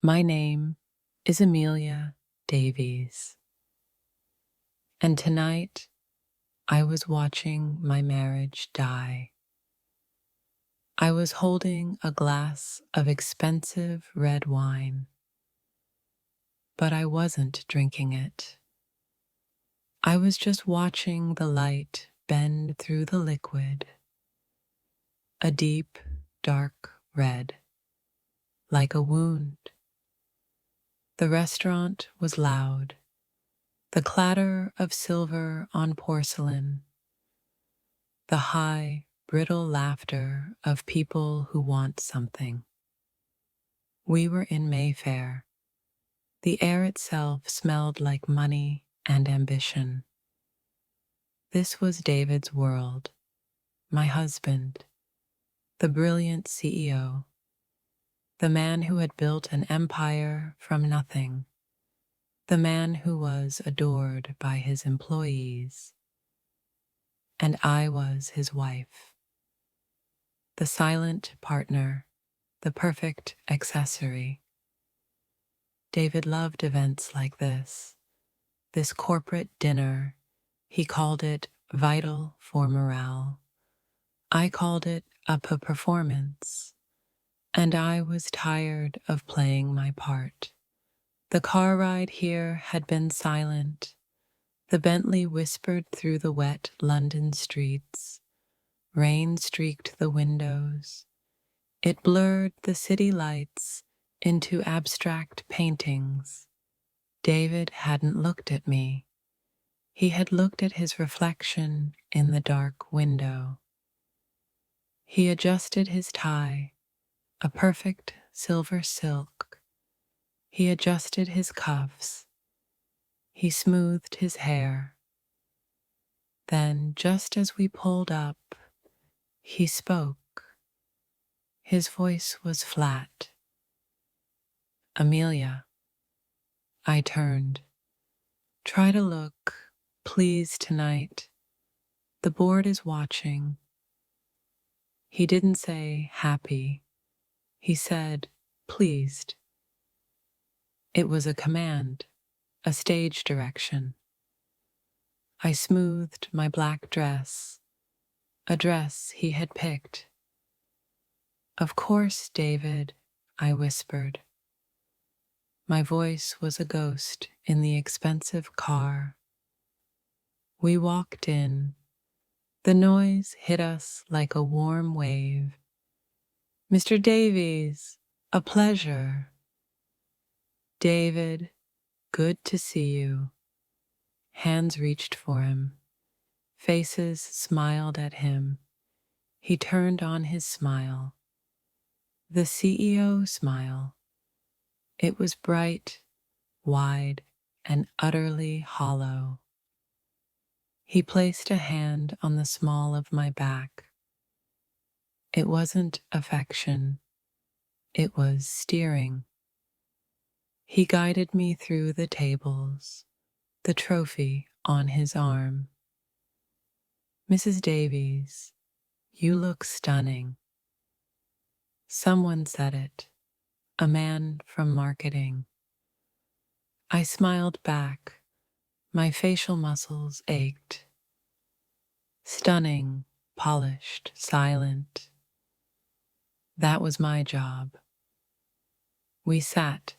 My name is Amelia Davies, and tonight I was watching my marriage die. I was holding a glass of expensive red wine, but I wasn't drinking it. I was just watching the light bend through the liquid, a deep, dark red, like a wound. The restaurant was loud, the clatter of silver on porcelain, the high, brittle laughter of people who want something. We were in Mayfair. The air itself smelled like money and ambition. This was David's world, my husband, the brilliant CEO, the man who had built an empire from nothing, the man who was adored by his employees. And I was his wife, the silent partner, the perfect accessory. David loved events like this corporate dinner. He called it vital for morale. I called it a performance, and I was tired of playing my part. The car ride here had been silent. The Bentley whispered through the wet London streets. Rain streaked the windows. It blurred the city lights into abstract paintings. David hadn't looked at me. He had looked at his reflection in the dark window. He adjusted his tie, a perfect silver silk. He adjusted his cuffs. He smoothed his hair. Then, just as we pulled up, he spoke. His voice was flat. Amelia. I turned. Try to look, please, tonight. The board is watching. He didn't say happy. He said pleased. It was a command, a stage direction. I smoothed my black dress, a dress he had picked. Of course, David, I whispered. My voice was a ghost in the expensive car. We walked in. The noise hit us like a warm wave. Mr. Davies, a pleasure. David, good to see you. Hands reached for him. Faces smiled at him. He turned on his smile. The CEO smile. It was bright, wide, and utterly hollow. He placed a hand on the small of my back. It wasn't affection. It was steering. He guided me through the tables, the trophy on his arm. Mrs. Davies, you look stunning. Someone said it, a man from marketing. I smiled back. My facial muscles ached. Stunning, polished, silent. That was my job. We sat.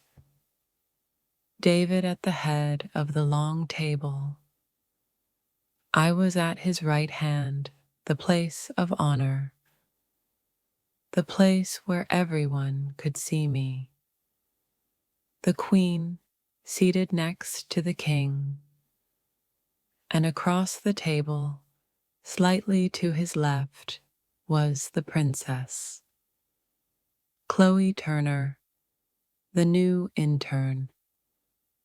David at the head of the long table. I was at his right hand, the place of honor, the place where everyone could see me. The Queen seated next to the King, and across the table, slightly to his left, was the Princess. Chloe Turner, the new intern.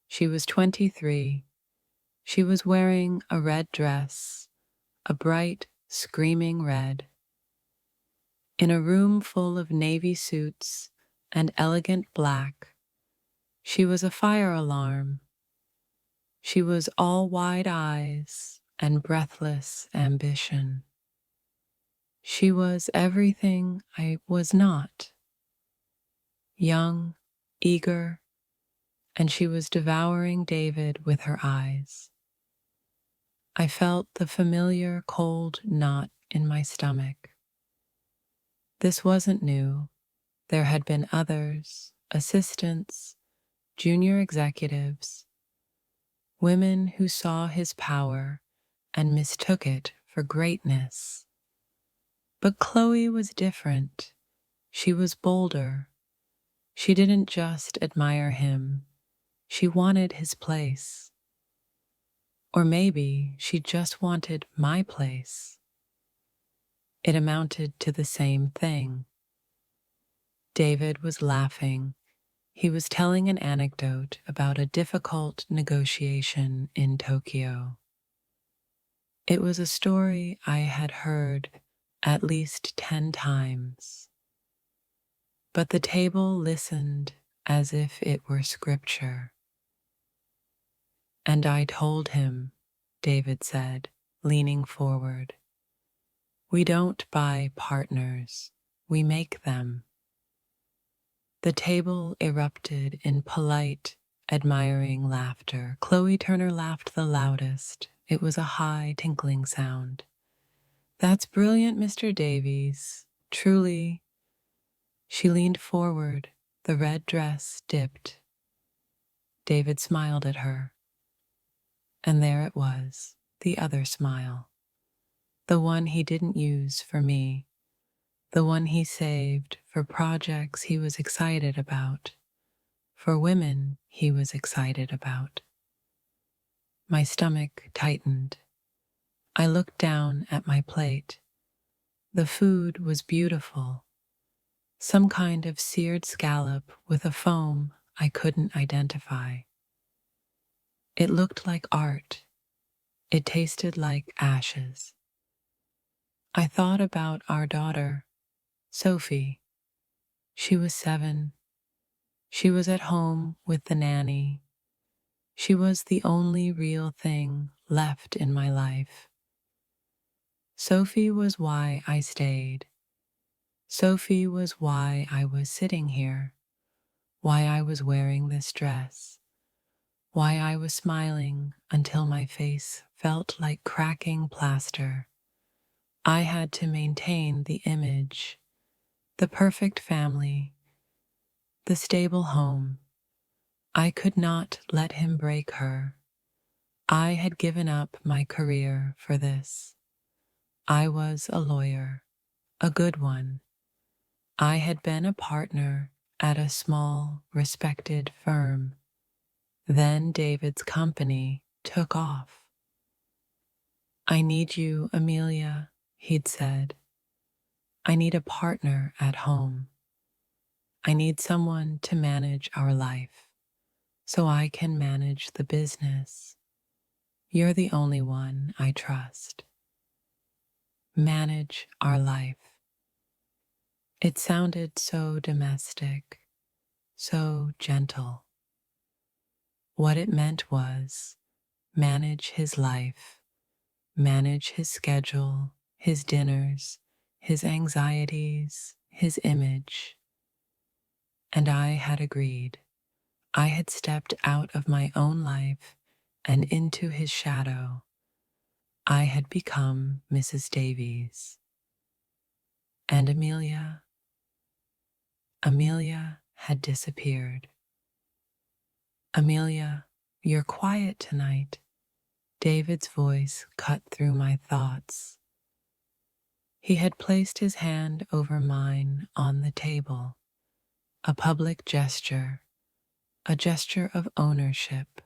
She was 23. She was wearing a red dress, a bright, screaming red. In a room full of navy suits and elegant black, she was a fire alarm. She was all wide eyes and breathless ambition. She was everything I was not. Young, eager, and she was devouring David with her eyes. I felt the familiar cold knot in my stomach. This wasn't new. There had been others, assistants, junior executives, women who saw his power and mistook it for greatness. But Chloe was different. She was bolder. She didn't just admire him. She wanted his place. Or maybe she just wanted my place. It amounted to the same thing. David was laughing. He was telling an anecdote about a difficult negotiation in Tokyo. It was a story I had heard at least 10 times. But the table listened as if it were scripture. And I told him, David said, leaning forward, we don't buy partners, we make them. The table erupted in polite, admiring laughter. Chloe Turner laughed the loudest. It was a high, tinkling sound. That's brilliant, Mr. Davies. Truly. She leaned forward. The red dress dipped. David smiled at her. And there it was, the other smile. The one he didn't use for me. The one he saved for projects he was excited about. For women he was excited about. My stomach tightened. I looked down at my plate. The food was beautiful. Some kind of seared scallop with a foam I couldn't identify. It looked like art. It tasted like ashes. I thought about our daughter, Sophie. She was 7. She was at home with the nanny. She was the only real thing left in my life. Sophie was why I stayed. Sophie was why I was sitting here, why I was wearing this dress, why I was smiling until my face felt like cracking plaster. I had to maintain the image, the perfect family, the stable home. I could not let him break her. I had given up my career for this. I was a lawyer, a good one. I had been a partner at a small, respected firm. Then David's company took off. I need you, Amelia, he'd said. I need a partner at home. I need someone to manage our life, so I can manage the business. You're the only one I trust. Manage our life. It sounded so domestic, so gentle. What it meant was manage his life, manage his schedule, his dinners, his anxieties, his image. And I had agreed. I had stepped out of my own life and into his shadow. I had become Mrs. Davies. And Amelia had disappeared. Amelia, you're quiet tonight. David's voice cut through my thoughts. He had placed his hand over mine on the table, a public gesture, a gesture of ownership.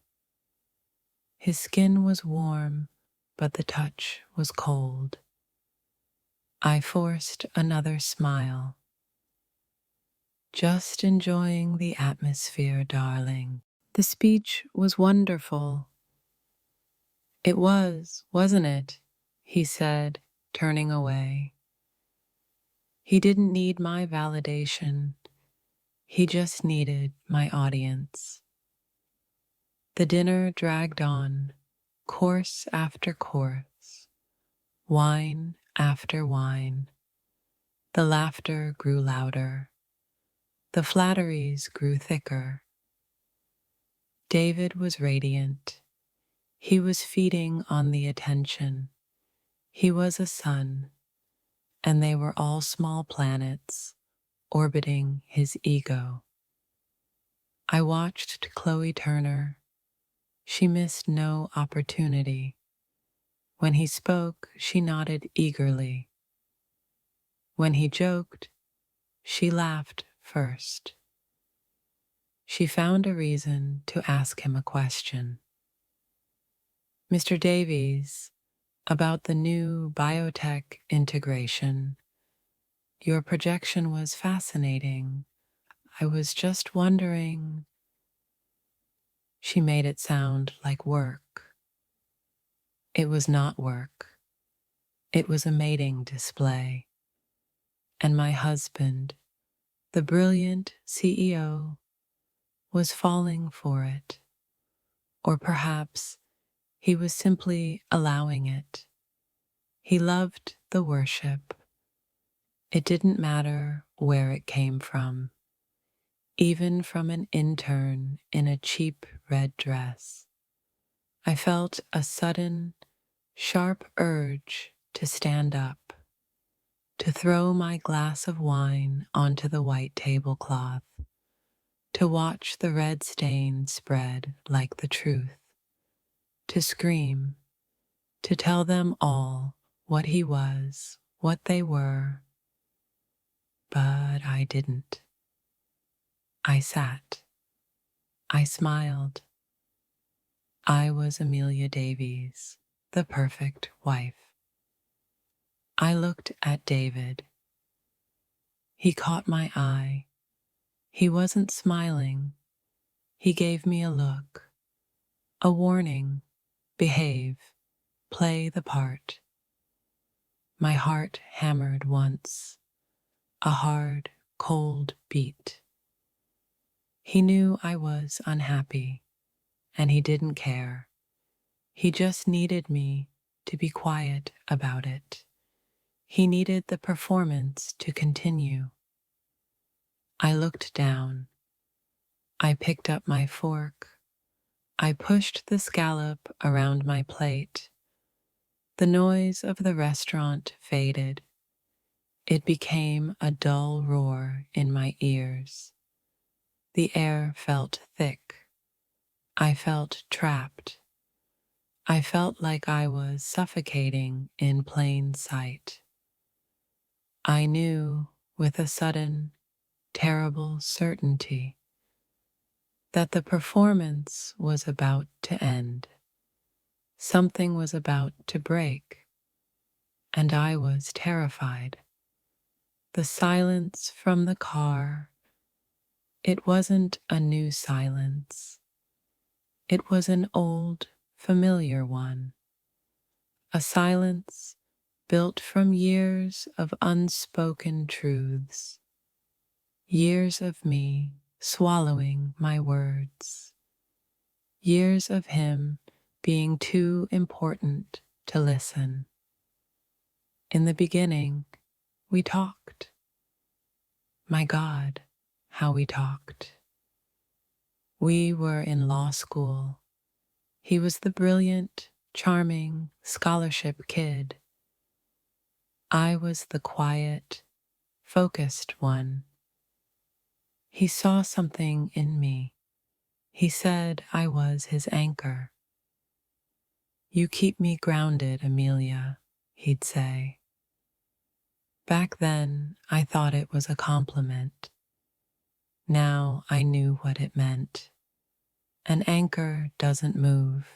His skin was warm, but the touch was cold. I forced another smile. Just enjoying the atmosphere, darling. The speech was wonderful. It was, wasn't it? He said, turning away. He didn't need my validation. He just needed my audience. The dinner dragged on, course after course, wine after wine. The laughter grew louder. The flatteries grew thicker. David was radiant. He was feeding on the attention. He was a sun, and they were all small planets orbiting his ego. I watched Chloe Turner. She missed no opportunity. When he spoke, she nodded eagerly. When he joked, she laughed first. She found a reason to ask him a question. Mr. Davies, about the new biotech integration, your projection was fascinating. I was just wondering. She made it sound like work. It was not work. It was a mating display. And my husband, the brilliant CEO, was falling for it. Or perhaps he was simply allowing it. He loved the worship. It didn't matter where it came from, even from an intern in a cheap red dress. I felt a sudden, sharp urge to stand up, to throw my glass of wine onto the white tablecloth, to watch the red stain spread like the truth, to scream, to tell them all what he was, what they were. But I didn't. I sat. I smiled. I was Amelia Davies, the perfect wife. I looked at David. He caught my eye. He wasn't smiling. He gave me a look, a warning. Behave, play the part. My heart hammered once, a hard, cold beat. He knew I was unhappy, and he didn't care. He just needed me to be quiet about it. He needed the performance to continue. I looked down. I picked up my fork. I pushed the scallop around my plate. The noise of the restaurant faded. It became a dull roar in my ears. The air felt thick. I felt trapped. I felt like I was suffocating in plain sight. I knew with a sudden, terrible certainty that the performance was about to end. Something was about to break, and I was terrified. The silence from the car, it wasn't a new silence. It was an old, familiar one. A silence built from years of unspoken truths. Years of me swallowing my words. Years of him being too important to listen. In the beginning, we talked. My God, how we talked. We were in law school. He was the brilliant, charming, scholarship kid. I was the quiet, focused one. He saw something in me. He said I was his anchor. You keep me grounded, Amelia, he'd say. Back then, I thought it was a compliment. Now I knew what it meant. An anchor doesn't move.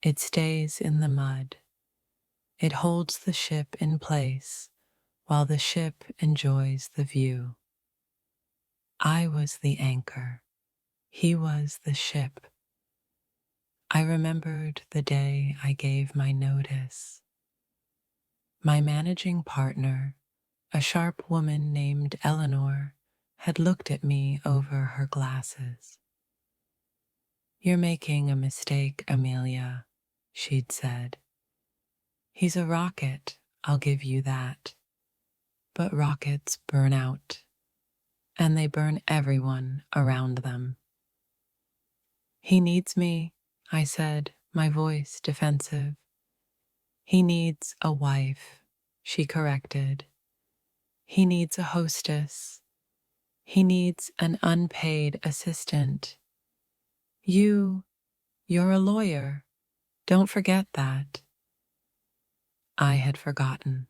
It stays in the mud. It holds the ship in place while the ship enjoys the view. I was the anchor. He was the ship. I remembered the day I gave my notice. My managing partner, a sharp woman named Eleanor, had looked at me over her glasses. You're making a mistake, Amelia, she'd said. He's a rocket, I'll give you that. But rockets burn out. and they burn everyone around them. He needs me, I said, my voice defensive. He needs a wife, she corrected. He needs a hostess. He needs an unpaid assistant. You're a lawyer. Don't forget that. I had forgotten.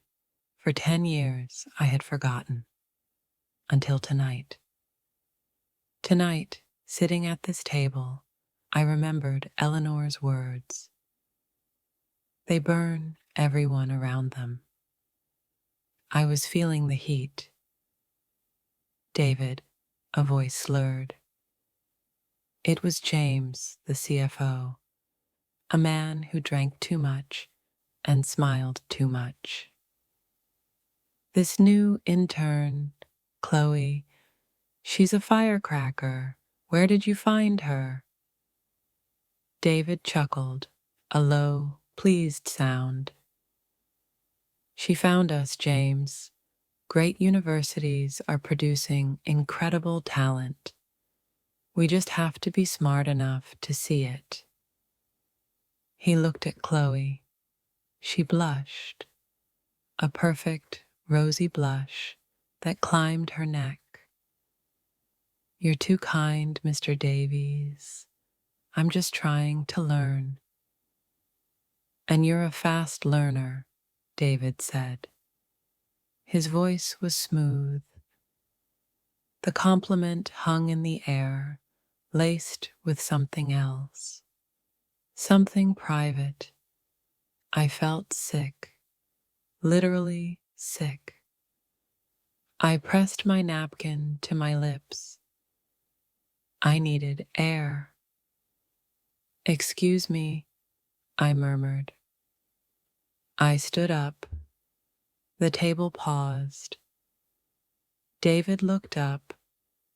For 10 years, I had forgotten. Until tonight. Tonight, sitting at this table, I remembered Eleanor's words. They burn everyone around them. I was feeling the heat. David, a voice slurred. It was James, the CFO, a man who drank too much and smiled too much. This new intern, Chloe, she's a firecracker. Where did you find her? David chuckled, a low, pleased sound. She found us, James. Great universities are producing incredible talent. We just have to be smart enough to see it. He looked at Chloe. She blushed, a perfect, rosy blush that climbed her neck. You're too kind, Mr. Davies. I'm just trying to learn. And you're a fast learner, David said. His voice was smooth. The compliment hung in the air, laced with something else. Something private. I felt sick, literally sick. I pressed my napkin to my lips. I needed air. Excuse me, I murmured. I stood up. The table paused. David looked up,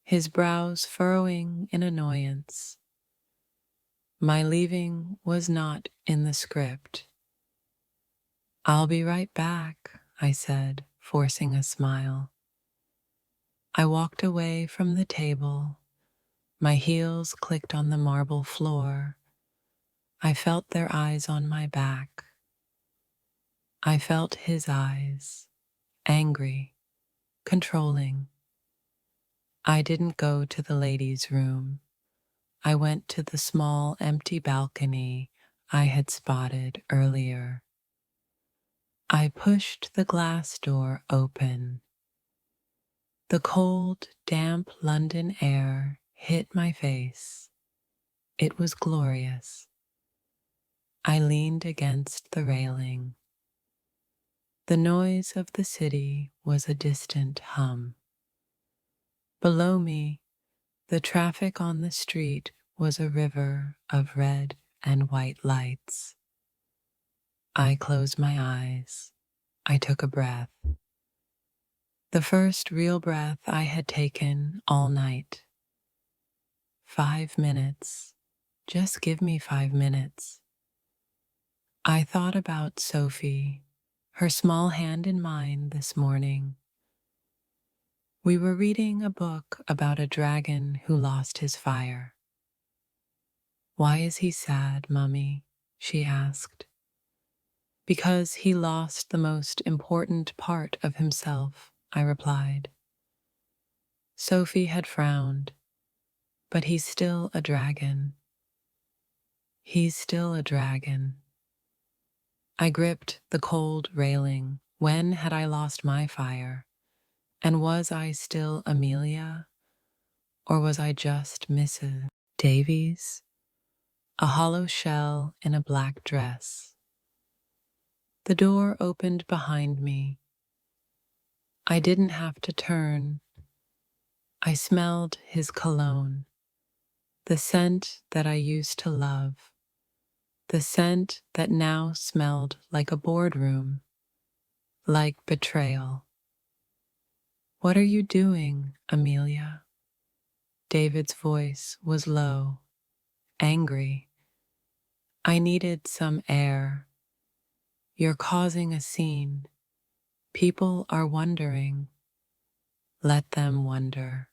his brows furrowing in annoyance. My leaving was not in the script. I'll be right back, I said, forcing a smile. I walked away from the table. My heels clicked on the marble floor. I felt their eyes on my back. I felt his eyes, angry, controlling. I didn't go to the ladies' room. I went to the small, empty balcony I had spotted earlier. I pushed the glass door open. The cold, damp London air hit my face. It was glorious. I leaned against the railing. The noise of the city was a distant hum. Below me, the traffic on the street was a river of red and white lights. I closed my eyes. I took a breath. The first real breath I had taken all night. 5 minutes. Just give me 5 minutes. I thought about Sophie, her small hand in mine this morning. We were reading a book about a dragon who lost his fire. Why is he sad, Mummy? She asked. Because he lost the most important part of himself, I replied. Sophie had frowned, but he's still a dragon. He's still a dragon. I gripped the cold railing. When had I lost my fire? And was I still Amelia? Or was I just Mrs. Davies? A hollow shell in a black dress. The door opened behind me. I didn't have to turn. I smelled his cologne, the scent that I used to love, the scent that now smelled like a boardroom, like betrayal. What are you doing, Amelia? David's voice was low, angry. I needed some air. You're causing a scene. People are wondering. Let them wonder.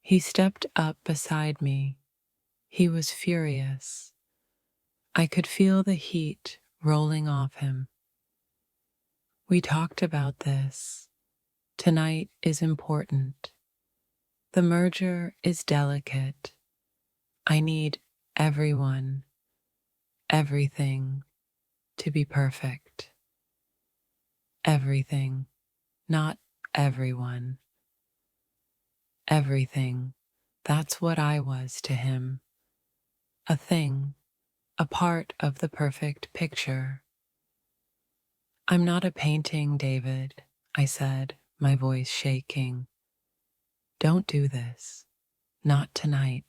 He stepped up beside me. He was furious. I could feel the heat rolling off him. We talked about this. Tonight is important. The merger is delicate. I need everyone, everything to be perfect. Everything, not everyone. Everything. That's what I was to him. A thing, a part of the perfect picture. I'm not a painting, David, I said, my voice shaking. Don't do this. Not tonight.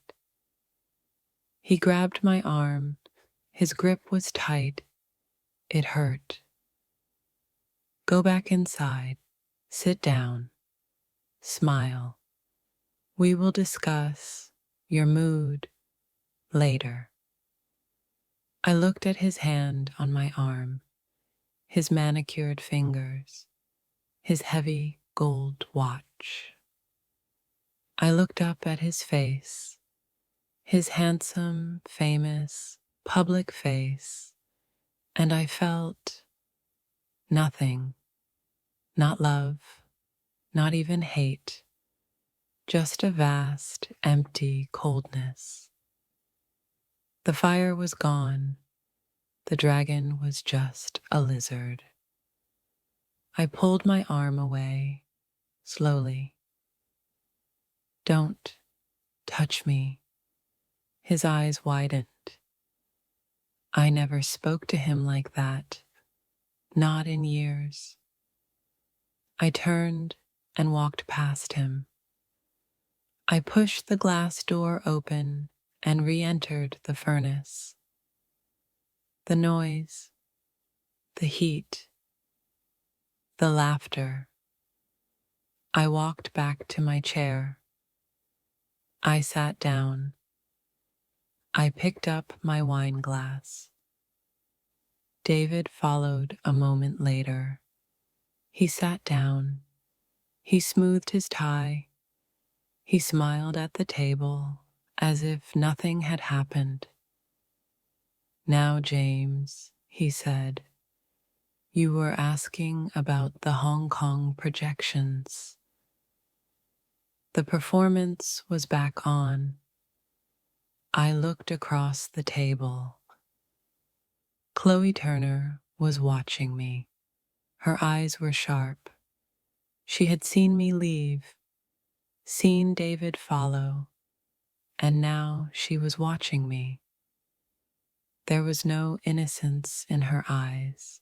He grabbed my arm. His grip was tight. It hurt. Go back inside. Sit down. Smile. We will discuss your mood later. I looked at his hand on my arm, his manicured fingers, his heavy gold watch. I looked up at his face, his handsome, famous, public face, and I felt nothing, not love, not even hate, just a vast, empty coldness. The fire was gone. The dragon was just a lizard. I pulled my arm away, slowly. Don't touch me. His eyes widened. I never spoke to him like that, not in years. I turned and walked past him. I pushed the glass door open and re-entered the furnace. The noise, the heat, the laughter. I walked back to my chair. I sat down. I picked up my wine glass. David followed a moment later. He sat down. He smoothed his tie. He smiled at the table as if nothing had happened. Now, James, he said, you were asking about the Hong Kong projections. The performance was back on. I looked across the table. Chloe Turner was watching me. Her eyes were sharp. She had seen me leave, seen David follow, and now she was watching me. There was no innocence in her eyes.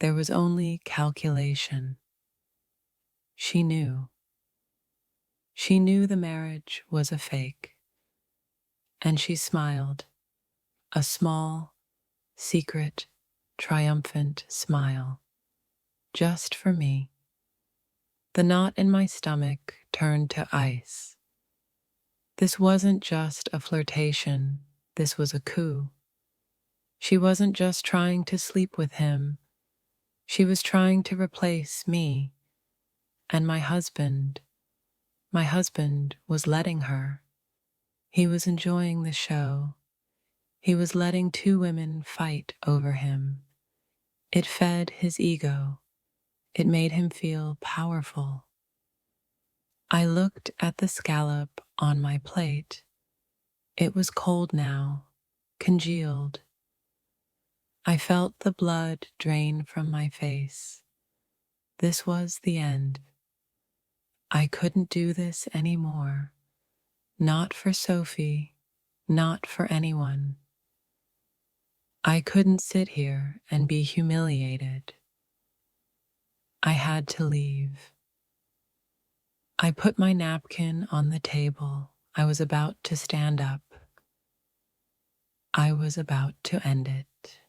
There was only calculation. She knew. She knew the marriage was a fake, and she smiled, a small, secret, triumphant smile, just for me. The knot in my stomach turned to ice. This wasn't just a flirtation, this was a coup. She wasn't just trying to sleep with him, she was trying to replace me. And my husband was letting her. He was enjoying the show. He was letting two women fight over him. It fed his ego. It made him feel powerful. I looked at the scallop on my plate. It was cold now, congealed. I felt the blood drain from my face. This was the end. I couldn't do this anymore. Not for Sophie, not for anyone. I couldn't sit here and be humiliated. I had to leave. I put my napkin on the table. I was about to stand up. I was about to end it.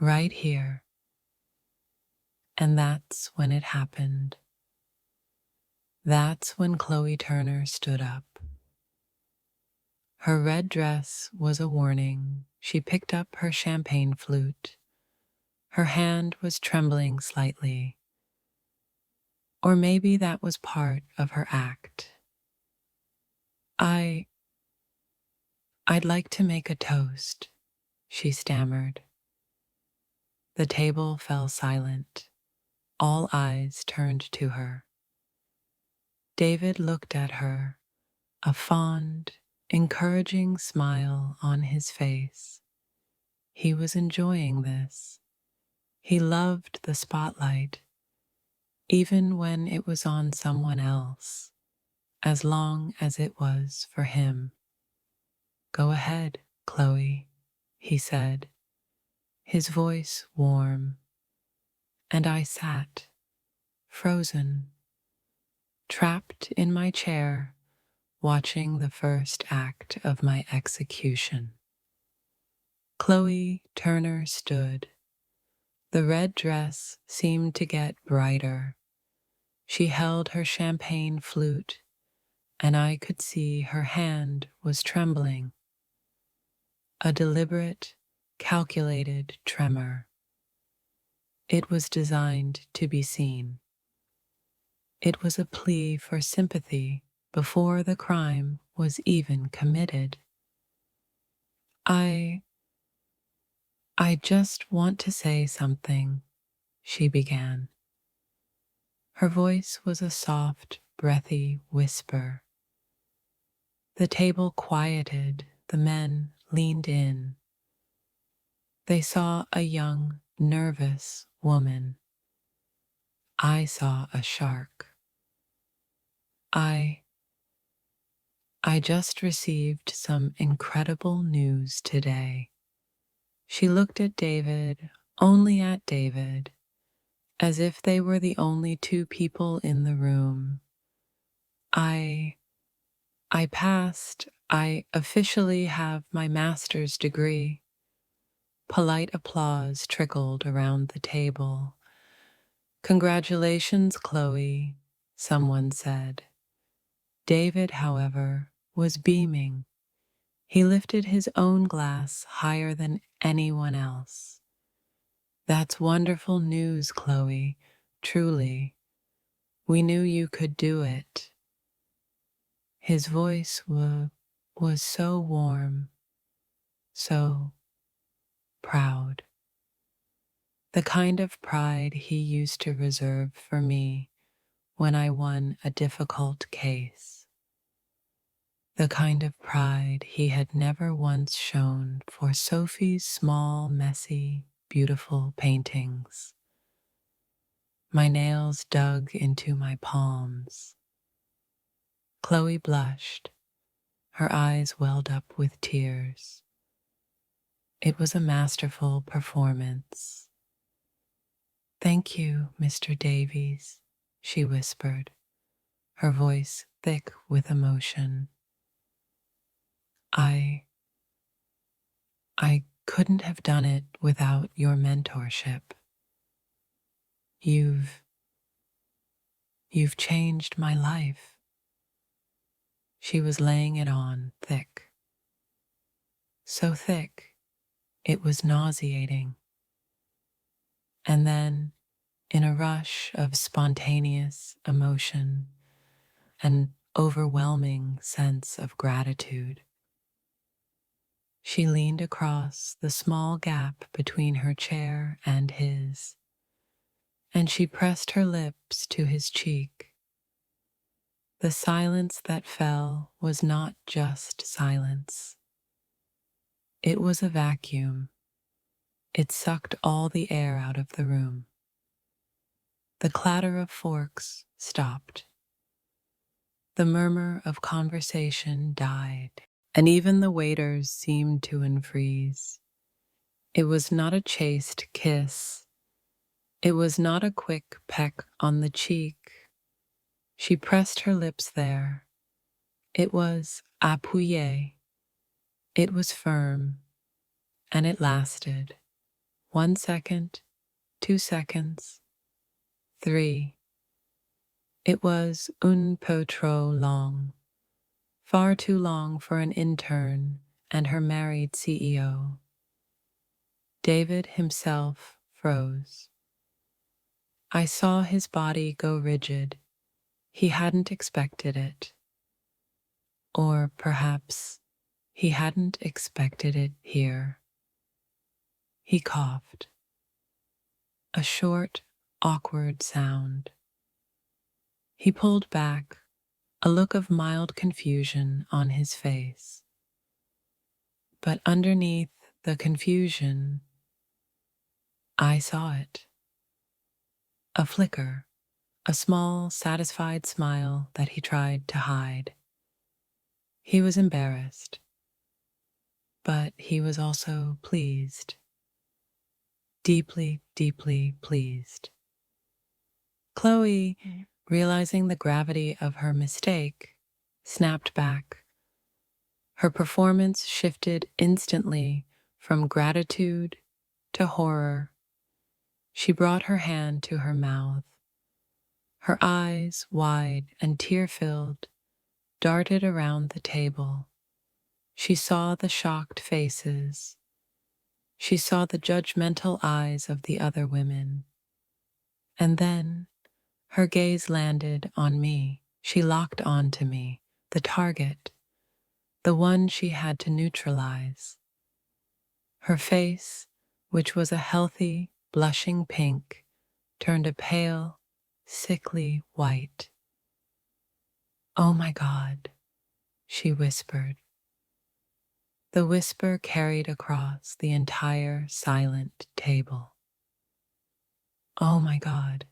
Right here. And that's when it happened. That's when Chloe Turner stood up. Her red dress was a warning. She picked up her champagne flute. Her hand was trembling slightly. Or maybe that was part of her act. I'd like to make a toast, she stammered. The table fell silent. All eyes turned to her. David looked at her, a fond, encouraging smile on his face. He was enjoying this. He loved the spotlight, even when it was on someone else, as long as it was for him. "Go ahead, Chloe," he said, his voice warm, and I sat, frozen, trapped in my chair, watching the first act of my execution. Chloe Turner stood. The red dress seemed to get brighter. She held her champagne flute, and I could see her hand was trembling. A deliberate, calculated tremor. It was designed to be seen. It was a plea for sympathy before the crime was even committed. I just want to say something," she began. Her voice was a soft, breathy whisper. The table quieted, the men leaned in. They saw a young, nervous woman. I saw a shark. I just received some incredible news today. She looked at David, only at David, as if they were the only two people in the room. I passed. I officially have my master's degree." Polite applause trickled around the table. "Congratulations, Chloe," someone said. David, however, was beaming. He lifted his own glass higher than anyone else. "That's wonderful news, Chloe. Truly. We knew you could do it." His voice was so warm, so proud. The kind of pride he used to reserve for me when I won a difficult case. The kind of pride he had never once shown for Sophie's small, messy, beautiful paintings. My nails dug into my palms. Chloe blushed. Her eyes welled up with tears. It was a masterful performance. "Thank you, Mr. Davies," she whispered, her voice thick with emotion. I couldn't have done it without your mentorship. You've changed my life." She was laying it on thick. So thick, it was nauseating. And then, in a rush of spontaneous emotion, an overwhelming sense of gratitude, she leaned across the small gap between her chair and his, and she pressed her lips to his cheek. The silence that fell was not just silence. It was a vacuum. It sucked all the air out of the room. The clatter of forks stopped. The murmur of conversation died, and even the waiters seemed to unfreeze. It was not a chaste kiss. It was not a quick peck on the cheek. She pressed her lips there. It was appuyé. It was firm, and it lasted. 1 second, 2 seconds, 3. It was un peu trop long, far too long for an intern and her married CEO. David himself froze. I saw his body go rigid. He hadn't expected it. Or perhaps he hadn't expected it here. He coughed. A short, awkward sound. He pulled back, a look of mild confusion on his face. But underneath the confusion, I saw it. A flicker, a small, satisfied smile that he tried to hide. He was embarrassed, but he was also pleased. Deeply, deeply pleased. Chloe, realizing the gravity of her mistake, snapped back. Her performance shifted instantly from gratitude to horror. She brought her hand to her mouth. Her eyes, wide and tear-filled, darted around the table. She saw the shocked faces. She saw the judgmental eyes of the other women. And then her gaze landed on me. She locked onto me, the target, the one she had to neutralize. Her face, which was a healthy, blushing pink, turned a pale, sickly white. "Oh my God," she whispered. The whisper carried across the entire silent table. "Oh my God,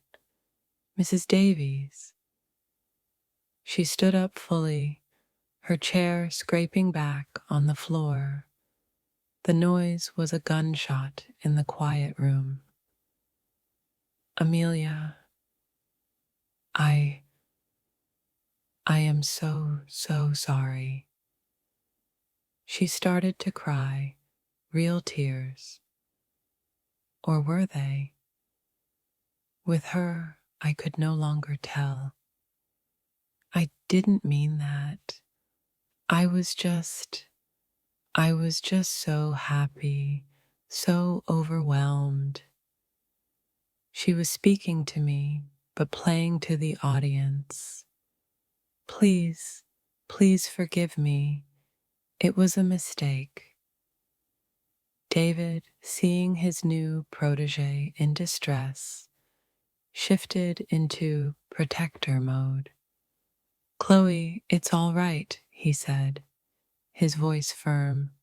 Mrs. Davies." She stood up fully, her chair scraping back on the floor. The noise was a gunshot in the quiet room. "Amelia, I am so, so sorry." She started to cry, real tears. Or were they? With her, I could no longer tell. "I didn't mean that. I was just so happy, so overwhelmed." She was speaking to me, but playing to the audience. "Please, please forgive me. It was a mistake." David, seeing his new protege in distress, shifted into protector mode. "Chloe, it's all right," he said, his voice firm.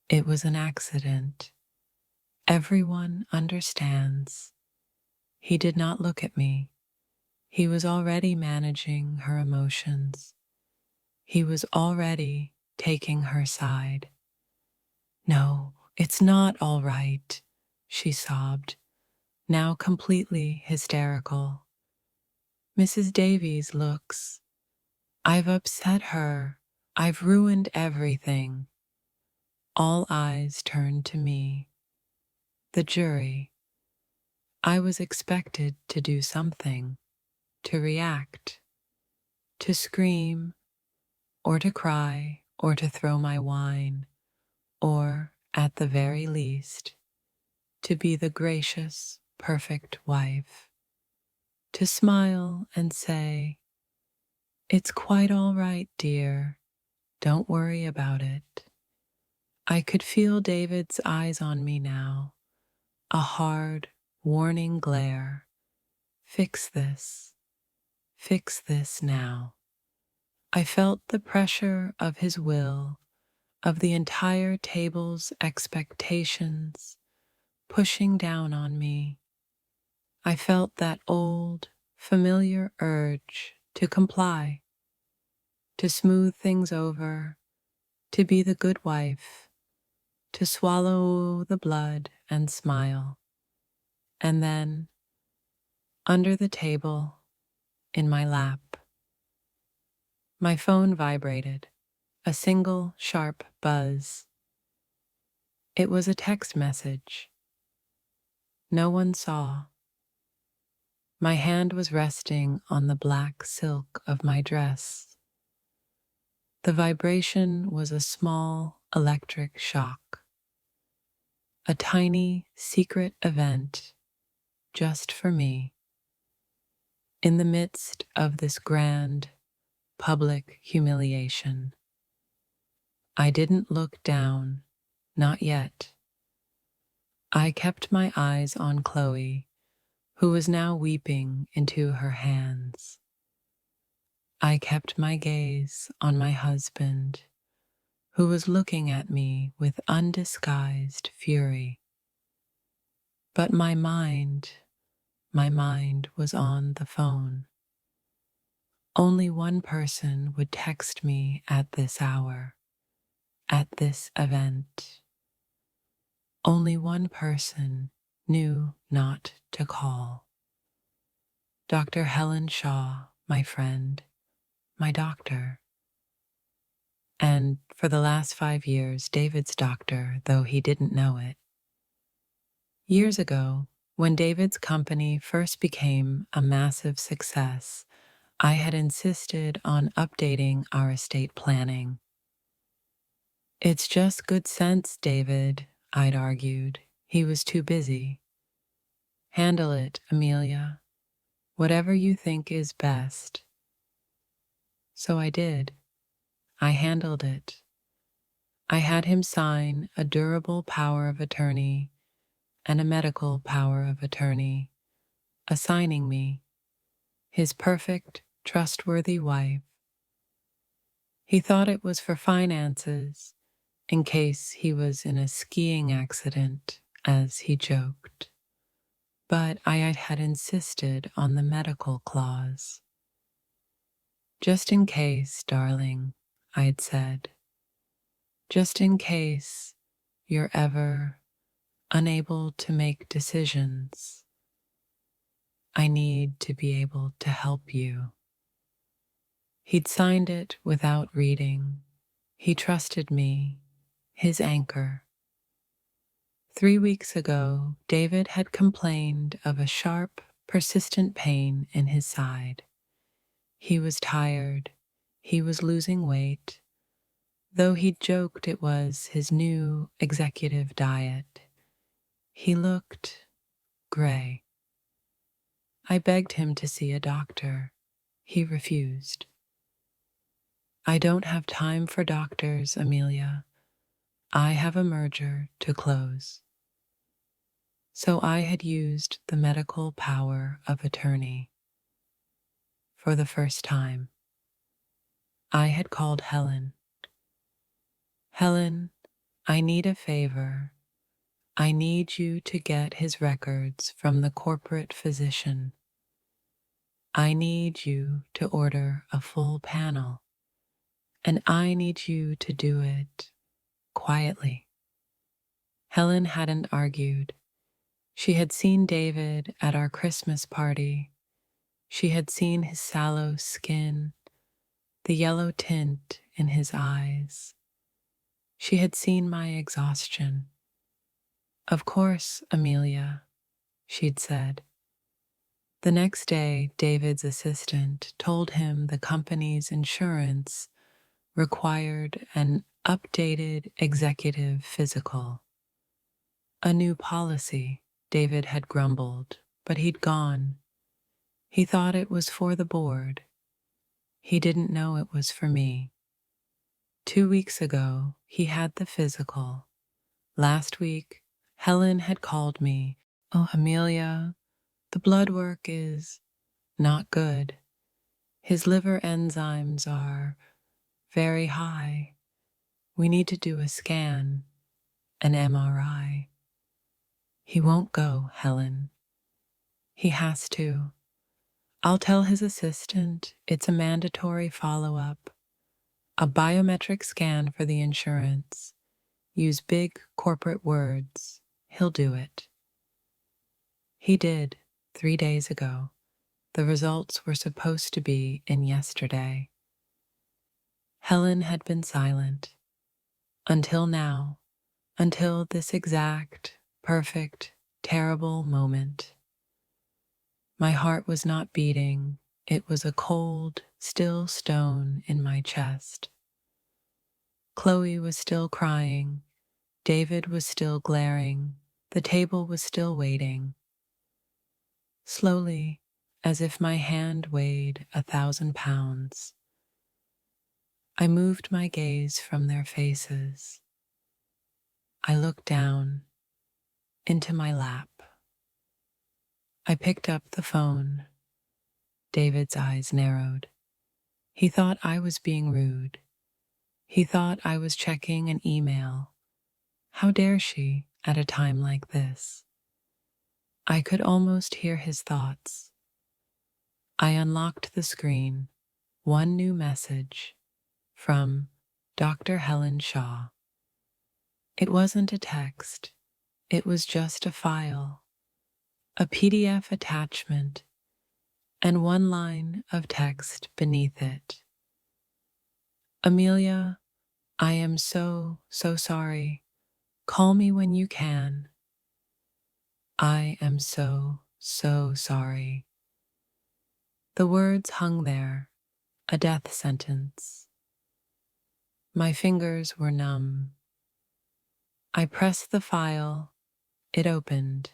"It was an accident. Everyone understands." He did not look at me. He was already managing her emotions. He was already taking her side. "No, it's not all right," she sobbed, now completely hysterical. "Mrs. Davies looks. I've upset her. I've ruined everything." All eyes turned to me. The jury. I was expected to do something, to react, to scream, or to cry, or to throw my wine, or, at the very least, to be the gracious, perfect wife, to smile and say, "It's quite all right, dear. Don't worry about it." I could feel David's eyes on me now, a hard, warning glare. Fix this now." I felt the pressure of his will, of the entire table's expectations, pushing down on me. I felt that old, familiar urge to comply, to smooth things over, to be the good wife, to swallow the blood and smile. And then, under the table, in my lap, my phone vibrated, a single sharp buzz. It was a text message. No one saw. My hand was resting on the black silk of my dress. The vibration was a small electric shock, a tiny secret event just for me. In the midst of this grand, public humiliation, I didn't look down, not yet. I kept my eyes on Chloe, who was now weeping into her hands. I kept my gaze on my husband, who was looking at me with undisguised fury. But my mind was on the phone. Only one person would text me at this hour, at this event. Only one person knew not to call. Dr. Helen Shaw, my friend, my doctor. And for the last 5 years, David's doctor, though he didn't know it. Years ago, when David's company first became a massive success, I had insisted on updating our estate planning. It's just good sense, David, I'd argued. He was too busy. Handle it, Amelia. Whatever you think is best. So I did. I handled it. I had him sign a durable power of attorney and a medical power of attorney, assigning me his perfect, trustworthy wife. He thought it was for finances, in case he was in a skiing accident, as he joked. But I had insisted on the medical clause. Just in case, darling, I had said. Just in case you're ever unable to make decisions, I need to be able to help you. He'd signed it without reading. He trusted me, his anchor. 3 weeks ago, David had complained of a sharp, persistent pain in his side. He was tired. He was losing weight, though he joked it was his new executive diet. He looked gray. I begged him to see a doctor. He refused. I don't have time for doctors, Amelia. I have a merger to close. So I had used the medical power of attorney. For the first time, I had called Helen. Helen, I need a favor. I need you to get his records from the corporate physician. I need you to order a full panel, and I need you to do it quietly. Helen hadn't argued. She had seen David at our Christmas party. She had seen his sallow skin, the yellow tint in his eyes. She had seen my exhaustion. Of course, Amelia, she'd said. The next day, David's assistant told him the company's insurance required an updated executive physical. A new policy, David had grumbled, but he'd gone. He thought it was for the board. He didn't know it was for me. 2 weeks ago, he had the physical. Last week, Helen had called me. Oh, Amelia, the blood work is not good. His liver enzymes are very high. We need to do a scan, an MRI. He won't go, Helen. He has to. I'll tell his assistant it's a mandatory follow-up, a biometric scan for the insurance. Use big corporate words. He'll do it. He did 3 days ago. The results were supposed to be in yesterday. Helen had been silent. Until now. Until this exact, perfect, terrible moment. My heart was not beating. It was a cold, still stone in my chest. Chloe was still crying. David was still glaring. The table was still waiting. Slowly, as if my hand weighed 1,000 pounds. I moved my gaze from their faces. I looked down into my lap. I picked up the phone. David's eyes narrowed. He thought I was being rude. He thought I was checking an email. How dare she at a time like this? I could almost hear his thoughts. I unlocked the screen. One new message from Dr. Helen Shaw. It wasn't a text. It was just a file, a PDF attachment, and one line of text beneath it. Amelia, I am so sorry. Call me when you can. I am so sorry. The words hung there, a death sentence. My fingers were numb. I pressed the file. It opened.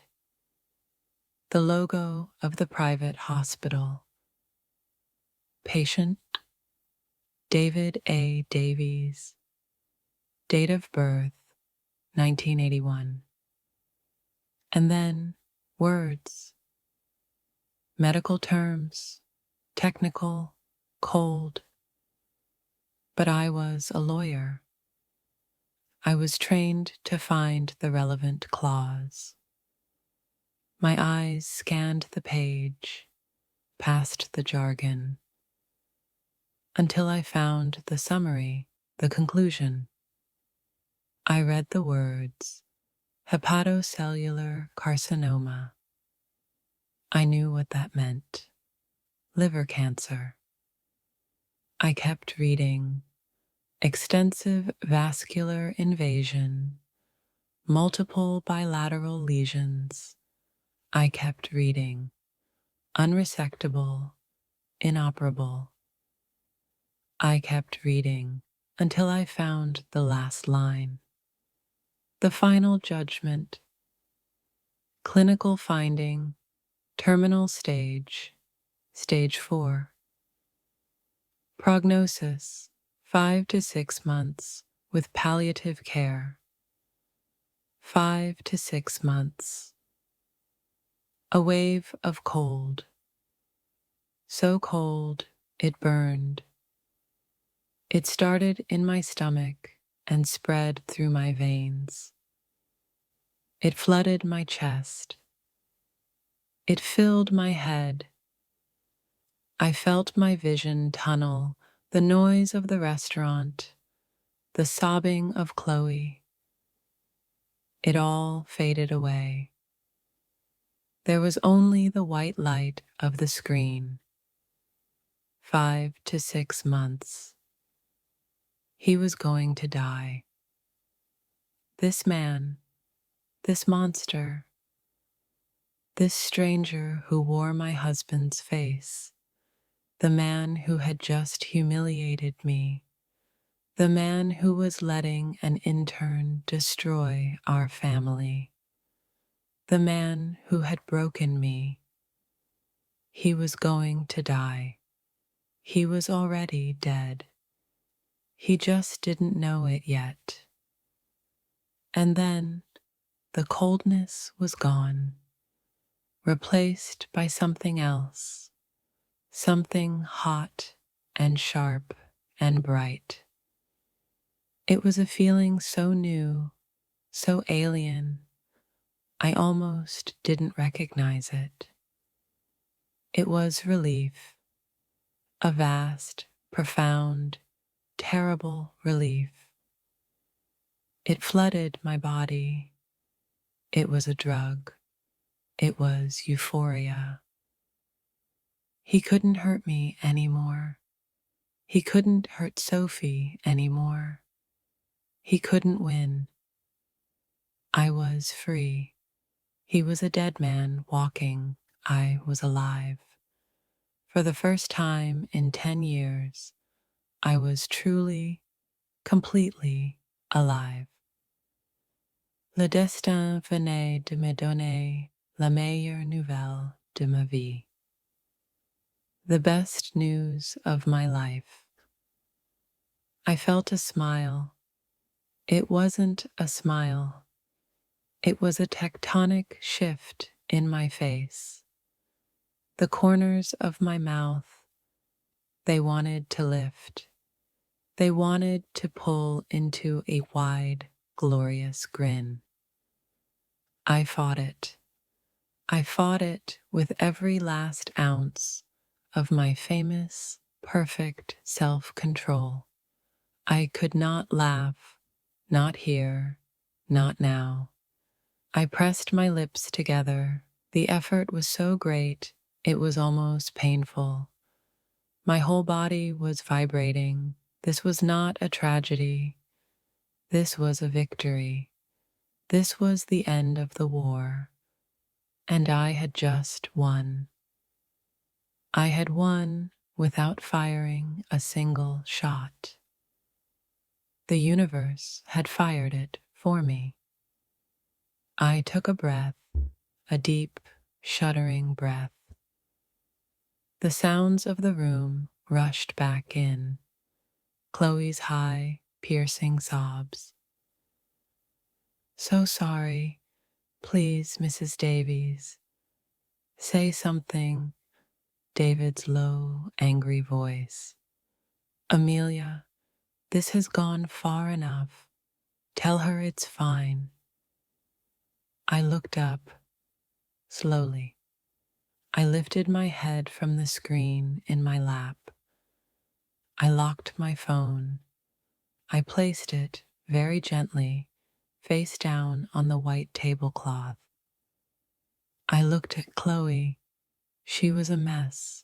The logo of the private hospital. Patient, David A. Davies. Date of birth, 1981. And then words. Medical terms, technical, cold. But I was a lawyer. I was trained to find the relevant clause. My eyes scanned the page, past the jargon, until I found the summary, the conclusion. I read the words, hepatocellular carcinoma. I knew what that meant. Liver cancer. I kept reading. Extensive vascular invasion. Multiple bilateral lesions. I kept reading. Unresectable. Inoperable. I kept reading until I found the last line. The final judgment. Clinical finding. Terminal stage. Stage 4. Prognosis, 5 to 6 months with palliative care. 5 to 6 months. A wave of cold. So cold, it burned. It started in my stomach and spread through my veins. It flooded my chest. It filled my head. I felt my vision tunnel, the noise of the restaurant, the sobbing of Chloe. It all faded away. There was only the white light of the screen. 5 to 6 months. He was going to die. This man, this monster, this stranger who wore my husband's face, the man who had just humiliated me, the man who was letting an intern destroy our family, the man who had broken me. He was going to die. He was already dead. He just didn't know it yet. And then the coldness was gone, replaced by something else, something hot and sharp and bright. It was a feeling so new, so alien, I almost didn't recognize it. It was relief, a vast, profound, terrible relief. It flooded my body. It was a drug. It was euphoria. He couldn't hurt me anymore. He couldn't hurt Sophie anymore. He couldn't win. I was free. He was a dead man walking. I was alive. For the first time in 10 years, I was truly, completely alive. Le destin venait de me donner la meilleure nouvelle de ma vie. The best news of my life. I felt a smile. It wasn't a smile. It was a tectonic shift in my face. The corners of my mouth, they wanted to lift. They wanted to pull into a wide, glorious grin. I fought it. I fought it with every last ounce of my famous, perfect self-control. I could not laugh, not here, not now. I pressed my lips together. The effort was so great, it was almost painful. My whole body was vibrating. This was not a tragedy. This was a victory. This was the end of the war. And I had just won. I had won without firing a single shot. The universe had fired it for me. I took a breath, a deep, shuddering breath. The sounds of the room rushed back in. Chloe's high, piercing sobs. So sorry. Please, Mrs. Davies. Say something. David's low, angry voice. Amelia, this has gone far enough. Tell her it's fine. I looked up, slowly. I lifted my head from the screen in my lap. I locked my phone. I placed it very gently, face down on the white tablecloth. I looked at Chloe. She was a mess.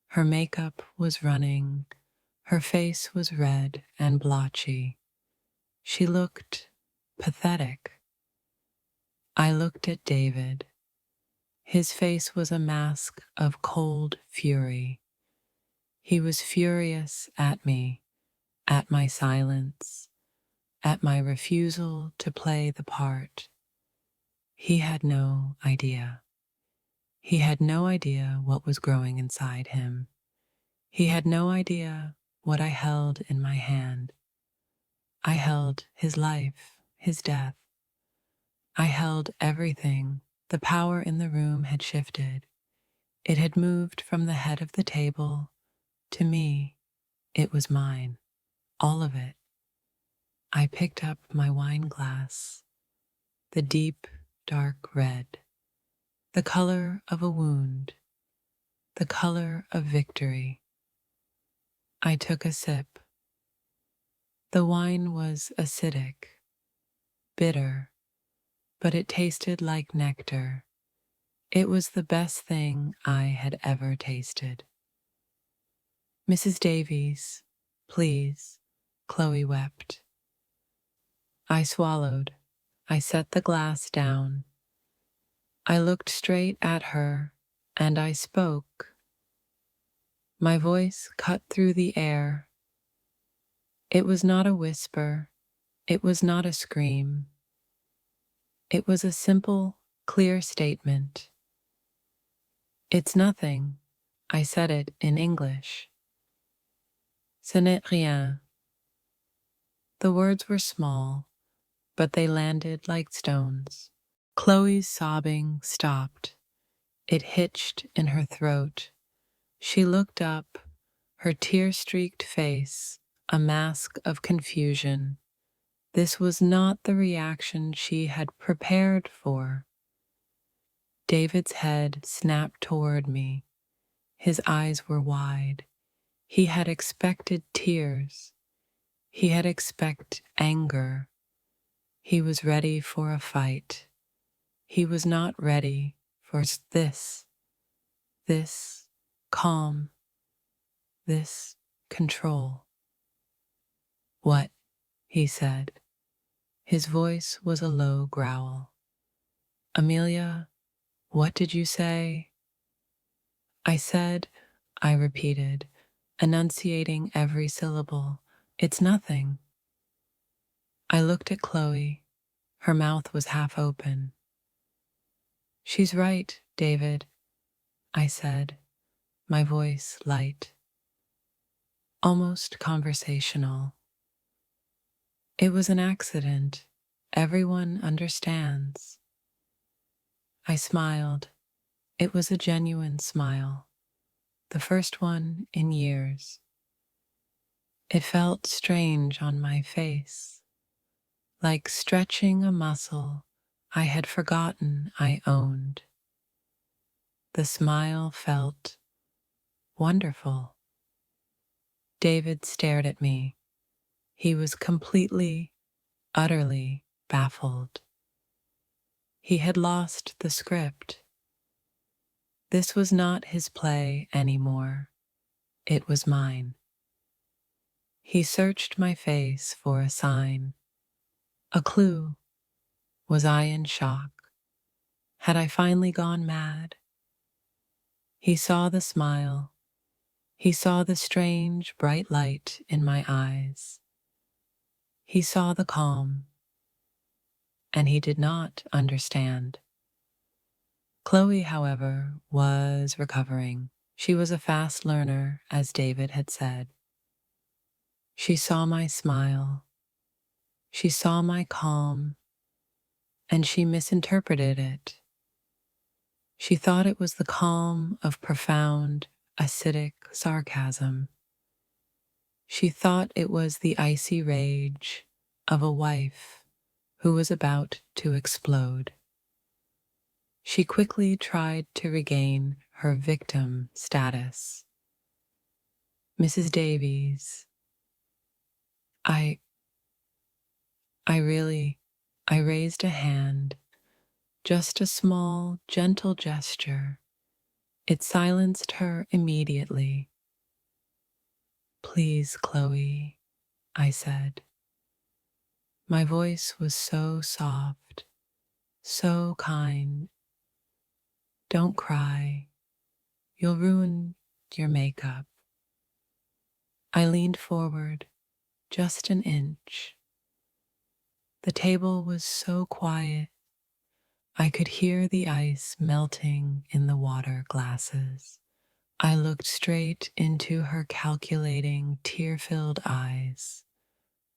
Her makeup was running. Her face was red and blotchy. She looked pathetic. I looked at David. His face was a mask of cold fury. He was furious at me, at my silence, at my refusal to play the part. He had no idea. He had no idea what was growing inside him. He had no idea what I held in my hand. I held his life, his death. I held everything. The power in the room had shifted. It had moved from the head of the table to me. It was mine, all of it. I picked up my wine glass, the deep, dark red, the color of a wound, the color of victory. I took a sip. The wine was acidic, bitter, but it tasted like nectar. It was the best thing I had ever tasted. Mrs. Davies, please, Chloe wept. I swallowed. I set the glass down. I looked straight at her, and I spoke. My voice cut through the air. It was not a whisper. It was not a scream. It was a simple, clear statement. It's nothing. I said it in English. Ce n'est rien. The words were small, but they landed like stones. Chloe's sobbing stopped. It hitched in her throat. She looked up, her tear-streaked face, a mask of confusion. This was not the reaction she had prepared for. David's head snapped toward me. His eyes were wide. He had expected tears. He had expected anger. He was ready for a fight. He was not ready for this calm, this control. What? He said. His voice was a low growl. Amelia, what did you say? I said, I repeated, enunciating every syllable. It's nothing. I looked at Chloe. Her mouth was half open. She's right, David, I said. my voice light, almost conversational. It was an accident. Everyone understands. I smiled. It was a genuine smile, the first one in years. It felt strange on my face, like stretching a muscle I had forgotten I owned. The smile felt wonderful. David stared at me. He was completely, utterly baffled. He had lost the script. This was not his play anymore. It was mine. He searched my face for a sign, a clue. Was I in shock? Had I finally gone mad? He saw the smile. He saw the strange, bright light in my eyes. He saw the calm, and he did not understand. Chloe, however, was recovering. She was a fast learner, as David had said. She saw my smile. She saw my calm, and she misinterpreted it. She thought it was the calm of profound, acidic sarcasm. She thought it was the icy rage of a wife who was about to explode. She quickly tried to regain her victim status. Mrs. Davies, I raised a hand, just a small, gentle gesture. It silenced her immediately. Please, Chloe, I said. My voice was so soft, so kind. Don't cry. You'll ruin your makeup. I leaned forward just an inch. The table was so quiet. I could hear the ice melting in the water glasses. I looked straight into her calculating, tear-filled eyes.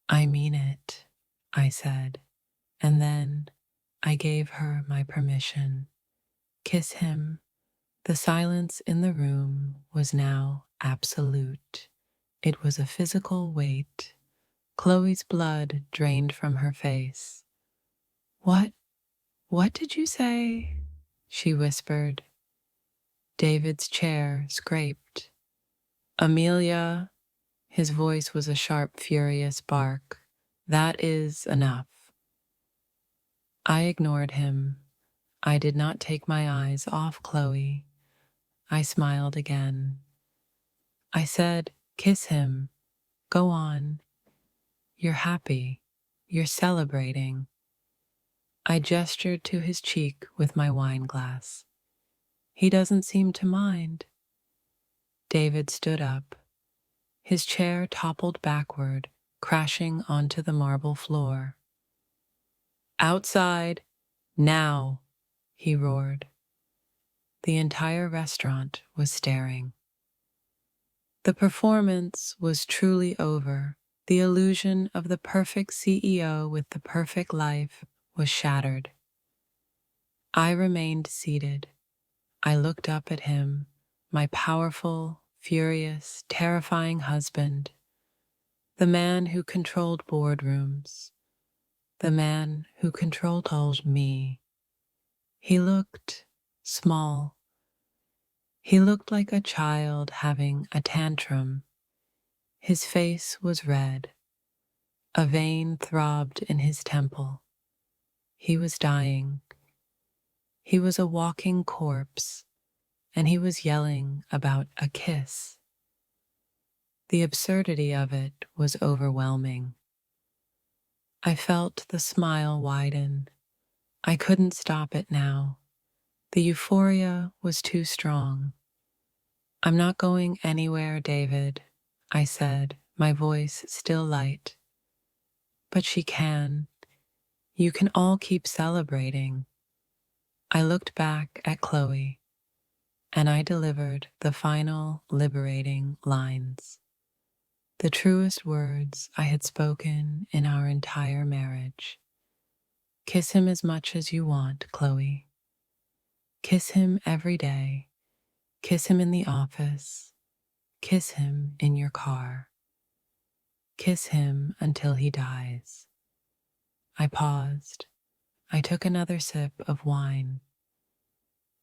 I mean it, I said, and then I gave her my permission. Kiss him. The silence in the room was now absolute. It was a physical weight. Chloe's blood drained from her face. What did you say? She whispered. David's chair scraped. Amelia, his voice was a sharp, furious bark. That is enough. I ignored him. I did not take my eyes off Chloe. I smiled again. I said, kiss him. Go on. You're happy. You're celebrating. I gestured to his cheek with my wine glass. He doesn't seem to mind. David stood up. His chair toppled backward, crashing onto the marble floor. Outside, now, he roared. The entire restaurant was staring. The performance was truly over. The illusion of the perfect CEO with the perfect life was shattered. I remained seated. I looked up at him, my powerful, furious, terrifying husband, the man who controlled boardrooms, the man who controlled me. He looked small. He looked like a child having a tantrum. His face was red. A vein throbbed in his temple. He was dying. He was a walking corpse, and he was yelling about a kiss. The absurdity of it was overwhelming. I felt the smile widen. I couldn't stop it now. The euphoria was too strong. I'm not going anywhere, David, I said, my voice still light. But she can. You can all keep celebrating. I looked back at Chloe. and I delivered the final liberating lines, the truest words I had spoken in our entire marriage. Kiss him as much as you want, Chloe. Kiss him every day. Kiss him in the office. Kiss him in your car. Kiss him until he dies. I paused. I took another sip of wine.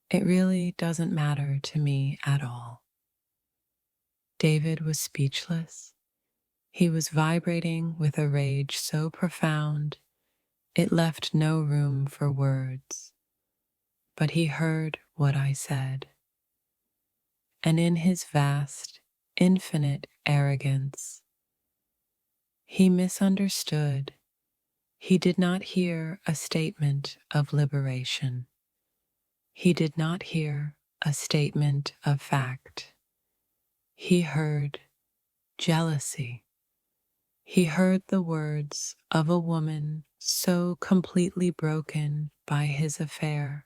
It really doesn't matter to me at all. David was speechless. He was vibrating with a rage so profound it left no room for words. But he heard what I said. And in his vast, infinite arrogance, he misunderstood. He did not hear a statement of liberation. He did not hear a statement of fact. He heard jealousy. He heard the words of a woman so completely broken by his affair,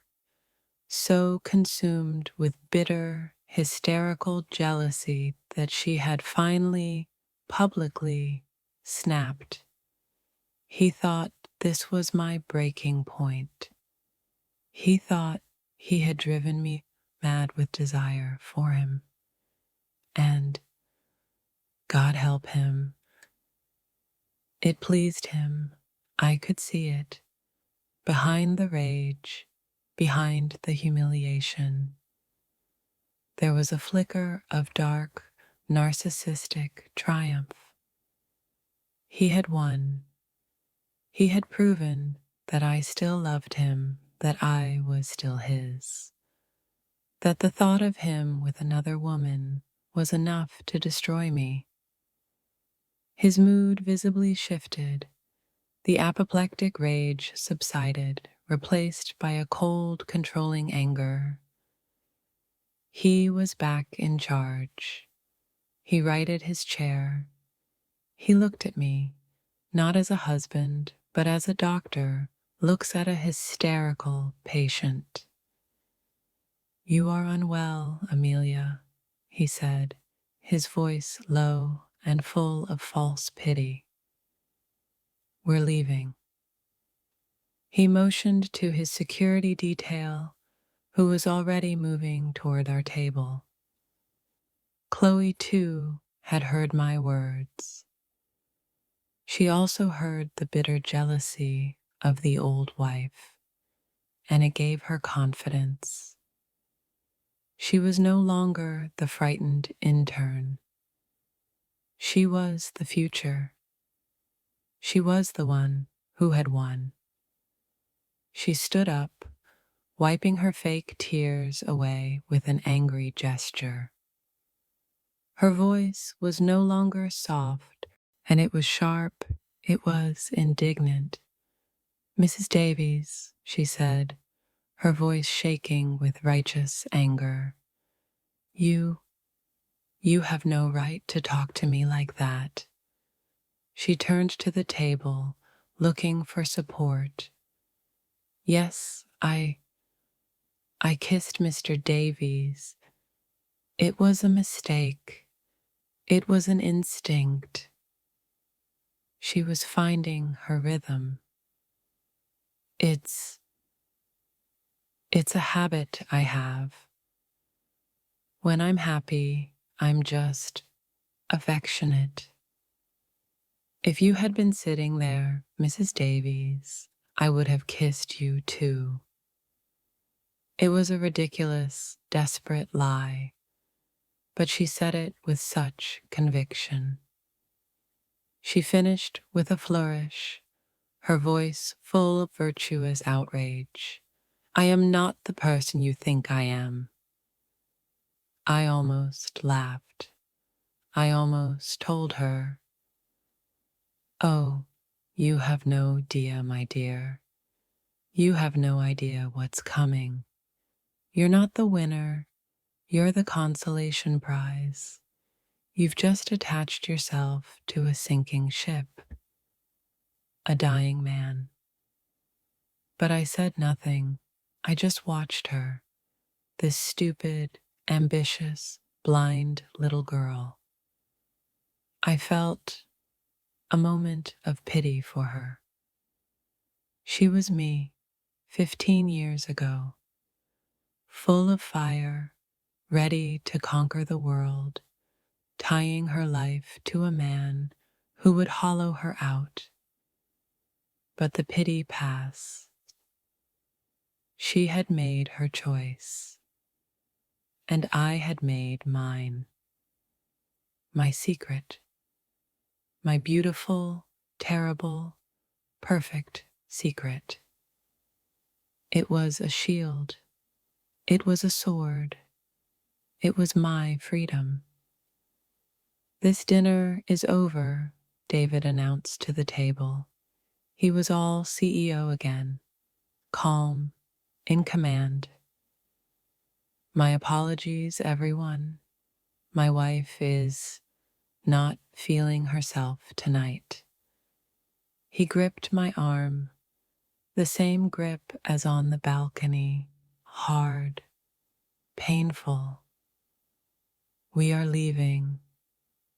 so consumed with bitter, hysterical jealousy that she had finally, publicly, snapped. He thought this was my breaking point. He thought he had driven me mad with desire for him. And, God help him, it pleased him. I could see it. Behind the rage, behind the humiliation, there was a flicker of dark, narcissistic triumph. He had won. He had proven that I still loved him, that I was still his, that the thought of him with another woman was enough to destroy me. His mood visibly shifted. The apoplectic rage subsided, replaced by a cold, controlling anger. He was back in charge. He righted his chair. He looked at me, not as a husband, but as a doctor looks at a hysterical patient. "You are unwell, Amelia," he said, his voice low and full of false pity. "We're leaving." He motioned to his security detail, who was already moving toward our table. Chloe, too, had heard my words. She also heard the bitter jealousy of the old wife, and it gave her confidence. She was no longer the frightened intern. She was the future. She was the one who had won. She stood up, wiping her fake tears away with an angry gesture. Her voice was no longer soft, and it was sharp, it was indignant. "Mrs. Davies," she said, her voice shaking with righteous anger, You have no right to talk to me like that." She turned to the table, looking for support. "Yes, I kissed Mr. Davies. It was a mistake. It was an instinct." She was finding her rhythm. It's a habit I have. When I'm happy, I'm just affectionate. If you had been sitting there, Mrs. Davies, I would have kissed you too. It was a ridiculous, desperate lie, but she said it with such conviction. She finished with a flourish, her voice full of virtuous outrage. "I am not the person you think I am." I almost laughed. I almost told her, "Oh, you have no idea, my dear. You have no idea what's coming. You're not the winner. You're the consolation prize. You've just attached yourself to a sinking ship, a dying man." But I said nothing. I just watched her, this stupid, ambitious, blind little girl. I felt a moment of pity for her. She was me, 15 years ago, full of fire, ready to conquer the world, tying her life to a man who would hollow her out. But the pity passed. She had made her choice, and I had made mine. My secret, my beautiful, terrible, perfect secret. It was a shield. It was a sword. It was my freedom. "This dinner is over," David announced to the table. He was all CEO again, calm, in command. "My apologies, everyone. My wife is not feeling herself tonight." He gripped my arm, the same grip as on the balcony, hard, painful. "We are leaving."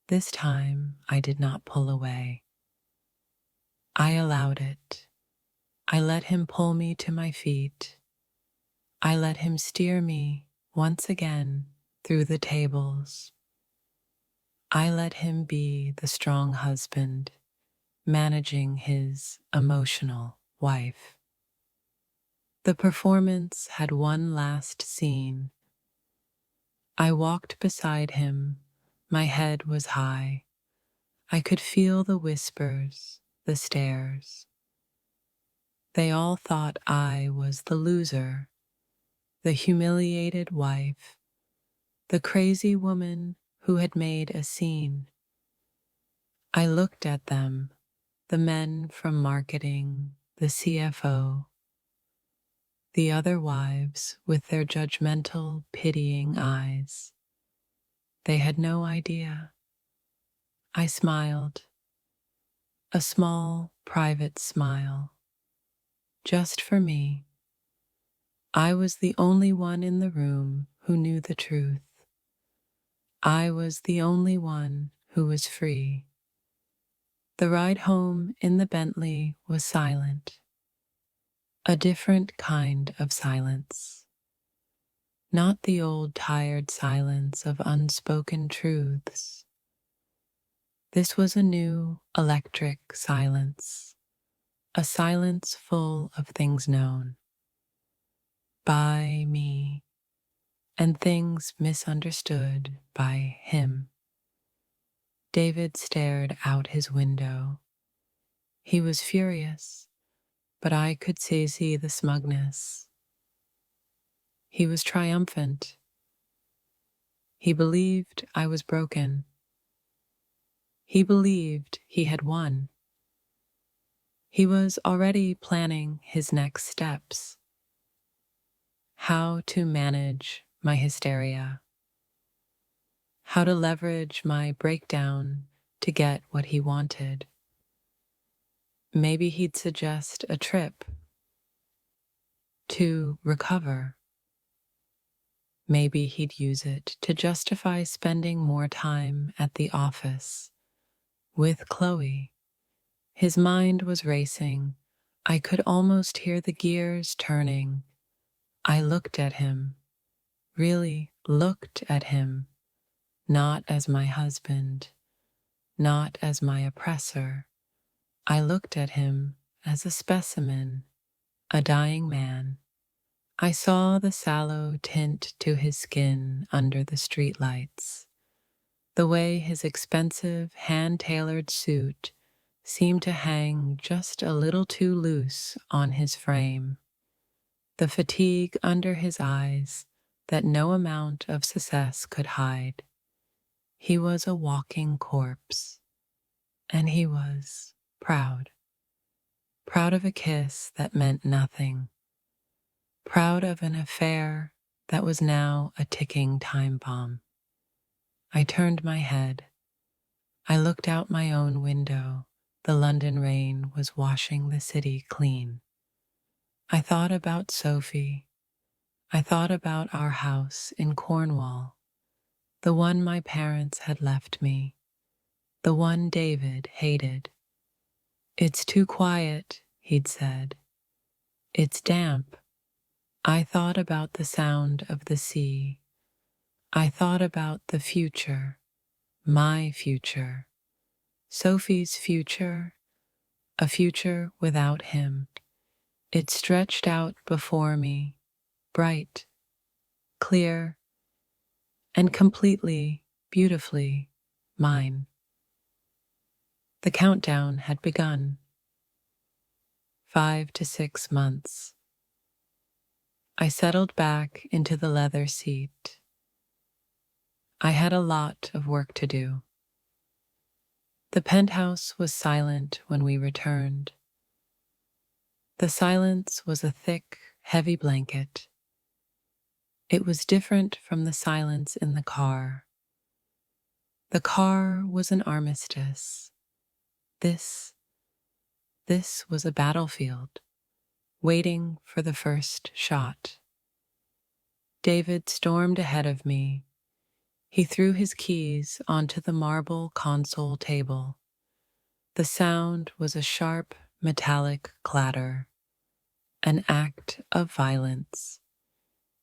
This time I did not pull away. I allowed it. I let him pull me to my feet. I let him steer me once again through the tables. I let him be the strong husband, managing his emotional wife. The performance had one last scene. I walked beside him. My head was high. I could feel the whispers, the stares. They all thought I was the loser, the humiliated wife, the crazy woman who had made a scene. I looked at them, the men from marketing, the CFO, the other wives with their judgmental, pitying eyes. They had no idea. I smiled, a small, private smile, just for me. I was the only one in the room who knew the truth. I was the only one who was free. The ride home in the Bentley was silent, a different kind of silence. Not the old tired silence of unspoken truths. This was a new, electric silence, a silence full of things known by me and things misunderstood by him. David stared out his window. He was furious, but I could see the smugness. He was triumphant. He believed I was broken. He believed he had won. He was already planning his next steps. How to manage my hysteria. How to leverage my breakdown to get what he wanted. Maybe he'd suggest a trip to recover. Maybe he'd use it to justify spending more time at the office with Chloe. His mind was racing. I could almost hear the gears turning. I looked at him, really looked at him, not as my husband, not as my oppressor. I looked at him as a specimen, a dying man. I saw the sallow tint to his skin under the streetlights, the way his expensive, hand-tailored suit seemed to hang just a little too loose on his frame, the fatigue under his eyes that no amount of success could hide. He was a walking corpse, and he was proud. Proud of a kiss that meant nothing. Proud of an affair that was now a ticking time bomb. I turned my head. I looked out my own window. The London rain was washing the city clean. I thought about Sophie. I thought about our house in Cornwall, the one my parents had left me, the one David hated. "It's too quiet," he'd said. "It's damp." I thought about the sound of the sea. I thought about the future, my future, Sophie's future, a future without him. It stretched out before me, bright, clear, and completely, beautifully mine. The countdown had begun. 5 to 6 months. I settled back into the leather seat. I had a lot of work to do. The penthouse was silent when we returned. The silence was a thick, heavy blanket. It was different from the silence in the car. The car was an armistice. This was a battlefield, waiting for the first shot. David stormed ahead of me. He threw his keys onto the marble console table. The sound was a sharp, metallic clatter, an act of violence.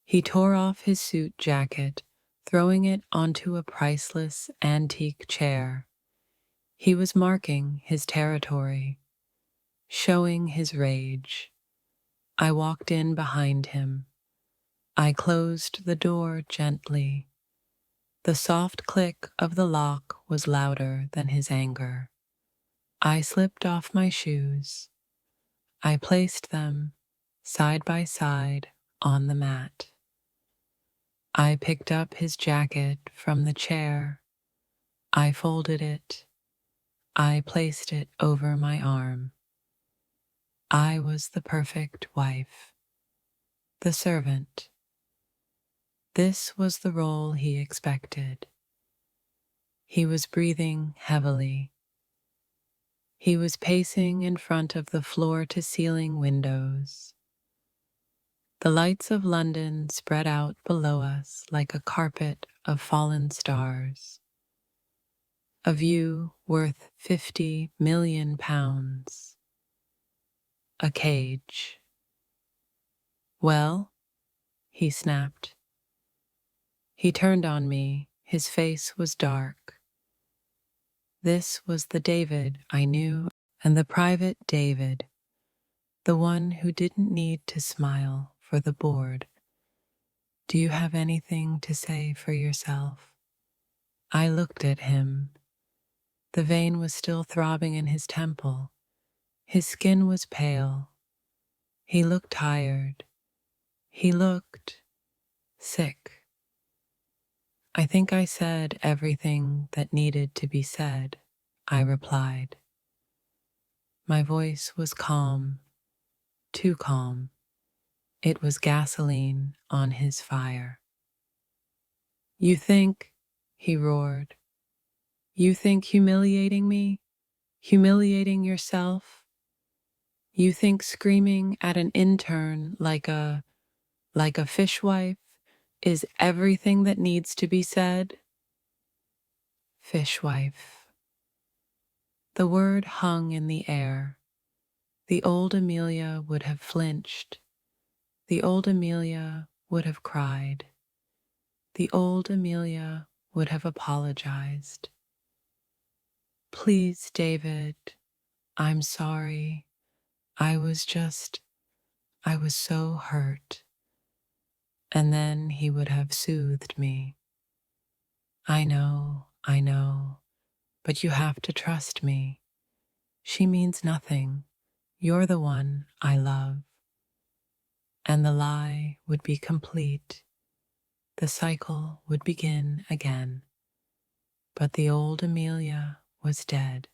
He tore off his suit jacket, throwing it onto a priceless antique chair. He was marking his territory, showing his rage. I walked in behind him. I closed the door gently. The soft click of the lock was louder than his anger. I slipped off my shoes. I placed them side by side on the mat. I picked up his jacket from the chair. I folded it. I placed it over my arm. I was the perfect wife, the servant. This was the role he expected. He was breathing heavily. He was pacing in front of the floor-to-ceiling windows. The lights of London spread out below us like a carpet of fallen stars. A view worth 50 million pounds. A cage. "Well?" he snapped. He turned on me. His face was dark. This was the David I knew, and the private David, the one who didn't need to smile for the board. "Do you have anything to say for yourself?" I looked at him. The vein was still throbbing in his temple. His skin was pale. He looked tired. He looked sick. "I think I said everything that needed to be said," I replied. My voice was calm, too calm. It was gasoline on his fire. "You think," he roared, "you think humiliating me, humiliating yourself, you think screaming at an intern like a fishwife is everything that needs to be said?" Fishwife. The word hung in the air. The old Amelia would have flinched. The old Amelia would have cried. The old Amelia would have apologized. "Please, David, I'm sorry. I was so hurt." And then he would have soothed me. I know, but you have to trust me. She means nothing. You're the one I love." And the lie would be complete. The cycle would begin again. But the old Amelia was dead.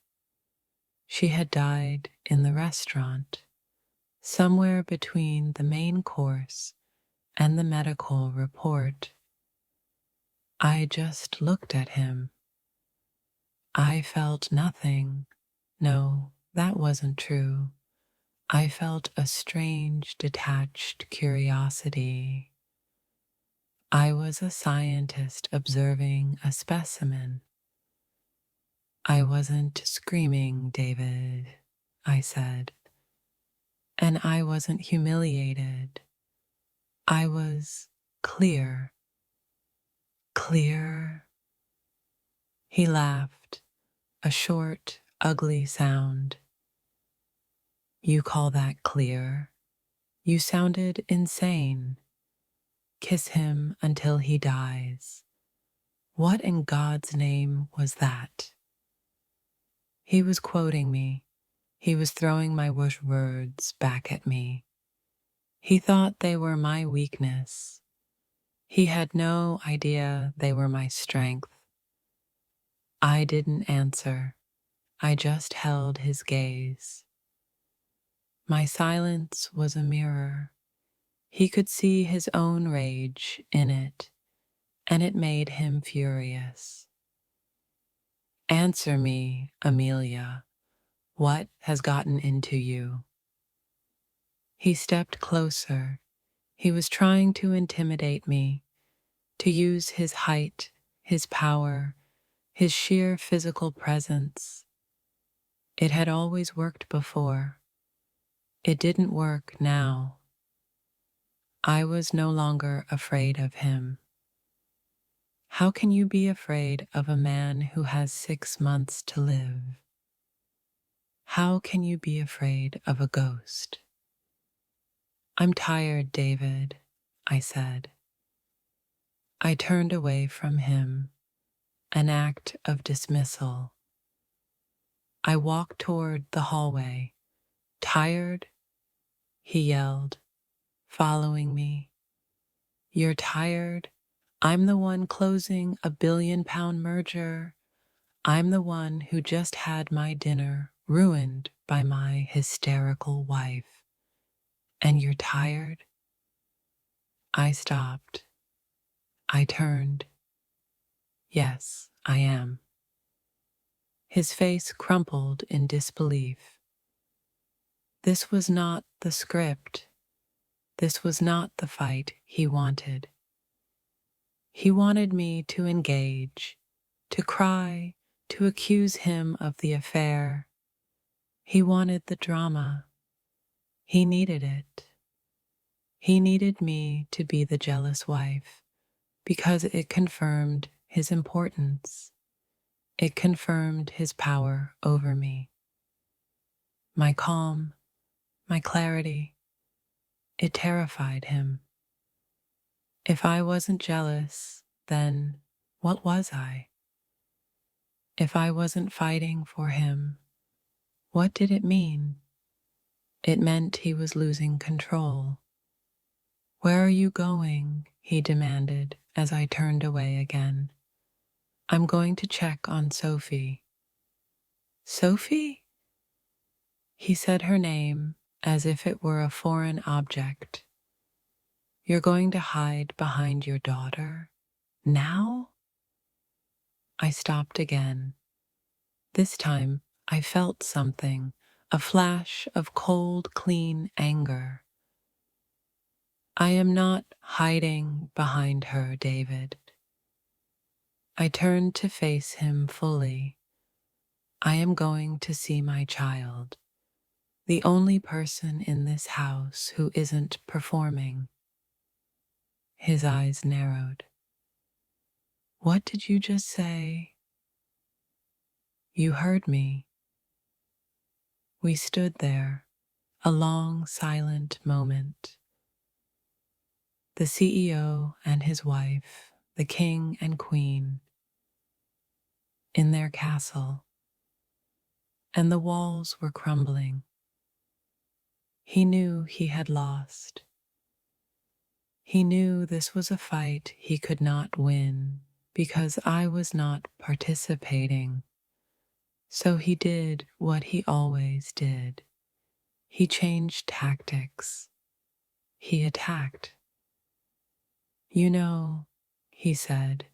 She had died in the restaurant, somewhere between the main course and the medical report. I just looked at him. I felt nothing. No, that wasn't true. I felt a strange, detached curiosity. I was a scientist observing a specimen. I wasn't screaming, David, I said. And I wasn't humiliated. I was clear. Clear. He laughed, a short, ugly sound. You call that clear? You sounded insane. Kiss him until he dies. What in God's name was that? He was quoting me. He was throwing my words back at me. He thought they were my weakness. He had no idea they were my strength. I didn't answer. I just held his gaze. My silence was a mirror. He could see his own rage in it, and it made him furious. Answer me, Amelia. What has gotten into you? He stepped closer. He was trying to intimidate me, to use his height, his power, his sheer physical presence. It had always worked before. It didn't work now. I was no longer afraid of him. How can you be afraid of a man who has 6 months to live? How can you be afraid of a ghost? I'm tired, David, I said. I turned away from him, an act of dismissal. I walked toward the hallway. Tired? He yelled, following me. You're tired? I'm the one closing a billion-pound merger. I'm the one who just had my dinner ruined by my hysterical wife. And you're tired? I stopped. I turned. Yes, I am. His face crumpled in disbelief. This was not the script. This was not the fight he wanted. He wanted me to engage, to cry, to accuse him of the affair. He wanted the drama. He needed it. He needed me to be the jealous wife because it confirmed his importance. It confirmed his power over me. My calm, my clarity, it terrified him. If I wasn't jealous, then what was I? If I wasn't fighting for him, what did it mean? It meant he was losing control. Where are you going? He demanded as I turned away again. I'm going to check on Sophie. Sophie? He said her name as if it were a foreign object. You're going to hide behind your daughter? Now? I stopped again. This time I felt something, a flash of cold, clean anger. I am not hiding behind her, David. I turned to face him fully. I am going to see my child, the only person in this house who isn't performing. His eyes narrowed. What did you just say? You heard me. We stood there, a long, silent moment. The CEO and his wife, the king and queen, in their castle, and the walls were crumbling. He knew he had lost. He knew this was a fight he could not win because I was not participating. So he did what he always did. He changed tactics. He attacked. You know, he said,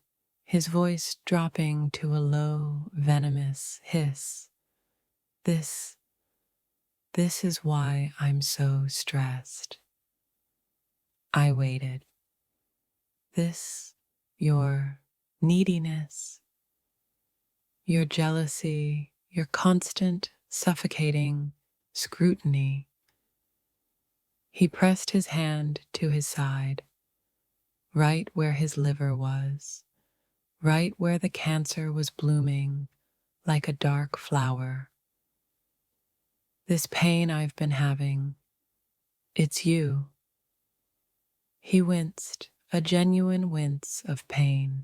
his voice dropping to a low, venomous hiss. This is why I'm so stressed. I waited. This, your neediness, your jealousy, your constant, suffocating scrutiny. He pressed his hand to his side, right where his liver was, right where the cancer was blooming like a dark flower. This pain I've been having, it's you. He winced, a genuine wince of pain.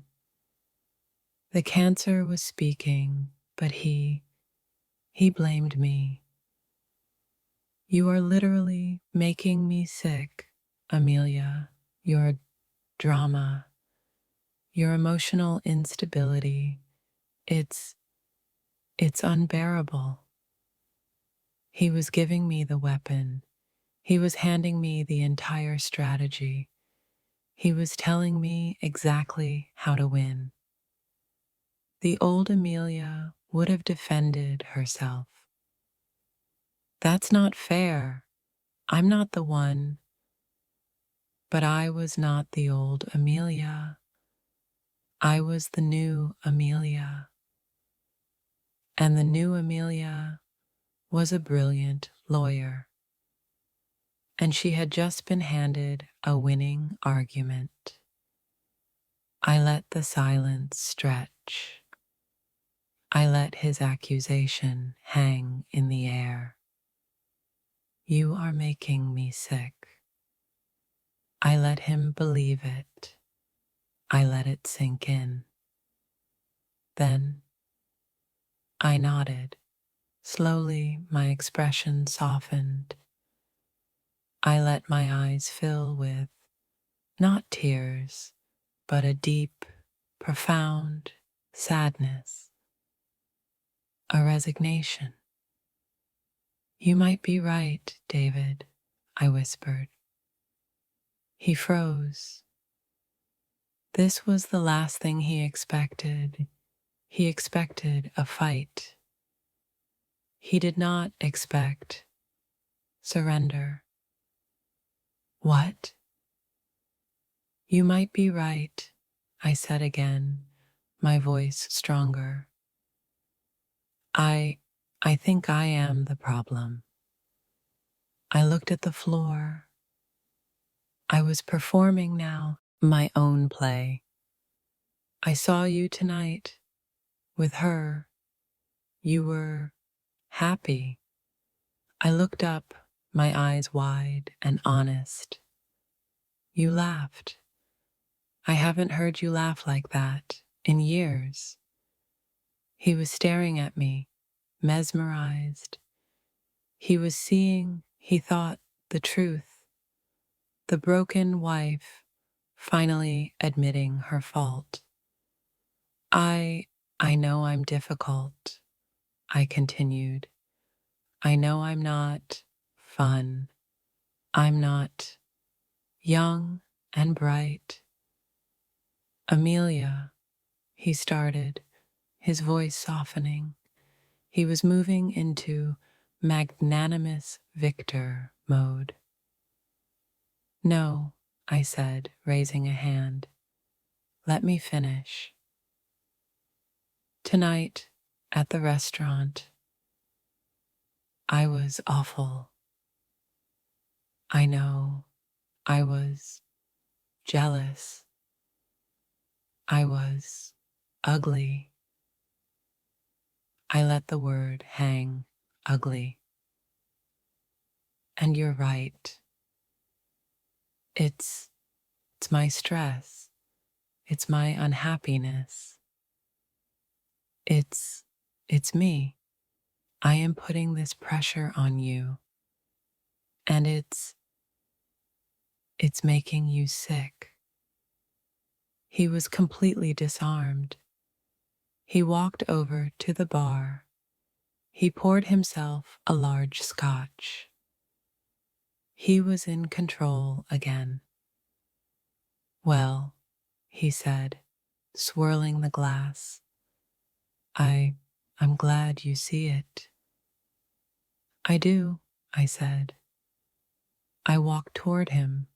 The cancer was speaking, but he blamed me. You are literally making me sick, Amelia. Your drama, your emotional instability, it's unbearable. He was giving me the weapon. He was handing me the entire strategy. He was telling me exactly how to win. The old Amelia would have defended herself. That's not fair. I'm not the one. But I was not the old Amelia. I was the new Amelia. And the new Amelia was a brilliant lawyer. And she had just been handed a winning argument. I let the silence stretch. I let his accusation hang in the air. You are making me sick. I let him believe it. I let it sink in. Then I nodded. Slowly, my expression softened. I let my eyes fill with not tears, but a deep, profound sadness, a resignation. You might be right, David, I whispered. He froze. This was the last thing he expected. He expected a fight. He did not expect surrender. What? You might be right, I said again, my voice stronger. I think I am the problem. I looked at the floor. I was performing now my own play. I saw you tonight with her. You were happy. I looked up, my eyes wide and honest. You laughed. I haven't heard you laugh like that in years. He was staring at me, mesmerized. He was seeing, he thought, the truth. The broken wife finally admitting her fault. I know I'm difficult, I continued. I know I'm not fun. I'm not young and bright. Amelia, he started, his voice softening. He was moving into magnanimous victor mode. No, I said, raising a hand. Let me finish. Tonight, at the restaurant, I was awful. I know. I was jealous. I was ugly. I let the word hang, ugly. And you're right. It's my stress. It's my unhappiness. It's me. I am putting this pressure on you. And it's making you sick. He was completely disarmed. He walked over to the bar. He poured himself a large scotch. He was in control again. Well, he said, swirling the glass, I'm glad you see it. I do, I said. I walked toward him.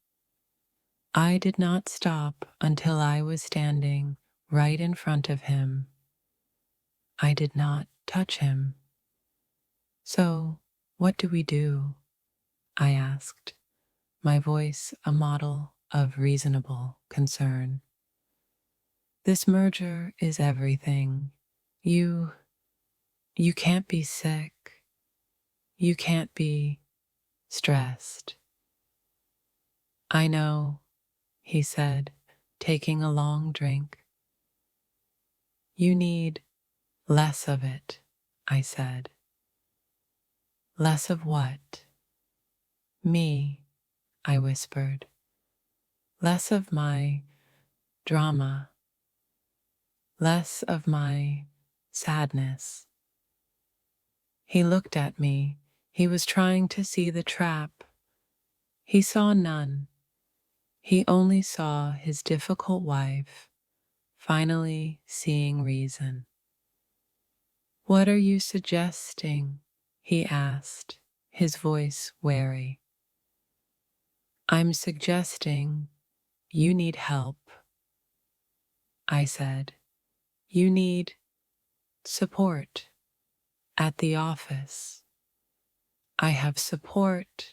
I did not stop until I was standing right in front of him. I did not touch him. So, what do we do? I asked, my voice a model of reasonable concern. This merger is everything. You can't be sick. You can't be stressed. I know, he said, taking a long drink. You need less of it, I said. Less of what? Me, I whispered. Less of my drama. Less of my sadness. He looked at me. He was trying to see the trap. He saw none. He only saw his difficult wife, finally seeing reason. What are you suggesting? He asked, his voice wary. I'm suggesting you need help. I said, you need support at the office. I have support.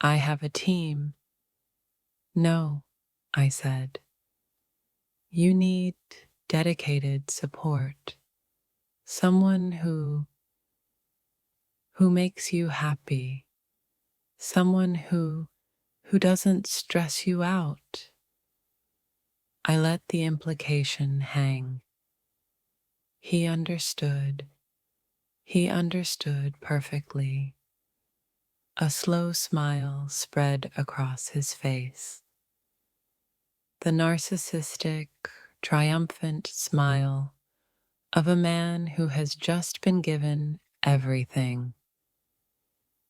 I have a team. No, I said. You need dedicated support. Someone who makes you happy. Someone who doesn't stress you out. I let the implication hang. He understood. He understood perfectly. A slow smile spread across his face. The narcissistic, triumphant smile of a man who has just been given everything.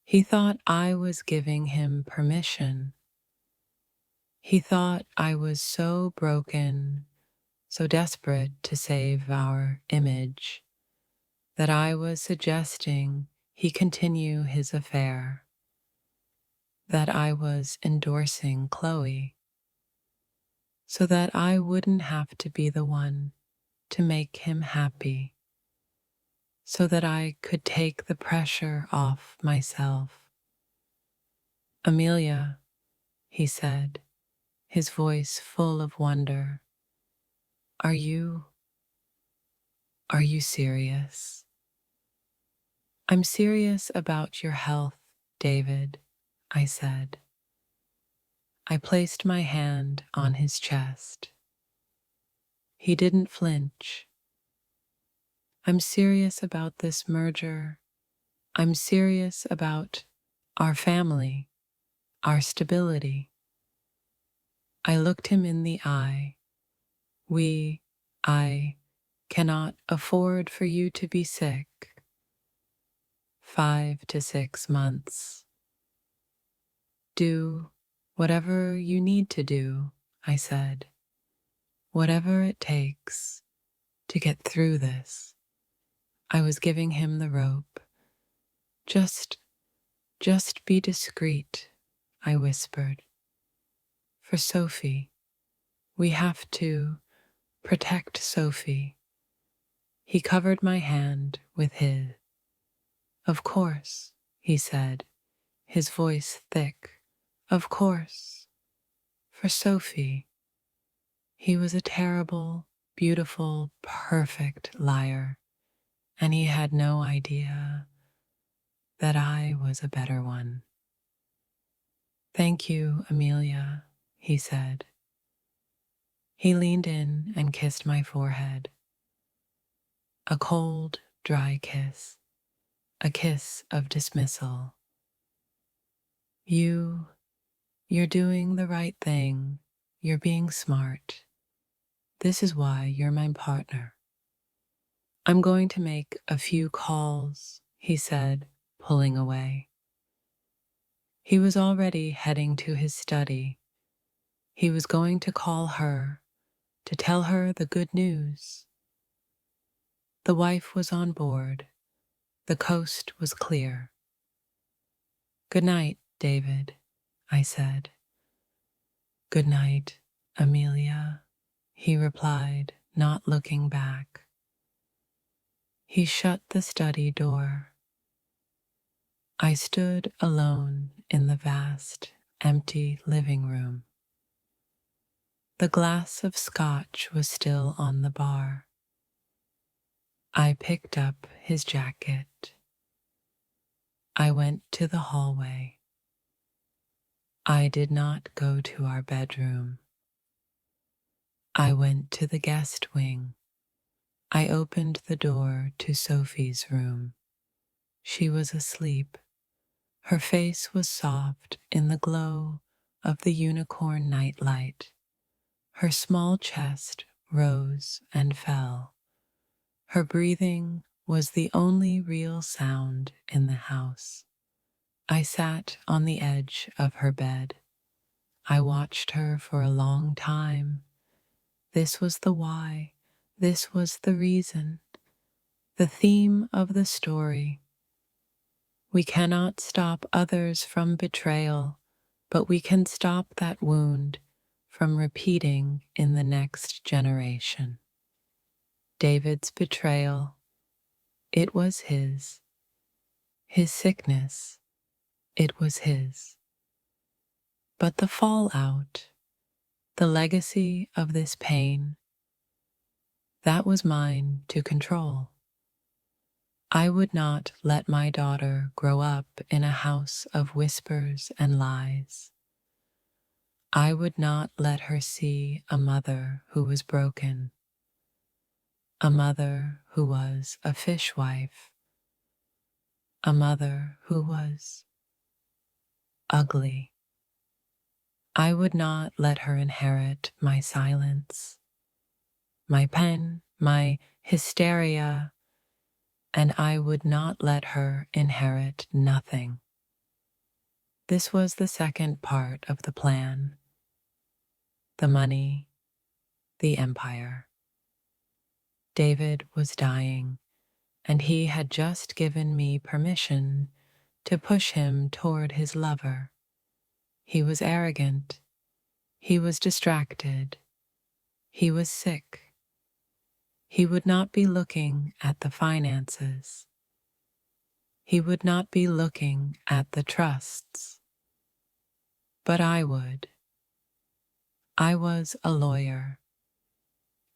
He thought I was giving him permission. He thought I was so broken, so desperate to save our image, that I was suggesting he continue his affair, that I was endorsing Chloe, so that I wouldn't have to be the one to make him happy, so that I could take the pressure off myself. Amelia, he said, his voice full of wonder, are you serious? I'm serious about your health, David, I said. I placed my hand on his chest. He didn't flinch. I'm serious about this merger. I'm serious about our family, our stability. I looked him in the eye. I cannot afford for you to be sick. 5 to 6 months. Do whatever you need to do, I said. Whatever it takes to get through this. I was giving him the rope. Just be discreet, I whispered. For Sophie, we have to protect Sophie. He covered my hand with his. Of course, he said, his voice thick. Of course. For Sophie. He was a terrible, beautiful, perfect liar, and he had no idea that I was a better one. Thank you, Amelia, he said. He leaned in and kissed my forehead. A cold, dry kiss. A kiss of dismissal. You're doing the right thing. You're being smart. This is why you're my partner. I'm going to make a few calls, he said, pulling away. He was already heading to his study. He was going to call her to tell her the good news. The wife was on board. The coast was clear. Good night, David, I said. Good night, Amelia, he replied, not looking back. He shut the study door. I stood alone in the vast, empty living room. The glass of scotch was still on the bar. I picked up his jacket. I went to the hallway. I did not go to our bedroom. I went to the guest wing. I opened the door to Sophie's room. She was asleep. Her face was soft in the glow of the unicorn nightlight. Her small chest rose and fell. Her breathing was the only real sound in the house. I sat on the edge of her bed. I watched her for a long time. This was the why. This was the reason. The theme of the story. We cannot stop others from betrayal, but we can stop that wound from repeating in the next generation. David's betrayal, it was his. His sickness, it was his. But the fallout, the legacy of this pain, that was mine to control. I would not let my daughter grow up in a house of whispers and lies. I would not let her see a mother who was broken, a mother who was a fishwife, a mother who was ugly. I would not let her inherit my silence, my pen, my hysteria, and I would not let her inherit nothing. This was the second part of the plan. The money, the empire. David was dying, and he had just given me permission to push him toward his lover. He was arrogant. He was distracted. He was sick. He would not be looking at the finances. He would not be looking at the trusts. But I would. I was a lawyer,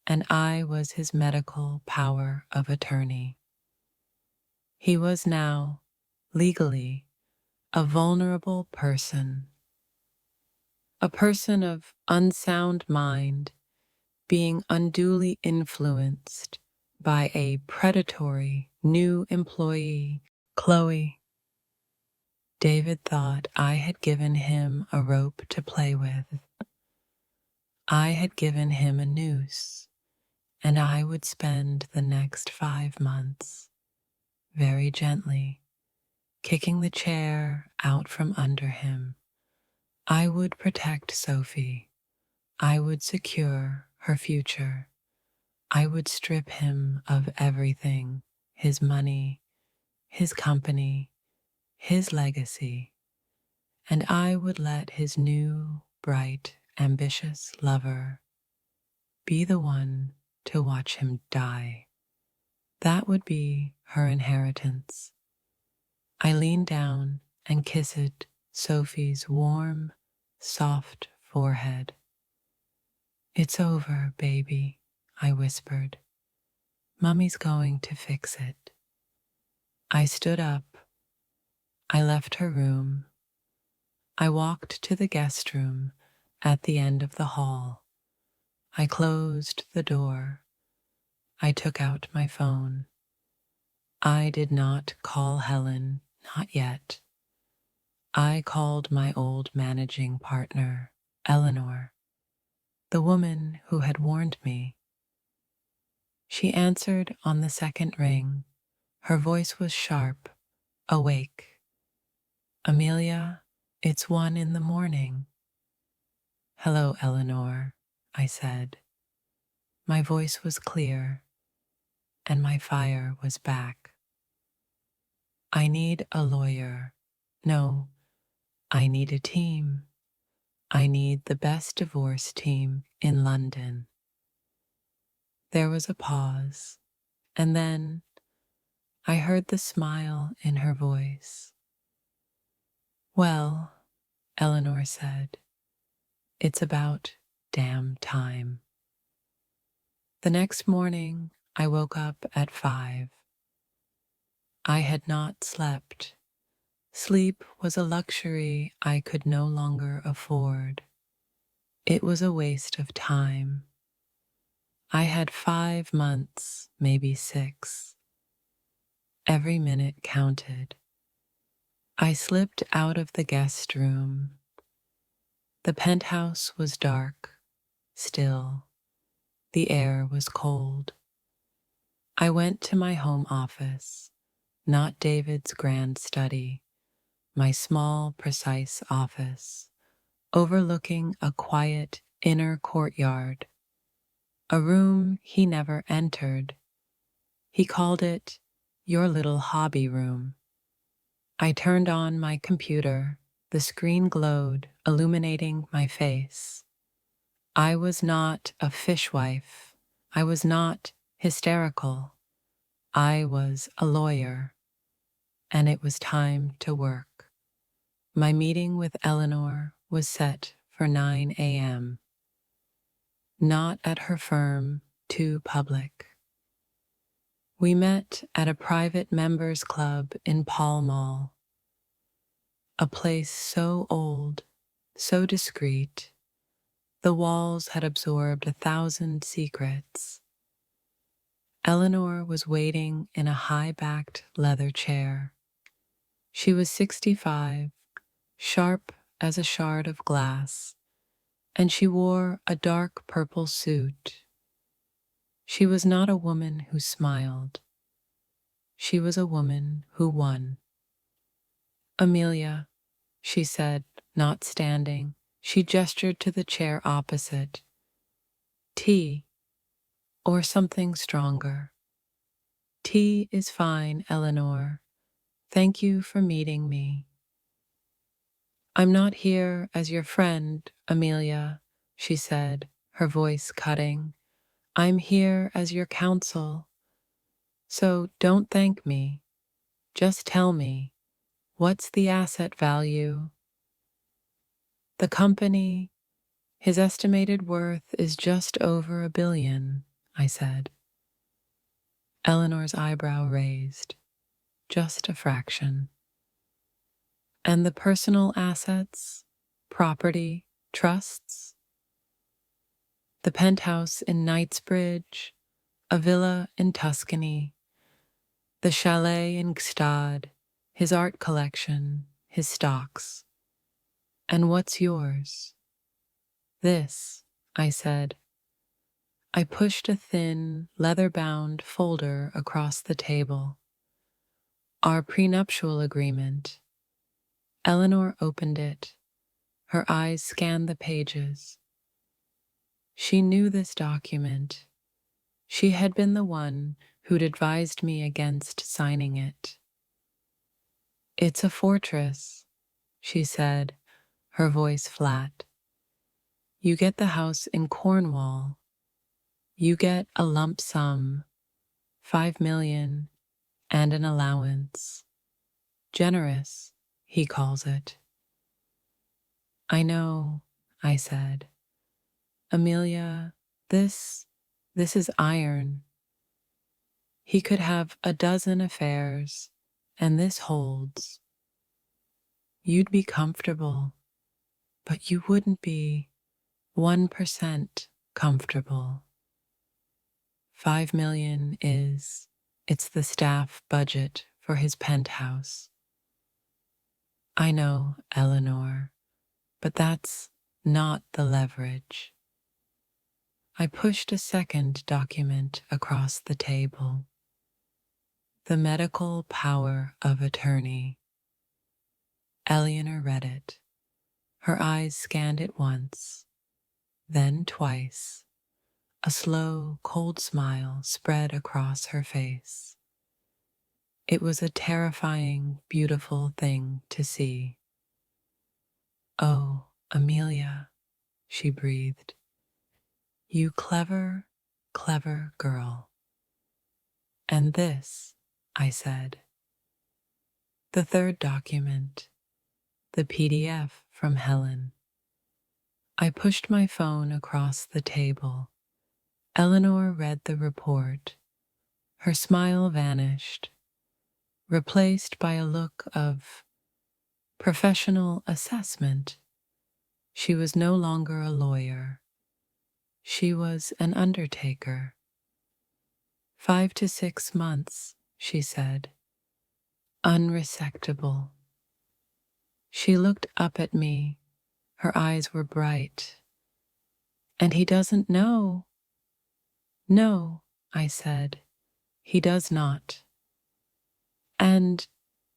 and I was his medical power of attorney. He was now, legally, a vulnerable person, a person of unsound mind, being unduly influenced by a predatory new employee, Chloe. David thought I had given him a rope to play with. I had given him a noose, and I would spend the next 5 months, very gently, kicking the chair out from under him. I would protect Sophie. I would secure her future. I would strip him of everything, his money, his company, his legacy, and I would let his new, bright, ambitious lover be the one to watch him die. That would be her inheritance. I leaned down and kissed Sophie's warm, soft forehead. "It's over, baby," I whispered. "Mummy's going to fix it." I stood up. I left her room. I walked to the guest room at the end of the hall. I closed the door. I took out my phone. I did not call Helen, not yet. I called my old managing partner, Eleanor, the woman who had warned me. She answered on the second ring. Her voice was sharp, awake. "Amelia, it's 1 in the morning." "Hello, Eleanor," I said. My voice was clear, and my fire was back. "I need a lawyer. No, I need a team. I need the best divorce team in London. There was a pause, and then I heard the smile in her voice. Well, Eleanor said, it's about damn time. The next morning, I woke up at 5. I had not slept. Sleep was a luxury I could no longer afford. It was a waste of time. I had 5 months, maybe 6. Every minute counted. I slipped out of the guest room. The penthouse was dark, still. The air was cold. I went to my home office, not David's grand study, my small, precise office, overlooking a quiet inner courtyard, a room he never entered. He called it your little hobby room. I turned on my computer. The screen glowed, illuminating my face. I was not a fishwife. I was not hysterical. I was a lawyer, and it was time to work. My meeting with Eleanor was set for 9 a.m. Not at her firm, too public. We met at a private members club in Pall Mall, a place so old, so discreet, the walls had absorbed 1,000 secrets. Eleanor was waiting in a high-backed leather chair. She was 65, sharp as a shard of glass, and she wore a dark purple suit. She was not a woman who smiled. She was a woman who won. Amelia, she said, not standing. She gestured to the chair opposite. Tea, or something stronger. Tea is fine, Eleanor. Thank you for meeting me. I'm not here as your friend, Amelia, she said, her voice cutting. I'm here as your counsel. So don't thank me. Just tell me, what's the asset value? The company, his estimated worth is just over $1 billion, I said. Eleanor's eyebrow raised. Just a fraction. And the personal assets, property, trusts? The penthouse in Knightsbridge, a villa in Tuscany, the chalet in Gstaad, his art collection, his stocks. And what's yours? This, I said. I pushed a thin, leather-bound folder across the table. Our prenuptial agreement. Eleanor opened it. Her eyes scanned the pages. She knew this document. She had been the one who'd advised me against signing it. It's a fortress, she said, her voice flat. You get the house in Cornwall. You get a lump sum, 5 million, and an allowance. Generous, he calls it. I know, I said. Amelia, this is iron. He could have a dozen affairs, and this holds. You'd be comfortable, but you wouldn't be 1% comfortable. 5 million it's the staff budget for his penthouse. I know, Eleanor, but that's not the leverage. I pushed a second document across the table. The medical power of attorney. Eleanor read it. Her eyes scanned it once, then twice. A slow, cold smile spread across her face. It was a terrifying, beautiful thing to see. Oh, Amelia, she breathed. You clever, clever girl. And this, I said. The third document, the PDF from Helen. I pushed my phone across the table. Eleanor read the report. Her smile vanished, replaced by a look of professional assessment. She was no longer a lawyer. She was an undertaker. 5 to 6 months, she said. Unresectable. She looked up at me. Her eyes were bright. And he doesn't know. No, I said. He does not. And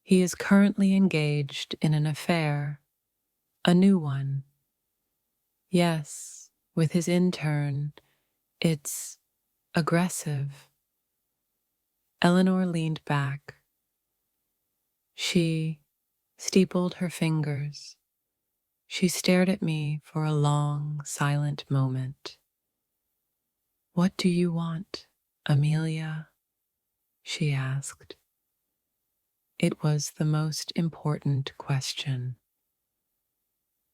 he is currently engaged in an affair, a new one. Yes, with his intern. It's aggressive. Eleanor leaned back. She steepled her fingers. She stared at me for a long, silent moment. What do you want, Amelia? She asked. It was the most important question.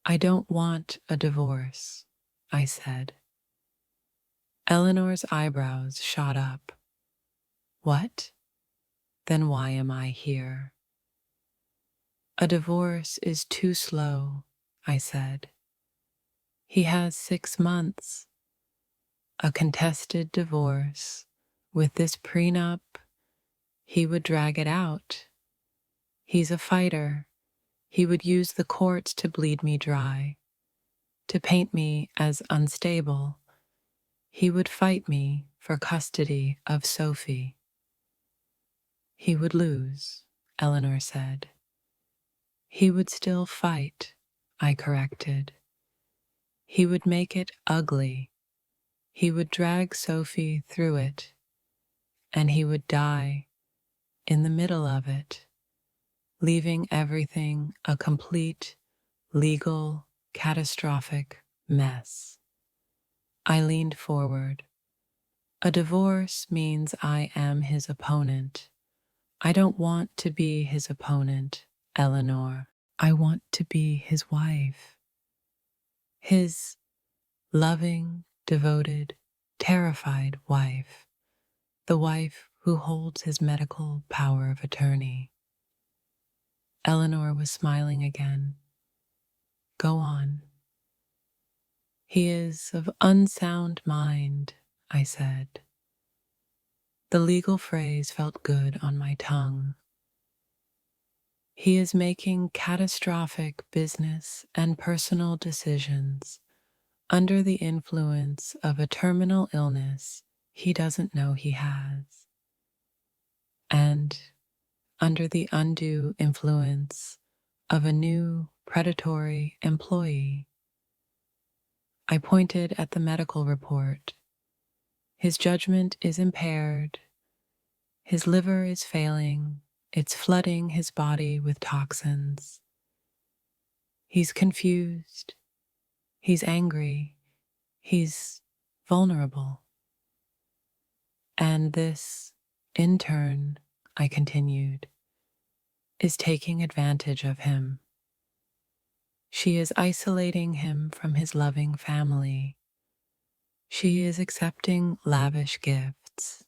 I don't want a divorce, I said. Eleanor's eyebrows shot up. What? Then why am I here? A divorce is too slow, I said. He has 6 months. A contested divorce. With this prenup, he would drag it out. He's a fighter. He would use the courts to bleed me dry, to paint me as unstable. He would fight me for custody of Sophie. He would lose, Eleanor said. He would still fight, I corrected. He would make it ugly. He would drag Sophie through it, and he would die in the middle of it, leaving everything a complete, legal, catastrophic mess. I leaned forward. A divorce means I am his opponent. I don't want to be his opponent, Eleanor. I want to be his wife. His loving, devoted, terrified wife. The wife who holds his medical power of attorney. Eleanor was smiling again. Go on. He is of unsound mind, I said. The legal phrase felt good on my tongue. He is making catastrophic business and personal decisions under the influence of a terminal illness he doesn't know he has, and under the undue influence of a new predatory employee. I pointed at the medical report. His judgment is impaired. His liver is failing. It's flooding his body with toxins. He's confused. He's angry. He's vulnerable. And this intern, I continued, is taking advantage of him. She is isolating him from his loving family. She is accepting lavish gifts.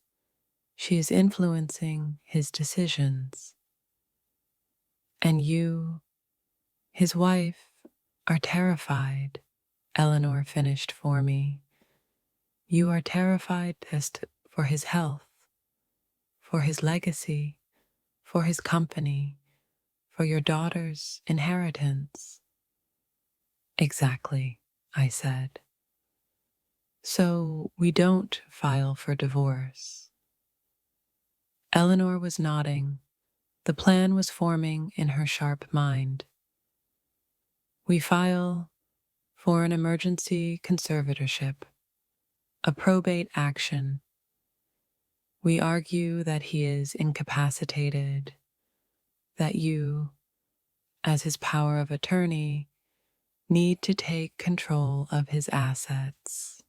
She is influencing his decisions. And you, his wife, are terrified, Eleanor finished for me. You are terrified for his health, for his legacy, for his company, for your daughter's inheritance. Exactly, I said. So we don't file for divorce. Eleanor was nodding. The plan was forming in her sharp mind. We file for an emergency conservatorship, a probate action. We argue that he is incapacitated, that you, as his power of attorney, need to take control of his assets,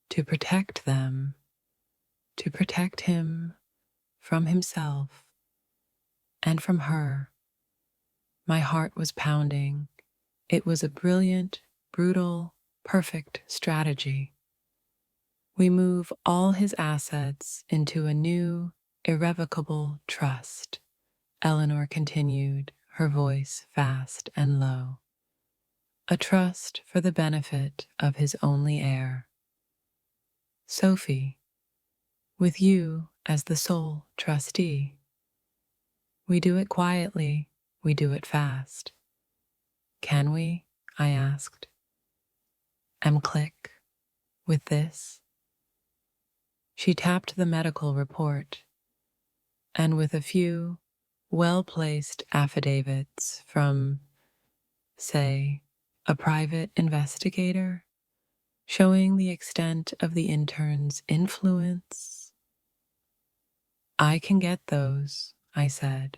to protect them, to protect him from himself and from her. My heart was pounding. It was a brilliant, brutal, perfect strategy. We move all his assets into a new, irrevocable trust, Eleanor continued, her voice fast and low. A trust for the benefit of his only heir. Sophie, with you as the sole trustee. We do it quietly, we do it fast. Can we? I asked. Click with this? She tapped the medical report, and with a few well-placed affidavits from, say, a private investigator, showing the extent of the intern's influence. I can get those, I said.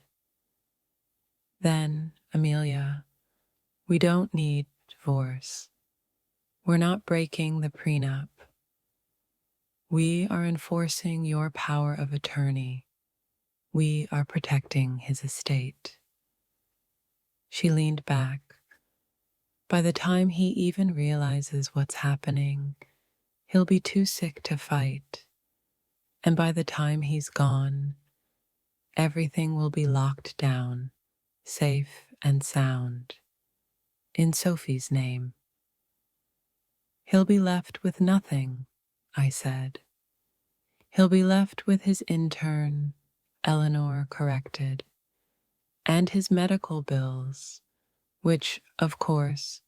Then, Amelia, we don't need divorce. We're not breaking the prenup. We are enforcing your power of attorney. We are protecting his estate. She leaned back. By the time he even realizes what's happening, he'll be too sick to fight. And by the time he's gone, everything will be locked down, safe and sound, in Sophie's name. He'll be left with nothing, I said. He'll be left with his intern, Eleanor corrected, and his medical bills, which, of course,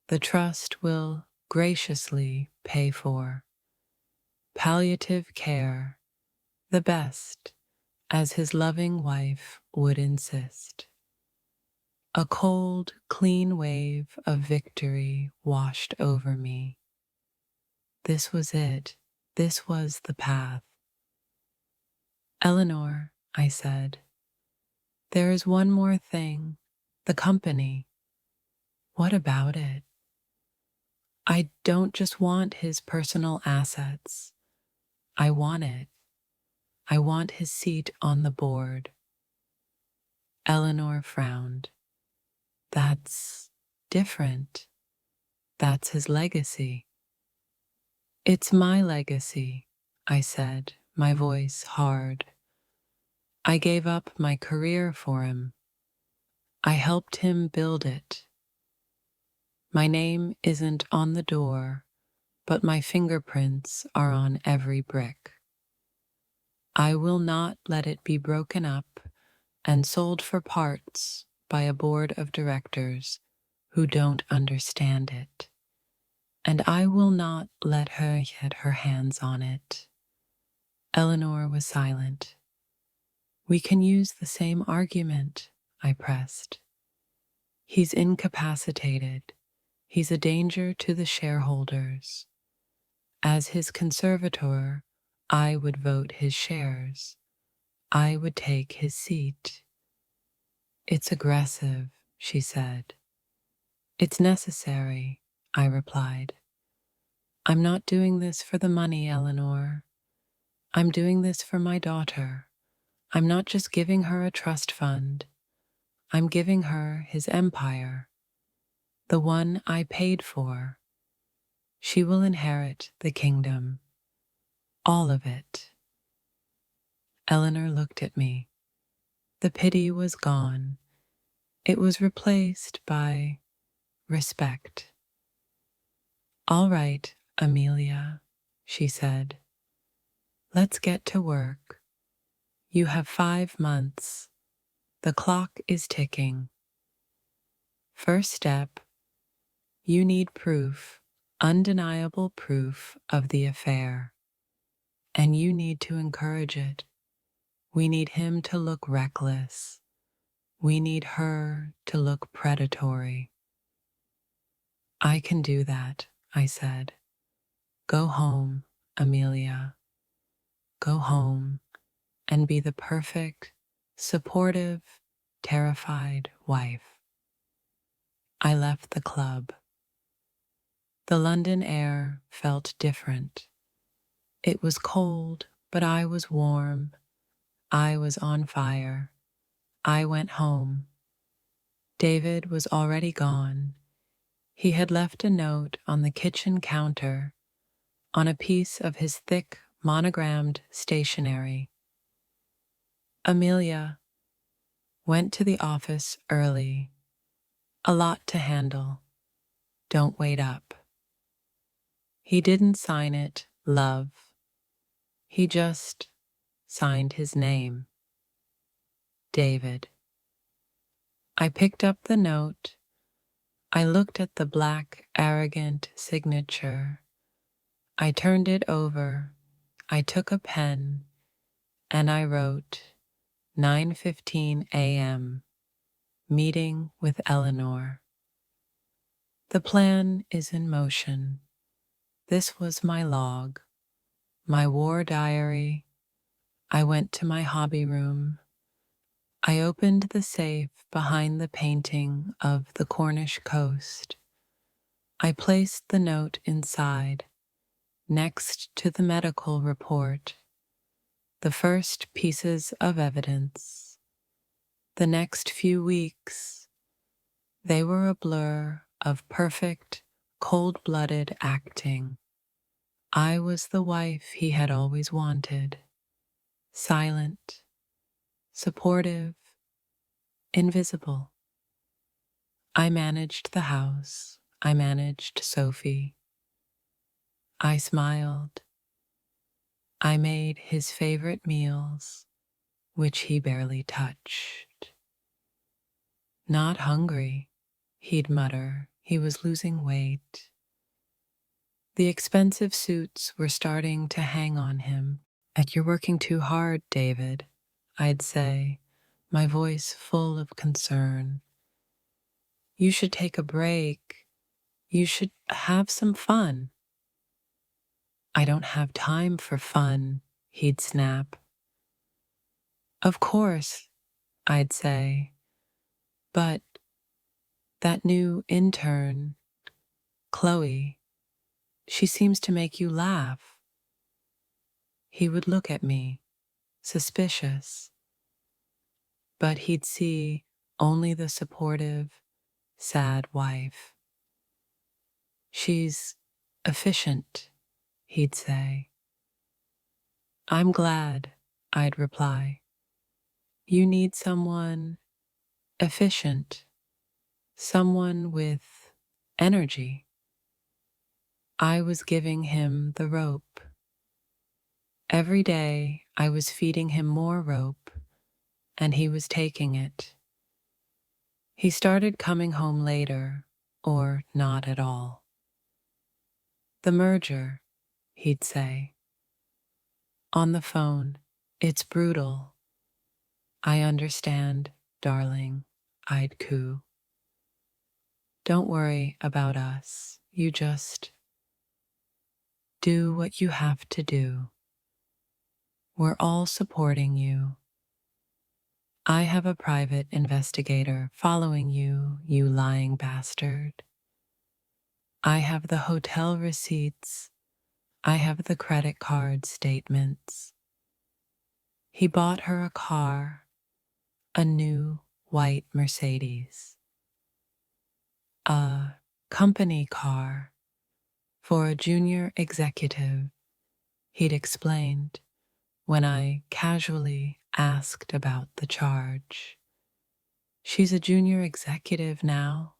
the trust will graciously pay for. Palliative care, the best, as his loving wife would insist. A cold, clean wave of victory washed over me. This was it. This was the path. Eleanor, I said, there is one more thing. The company. What about it? I don't just want his personal assets. I want it. I want his seat on the board. Eleanor frowned. That's different. That's his legacy. It's my legacy, I said, my voice hard. I gave up my career for him. I helped him build it. My name isn't on the door, but my fingerprints are on every brick. I will not let it be broken up and sold for parts by a board of directors who don't understand it. And I will not let her get her hands on it. Eleanor was silent. We can use the same argument, I pressed. He's incapacitated. He's a danger to the shareholders. As his conservator, I would vote his shares. I would take his seat. It's aggressive, she said. It's necessary, I replied. I'm not doing this for the money, Eleanor. I'm doing this for my daughter. I'm not just giving her a trust fund. I'm giving her his empire, the one I paid for. She will inherit the kingdom, all of it. Eleanor looked at me. The pity was gone. It was replaced by respect. All right, Amelia, she said. Let's get to work. You have 5 months. The clock is ticking. First step, you need proof, undeniable proof of the affair. And you need to encourage it. We need him to look reckless. We need her to look predatory. I can do that, I said. Go home, Amelia. Go home and be the perfect, supportive, terrified wife. I left the club. The London air felt different. It was cold, but I was warm. I was on fire. I went home. David was already gone. He had left a note on the kitchen counter on a piece of his thick, monogrammed stationery. Amelia went to the office early. A lot to handle. Don't wait up. He didn't sign it, love. He just signed his name. David. I picked up the note. I looked at the black, arrogant signature. I turned it over. I took a pen and I wrote 9:15 a.m. Meeting with Eleanor. The plan is in motion. This was my log, my war diary. I went to my hobby room. I opened the safe behind the painting of the Cornish coast. I placed the note inside, next to the medical report, the first pieces of evidence. The next few weeks, they were a blur of perfect, cold-blooded acting. I was the wife he had always wanted, silent, supportive, invisible. I managed the house. I managed Sophie. I smiled. I made his favorite meals, which he barely touched. Not hungry, he'd mutter. He was losing weight. The expensive suits were starting to hang on him. You're working too hard, David, I'd say, my voice full of concern. You should take a break. You should have some fun. I don't have time for fun, he'd snap. Of course, I'd say, but that new intern, Chloe, she seems to make you laugh. He would look at me, suspicious, but he'd see only the supportive, sad wife. She's efficient, he'd say. I'm glad, I'd reply. You need someone efficient, someone with energy. I was giving him the rope. Every day I was feeding him more rope, and he was taking it. He started coming home later, or not at all. The merger, he'd say. On the phone, it's brutal. I understand, darling, I'd coo. Don't worry about us. You just do what you have to do. We're all supporting you. I have a private investigator following you, you lying bastard. I have the hotel receipts. I have the credit card statements. He bought her a car, a new white Mercedes. A company car for a junior executive, he'd explained when I casually asked about the charge. She's a junior executive now,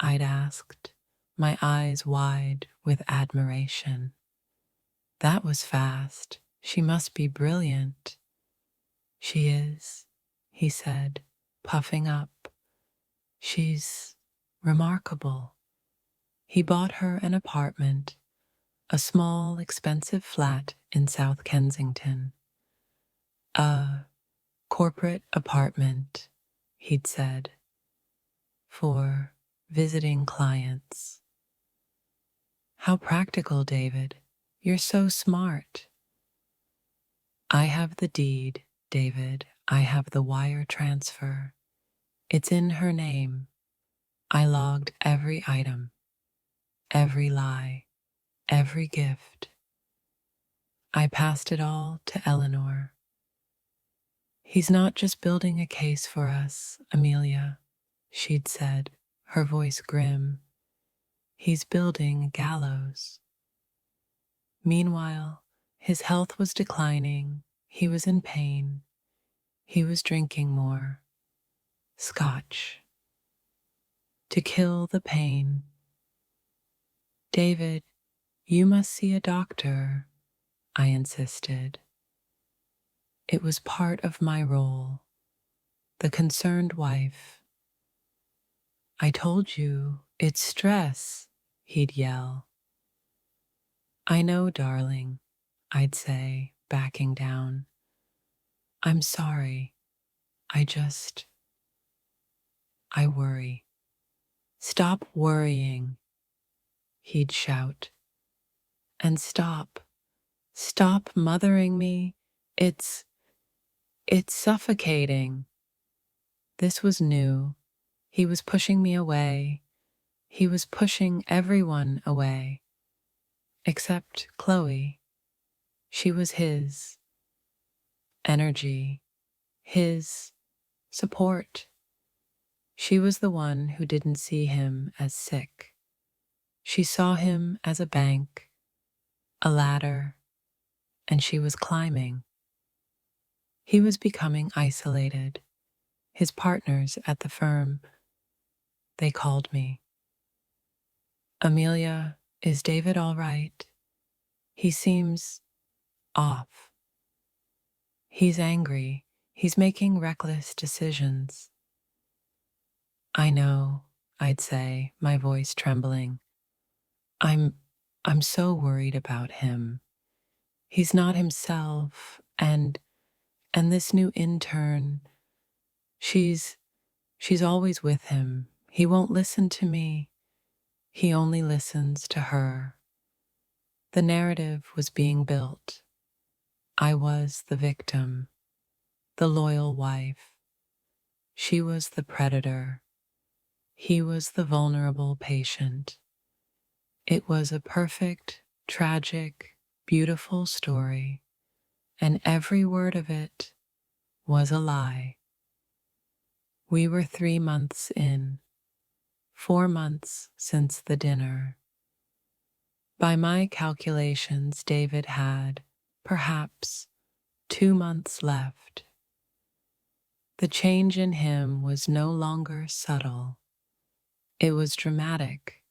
I'd asked, my eyes wide with admiration. That was fast. She must be brilliant. She is, he said, puffing up. She's remarkable. He bought her an apartment, a small, expensive flat in South Kensington. A corporate apartment, he'd said, for visiting clients. How practical, David. You're so smart. I have the deed, David. I have the wire transfer. It's in her name. I logged every item, every lie, every gift. I passed it all to Eleanor. He's not just building a case for us, Amelia, she'd said, her voice grim. He's building a gallows. Meanwhile, his health was declining. He was in pain. He was drinking more scotch to kill the pain. David, you must see a doctor, I insisted. It was part of my role, the concerned wife. I told you, it's stress, he'd yell. I know, darling, I'd say, backing down. I'm sorry. I worry. Stop worrying, he'd shout. And stop mothering me. It's suffocating. This was new. He was pushing me away. He was pushing everyone away. Except Chloe. She was his energy, his support. She was the one who didn't see him as sick. She saw him as a bank, a ladder, and she was climbing. He was becoming isolated. His partners at the firm, they called me. Amelia, is David all right? He seems off. He's angry. He's making reckless decisions. I know, I'd say, my voice trembling. I'm so worried about him. He's not himself, and this new intern, she's always with him. He won't listen to me. He only listens to her. The narrative was being built. I was the victim, the loyal wife. She was the predator. He was the vulnerable patient. It was a perfect, tragic, beautiful story, and every word of it was a lie. We were 3 months in, 4 months since the dinner. By my calculations, David had, perhaps, 2 months left. The change in him was no longer subtle. It was dramatic.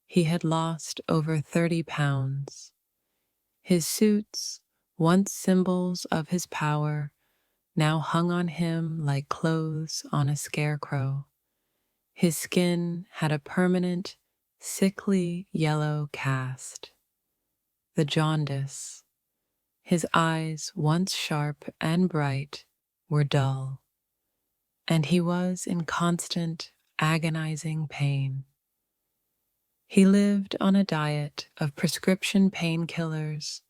He had lost over 30 pounds. His suits, once symbols of his power, now hung on him like clothes on a scarecrow. His skin had a permanent, sickly yellow cast. The jaundice. His eyes, once sharp and bright, were dull, and he was in constant, agonizing pain. He lived on a diet of prescription painkillers,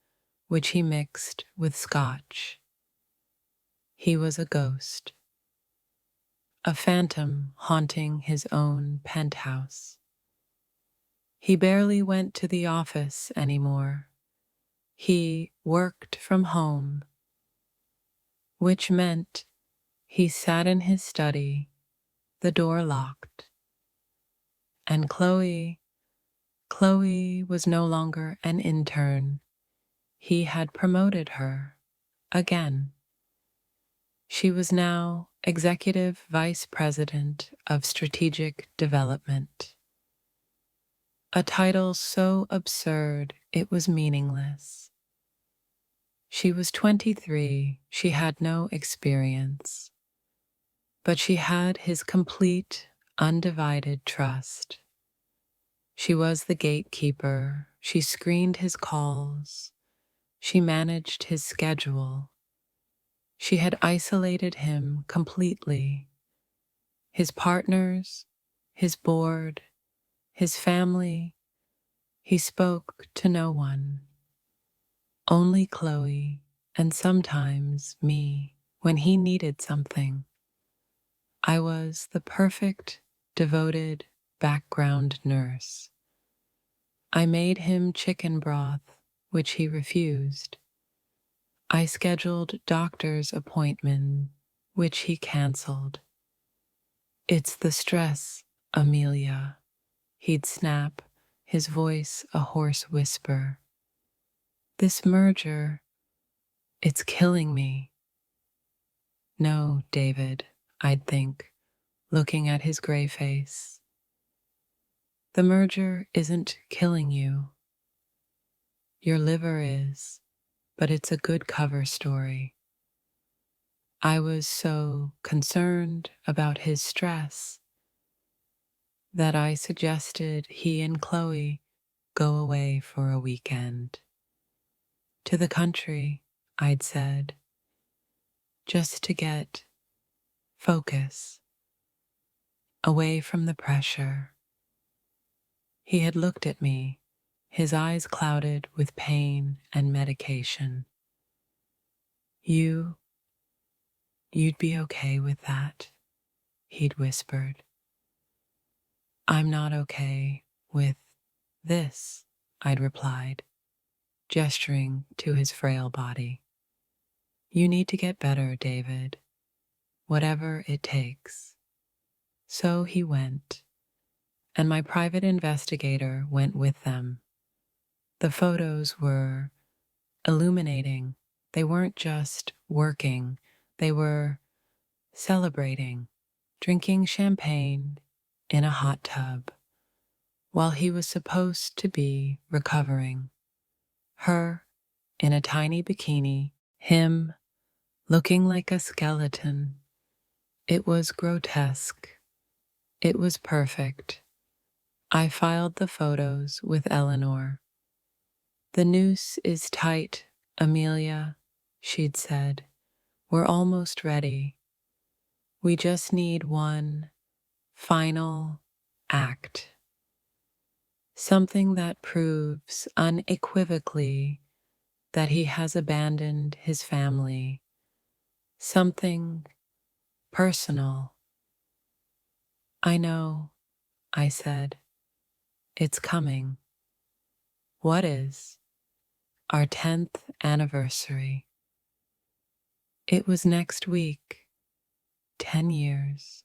which he mixed with scotch. He was a ghost, a phantom haunting his own penthouse. He barely went to the office anymore. He worked from home, which meant he sat in his study, the door locked. And Chloe was no longer an intern. He had promoted her again. She was now Executive Vice President of Strategic Development. A title so absurd it was meaningless. She was 23, she had no experience, but she had his complete, undivided trust. She was the gatekeeper, she screened his calls, she managed his schedule. She had isolated him completely. His partners, his board, his family, he spoke to no one. Only Chloe, and sometimes me, when he needed something. I was the perfect, devoted background nurse. I made him chicken broth, which he refused. I scheduled doctor's appointment, which he canceled. It's the stress, Amelia, he'd snap, his voice a hoarse whisper. This merger, it's killing me. No, David, I'd think, looking at his gray face. The merger isn't killing you. Your liver is, but it's a good cover story. I was so concerned about his stress that I suggested he and Chloe go away for a weekend. To the country, I'd said, just to get focus, away from the pressure. He had looked at me, his eyes clouded with pain and medication. You'd be okay with that, he'd whispered. I'm not okay with this, I'd replied, gesturing to his frail body. You need to get better, David, whatever it takes. So he went, and my private investigator went with them. The photos were illuminating. They weren't just working, they were celebrating, drinking champagne in a hot tub, while he was supposed to be recovering. Her in a tiny bikini, him looking like a skeleton. It was grotesque. It was perfect. I filed the photos with Eleanor. The noose is tight, Amelia, she'd said. We're almost ready. We just need one final act. Something that proves unequivocally that he has abandoned his family. Something personal. I know, I said. It's coming. What is? Our 10th anniversary. It was next week. 10 years.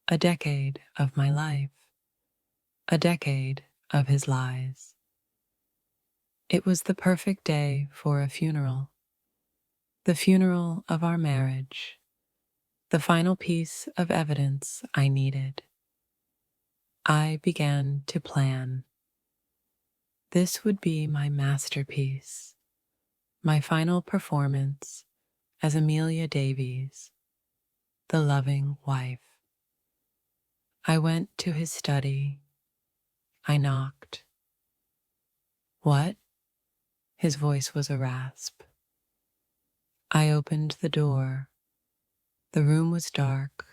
A decade of my life. A decade of his lies. It was the perfect day for a funeral. The funeral of our marriage. The final piece of evidence I needed. I began to plan. This would be my masterpiece, my final performance as Amelia Davies, the loving wife. I went to his study. I knocked. What? His voice was a rasp. I opened the door. The room was dark.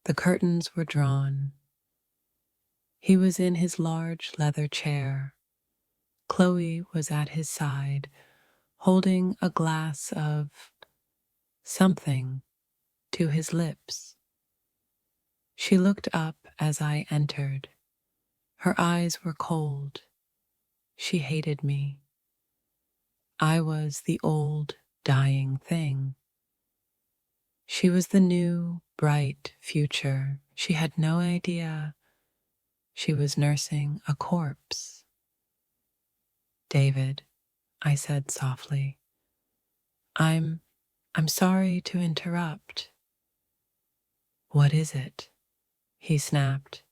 The curtains were drawn. He was in his large leather chair. Chloe was at his side, holding a glass of something to his lips. She looked up as I entered. Her eyes were cold. She hated me. I was the old, dying thing. She was the new, bright future. She had no idea she was nursing a corpse. David, I said softly, I'm sorry to interrupt. What is it? He snapped.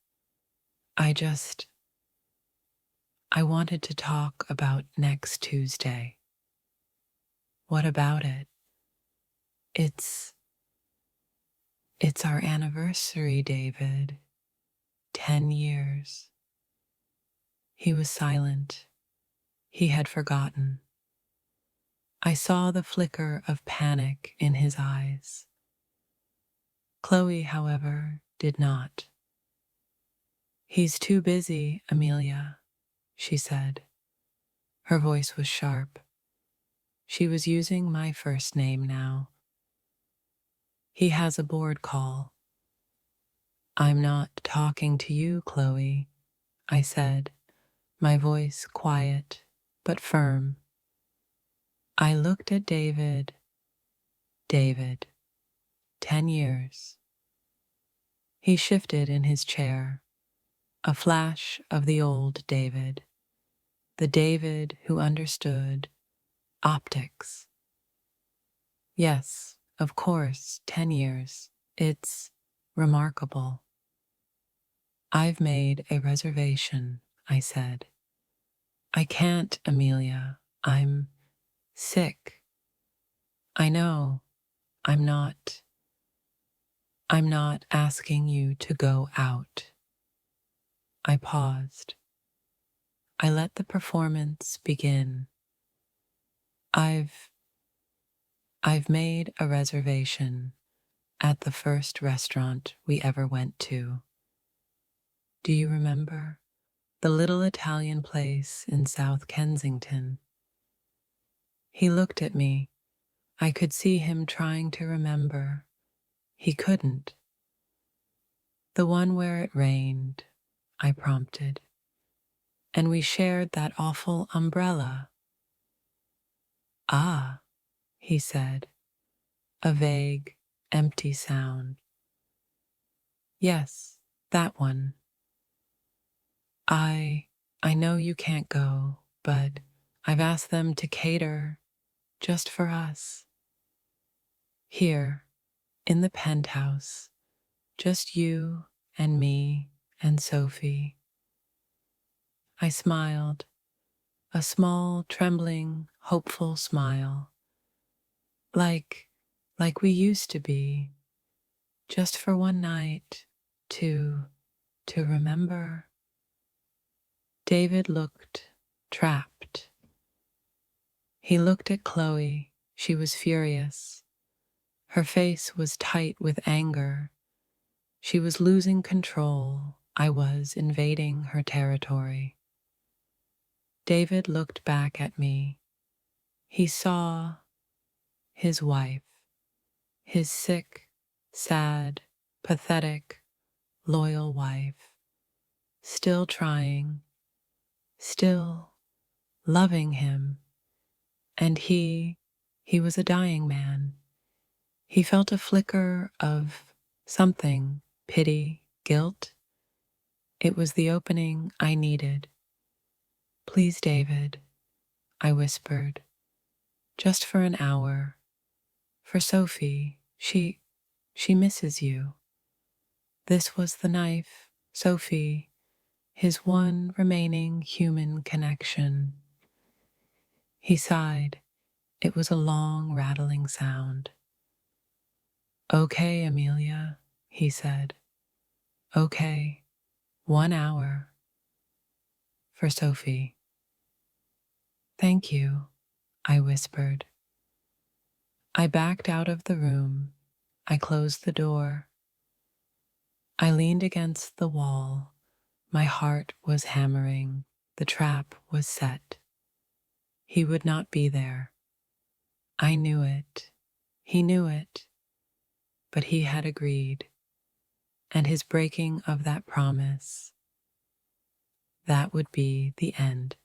I wanted to talk about next Tuesday. What about it? It's our anniversary, David. 10 years. He was silent. He had forgotten. I saw the flicker of panic in his eyes. Chloe, however, did not. He's too busy, Amelia, she said. Her voice was sharp. She was using my first name now. He has a board call. I'm not talking to you, Chloe, I said, my voice quiet but firm. I looked at David. David, 10 years. He shifted in his chair, a flash of the old David, the David who understood optics. Yes, of course, 10 years. It's remarkable. I've made a reservation, I said. I can't, Amelia. I'm sick. I know. I'm not. I'm not asking you to go out. I paused. I let the performance begin. I've made a reservation at the first restaurant we ever went to. Do you remember? The little Italian place in South Kensington. He looked at me. I could see him trying to remember. He couldn't. The one where it rained, I prompted. And we shared that awful umbrella. Ah, he said, a vague, empty sound. Yes, that one. I know you can't go, but I've asked them to cater just for us. Here, in the penthouse, just you and me and Sophie. I smiled, a small, trembling, hopeful smile. Like we used to be, just for one night, to remember. David looked trapped. He looked at Chloe. She was furious. Her face was tight with anger. She was losing control. I was invading her territory. David looked back at me. He saw his wife, his sick, sad, pathetic, loyal wife, still trying, still loving him. And he was a dying man. He felt a flicker of something, pity, guilt. It was the opening I needed. Please, David, I whispered, just for an hour. For Sophie, she misses you. This was the knife, Sophie, his one remaining human connection. He sighed. It was a long, rattling sound. Okay, Amelia, he said. Okay, 1 hour. For Sophie. Thank you, I whispered. I backed out of the room. I closed the door. I leaned against the wall. My heart was hammering. The trap was set. He would not be there. I knew it. He knew it. But he had agreed. And his breaking of that promise, that would be the end.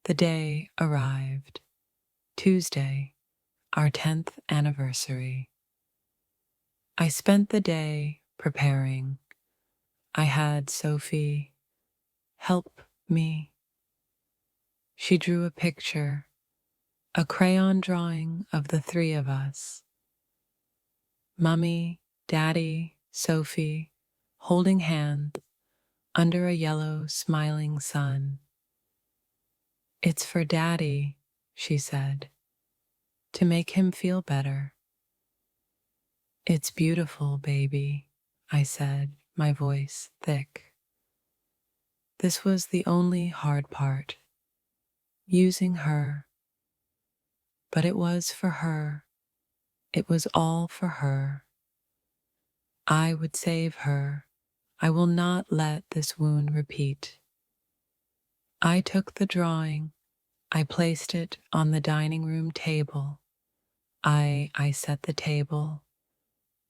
The day arrived. Tuesday, our 10th anniversary. I spent the day preparing. I had Sophie help me. She drew a picture, a crayon drawing of the three of us. Mummy, Daddy, Sophie, holding hands under a yellow, smiling sun. It's for Daddy, she said, to make him feel better. It's beautiful, baby, I said, my voice thick. This was the only hard part, using her. But it was for her. It was all for her. I would save her. I will not let this wound repeat. I took the drawing. I placed it on the dining room table. I set the table,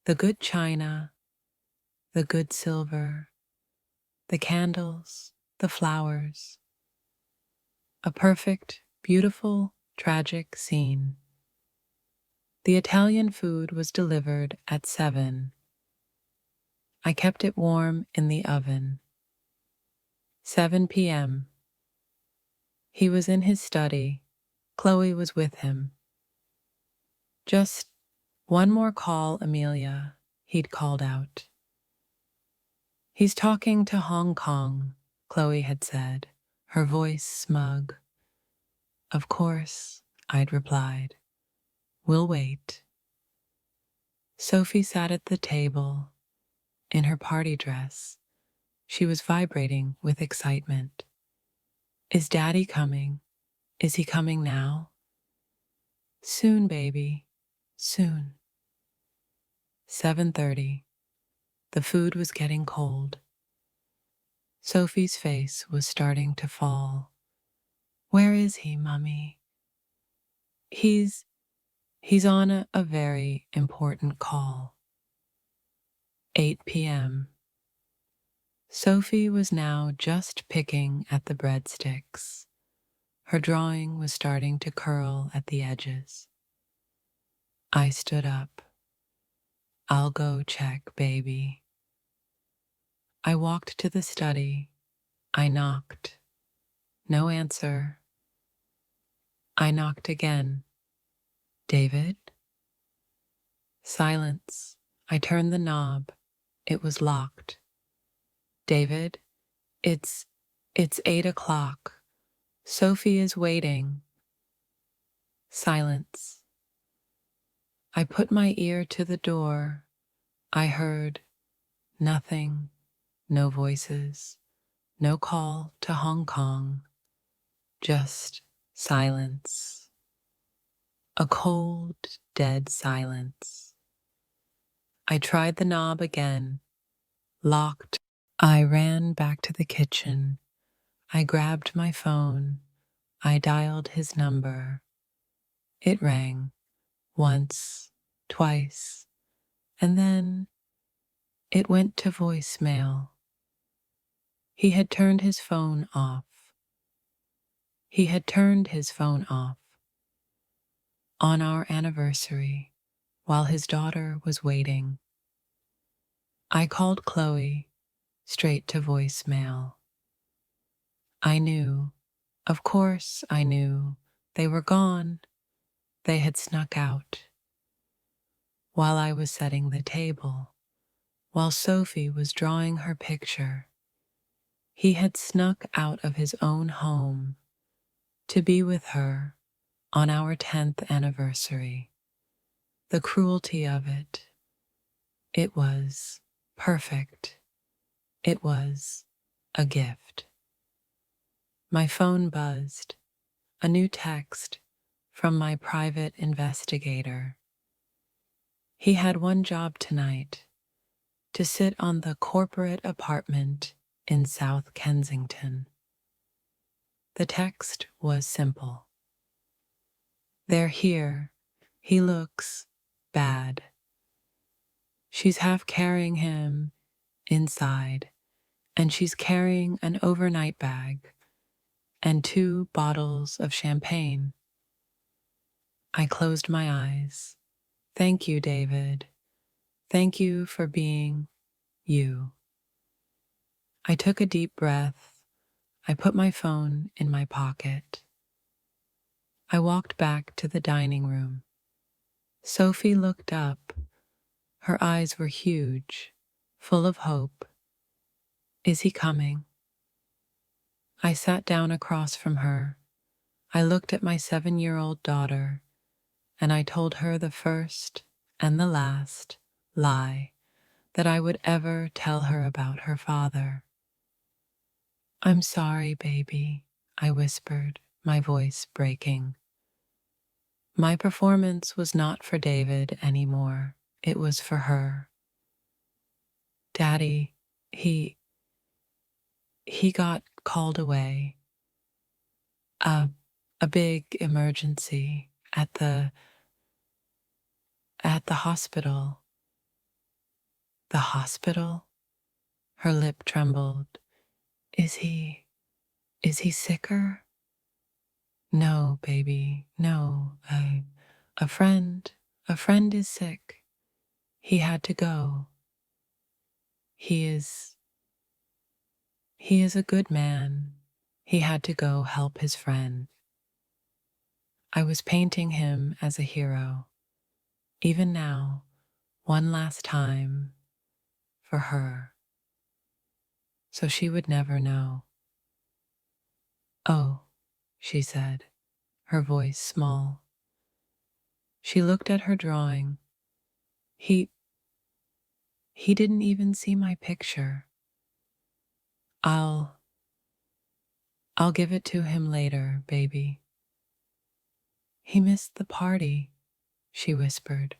the good china, the good silver, the candles, the flowers. A perfect, beautiful, tragic scene. The Italian food was delivered at 7. I kept it warm in the oven. 7 p.m. He was in his study. Chloe was with him. Just one more call, Amelia, he'd called out. He's talking to Hong Kong, Chloe had said, her voice smug. Of course, I'd replied. We'll wait. Sophie sat at the table, in her party dress. She was vibrating with excitement. Is Daddy coming? Is he coming now? Soon, baby. Soon. 7:30. The food was getting cold. Sophie's face was starting to fall. Where is he, Mummy? He's on a very important call. 8 p.m. Sophie was now just picking at the breadsticks. Her drawing was starting to curl at the edges. I stood up. I'll go check, baby. I walked to the study. I knocked. No answer. I knocked again. David? Silence. I turned the knob. It was locked. David, it's 8 o'clock. Sophie is waiting. Silence. I put my ear to the door. I heard nothing, no voices, no call to Hong Kong, just silence. A cold, dead silence. I tried the knob again, locked. I ran back to the kitchen. I grabbed my phone. I dialed his number. It rang once, twice, and then it went to voicemail. He had turned his phone off. He had turned his phone off on our anniversary while his daughter was waiting. I called Chloe straight to voicemail. I knew, of course I knew, they were gone. They had snuck out. While I was setting the table, while Sophie was drawing her picture, he had snuck out of his own home to be with her on our 10th anniversary. The cruelty of it. It was perfect. It was a gift. My phone buzzed. A new text from my private investigator. He had one job tonight, to sit on the corporate apartment in South Kensington. The text was simple. They're here. He looks bad. She's half carrying him inside, and she's carrying an overnight bag and 2 bottles of champagne. I closed my eyes. Thank you, David. Thank you for being you. I took a deep breath. I put my phone in my pocket. I walked back to the dining room. Sophie looked up. Her eyes were huge, full of hope. Is he coming? I sat down across from her. I looked at my 7-year-old daughter, and I told her the first and the last lie that I would ever tell her about her father. I'm sorry, baby, I whispered, my voice breaking. My performance was not for David anymore. It was for her. Daddy, he got called away. A big emergency at the hospital. The hospital? Her lip trembled. Is he sicker? No, baby, no. A friend is sick. He had to go. He is a good man. He had to go help his friend. I was painting him as a hero. Even now, one last time, for her. So she would never know. Oh, she said, her voice small. She looked at her drawing. He didn't even see my picture. I'll give it to him later, baby. He missed the party, she whispered.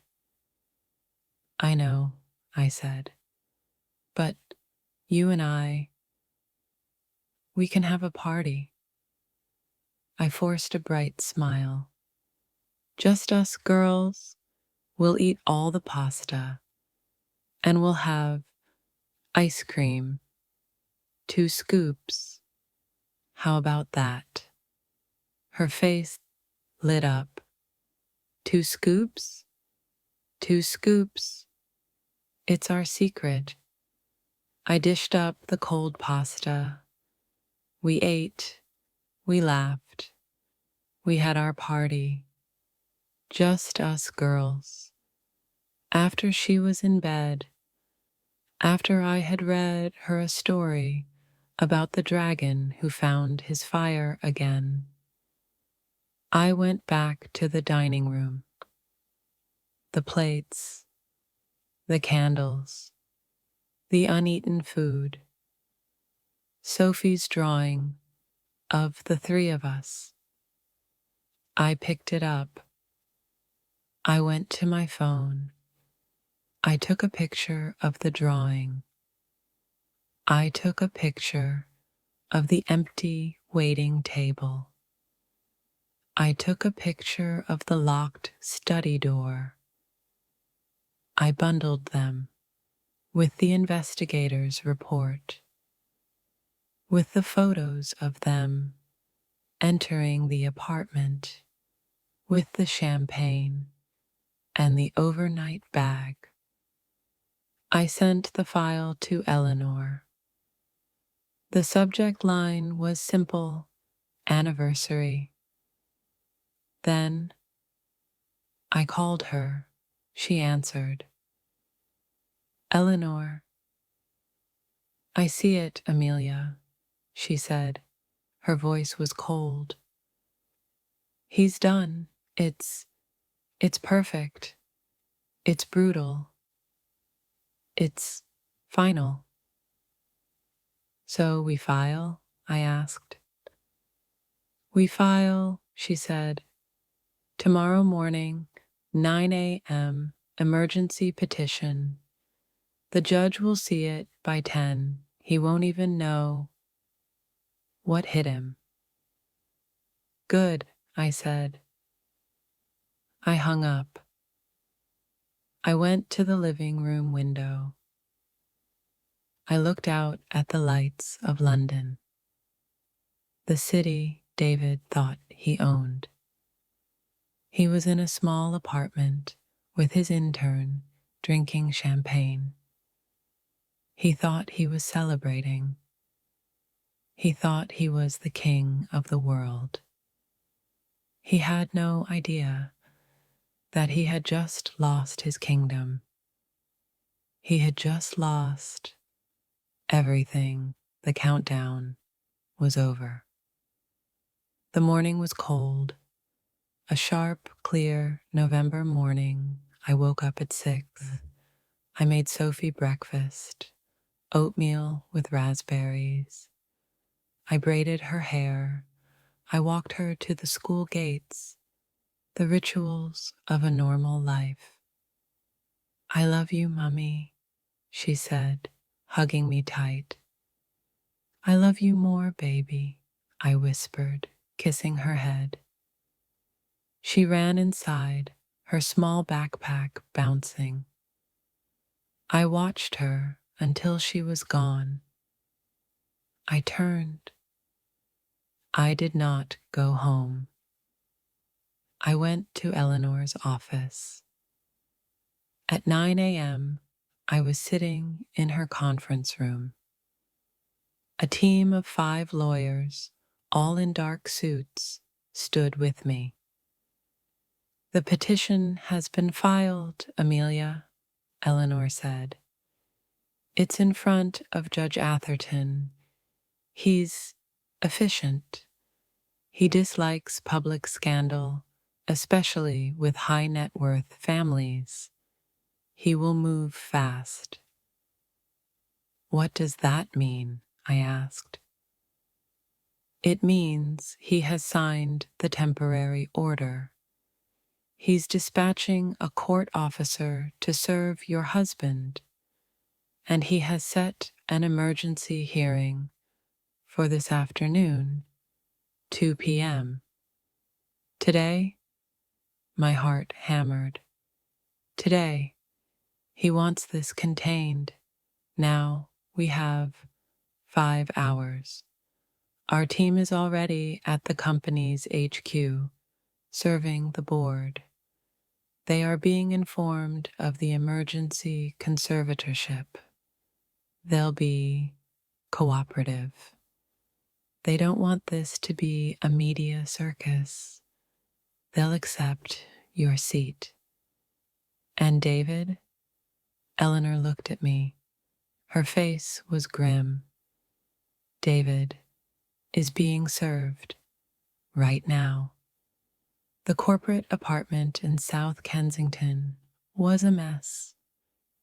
I know, I said. But you and we can have a party. I forced a bright smile. Just us girls. We'll eat all the pasta. And we'll have ice cream. 2 scoops. How about that? Her face lit up. 2 scoops? 2 scoops. It's our secret. I dished up the cold pasta. We ate. We laughed. We had our party. Just us girls. After she was in bed, after I had read her a story about the dragon who found his fire again, I went back to the dining room. The plates, the candles, the uneaten food, Sophie's drawing of the 3 of us. I picked it up. I went to my phone. I took a picture of the drawing. I took a picture of the empty waiting table. I took a picture of the locked study door. I bundled them with the investigator's report, with the photos of them entering the apartment, with the champagne and the overnight bag. I sent the file to Eleanor. The subject line was simple: anniversary. Then I called her. She answered. Eleanor. I see it, Amelia, she said. Her voice was cold. He's done. It's perfect. It's brutal. It's final. So we file? I asked. We file, she said. Tomorrow morning, 9 a.m., emergency petition. The judge will see it by 10. He won't even know what hit him. Good, I said. I hung up. I went to the living room window. I looked out at the lights of London, the city David thought he owned. He was in a small apartment with his intern, drinking champagne. He thought he was celebrating. He thought he was the king of the world. He had no idea that he had just lost his kingdom. He had just lost everything. The countdown was over. The morning was cold. A sharp, clear November morning. I woke up at 6. I made Sophie breakfast, oatmeal with raspberries. I braided her hair. I walked her to the school gates, the rituals of a normal life. I love you, Mummy, she said, hugging me tight. I love you more, baby, I whispered, kissing her head. She ran inside, her small backpack bouncing. I watched her until she was gone. I turned. I did not go home. I went to Eleanor's office. At 9 a.m., I was sitting in her conference room. A team of 5 lawyers, all in dark suits, stood with me. "The petition has been filed, Amelia," Eleanor said. "It's in front of Judge Atherton. He's efficient. He dislikes public scandal, especially with high net worth families. He will move fast." "What does that mean?" I asked. "It means he has signed the temporary order. He's dispatching a court officer to serve your husband, and he has set an emergency hearing for this afternoon, 2 p.m. Today?" My heart hammered. "Today. He wants this contained. Now we have 5 hours. Our team is already at the company's HQ, serving the board. They are being informed of the emergency conservatorship. They'll be cooperative. They don't want this to be a media circus. They'll accept your seat." "And David?" Eleanor looked at me. Her face was grim. "David is being served right now." The corporate apartment in South Kensington was a mess.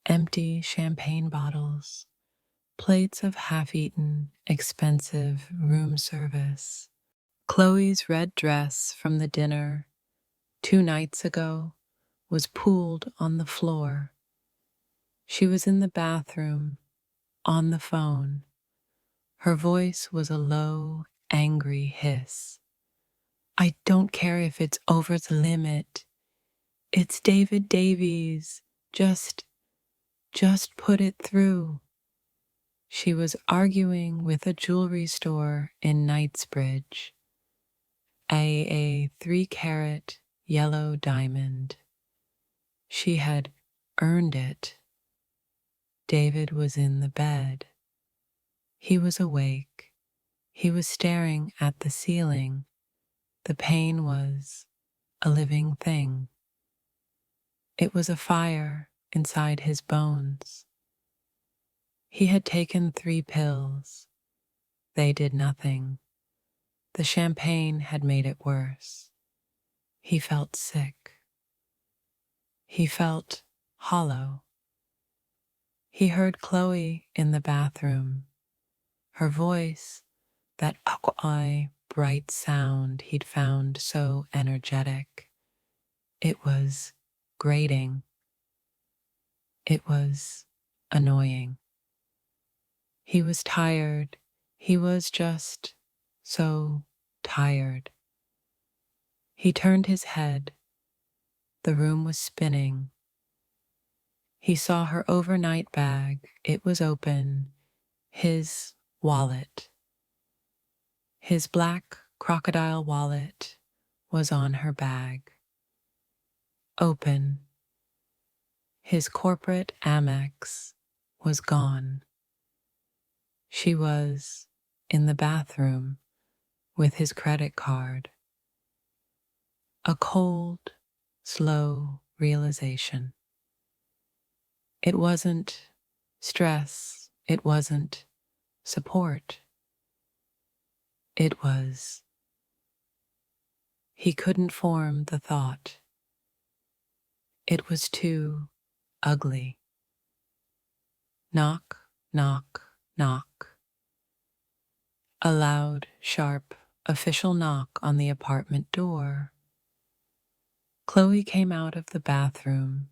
Empty champagne bottles, plates of half-eaten, expensive room service. Chloe's red dress from the dinner 2 nights ago was pooled on the floor. She was in the bathroom, on the phone. Her voice was a low, angry hiss. "I don't care if it's over the limit. It's David Davies. Just put it through." She was arguing with a jewelry store in Knightsbridge. A 3-carat yellow diamond. She had earned it. David was in the bed. He was awake. He was staring at the ceiling. The pain was a living thing. It was a fire inside his bones. He had taken 3 pills. They did nothing. The champagne had made it worse. He felt sick. He felt hollow. He heard Chloe in the bathroom. Her voice, that aqua-eye bright sound he'd found so energetic. It was grating. It was annoying. He was tired. He was just so tired. He turned his head. The room was spinning. He saw her overnight bag. It was open. His wallet. His black crocodile wallet was on her bag. Open. His corporate Amex was gone. She was in the bathroom with his credit card. A cold, slow realization. It wasn't stress. It wasn't support. It was. He couldn't form the thought. It was too ugly. Knock, knock, knock. A loud, sharp, official knock on the apartment door. Chloe came out of the bathroom,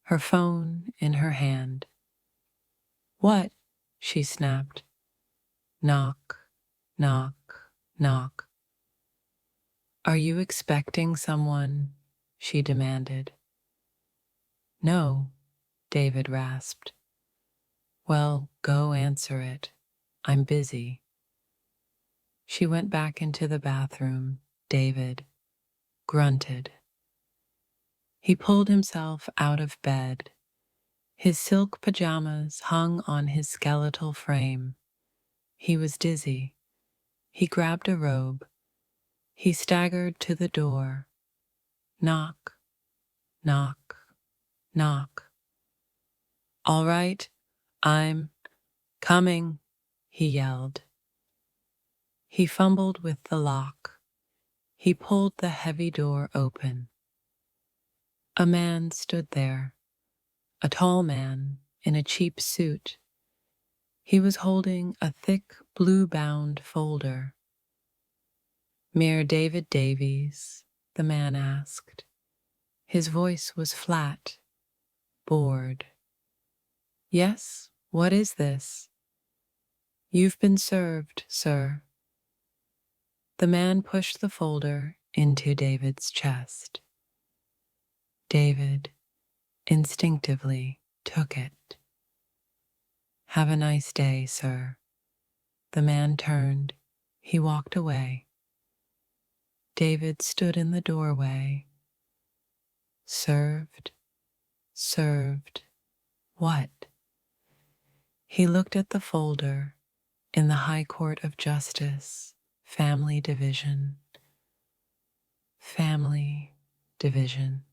her phone in her hand. "What?" she snapped. "Knock, knock, knock." "Are you expecting someone?" she demanded. "No," David rasped. Well, go answer it. I'm busy. She went back into the bathroom. David grunted. He pulled himself out of bed. His silk pajamas hung on his skeletal frame. He was dizzy. He grabbed a robe. He staggered to the door. Knock, knock, knock. All right, I'm coming, he yelled. He fumbled with the lock. He pulled the heavy door open. A man stood there, a tall man in a cheap suit. He was holding a thick blue-bound folder. Mere David Davies, the man asked. His voice was flat, bored. Yes, what is this? You've been served, sir. The man pushed the folder into David's chest. David instinctively took it. Have a nice day, sir. The man turned. He walked away. David stood in the doorway. Served? Served? What? He looked at the folder. In the High Court of Justice, Family Division. Family Division.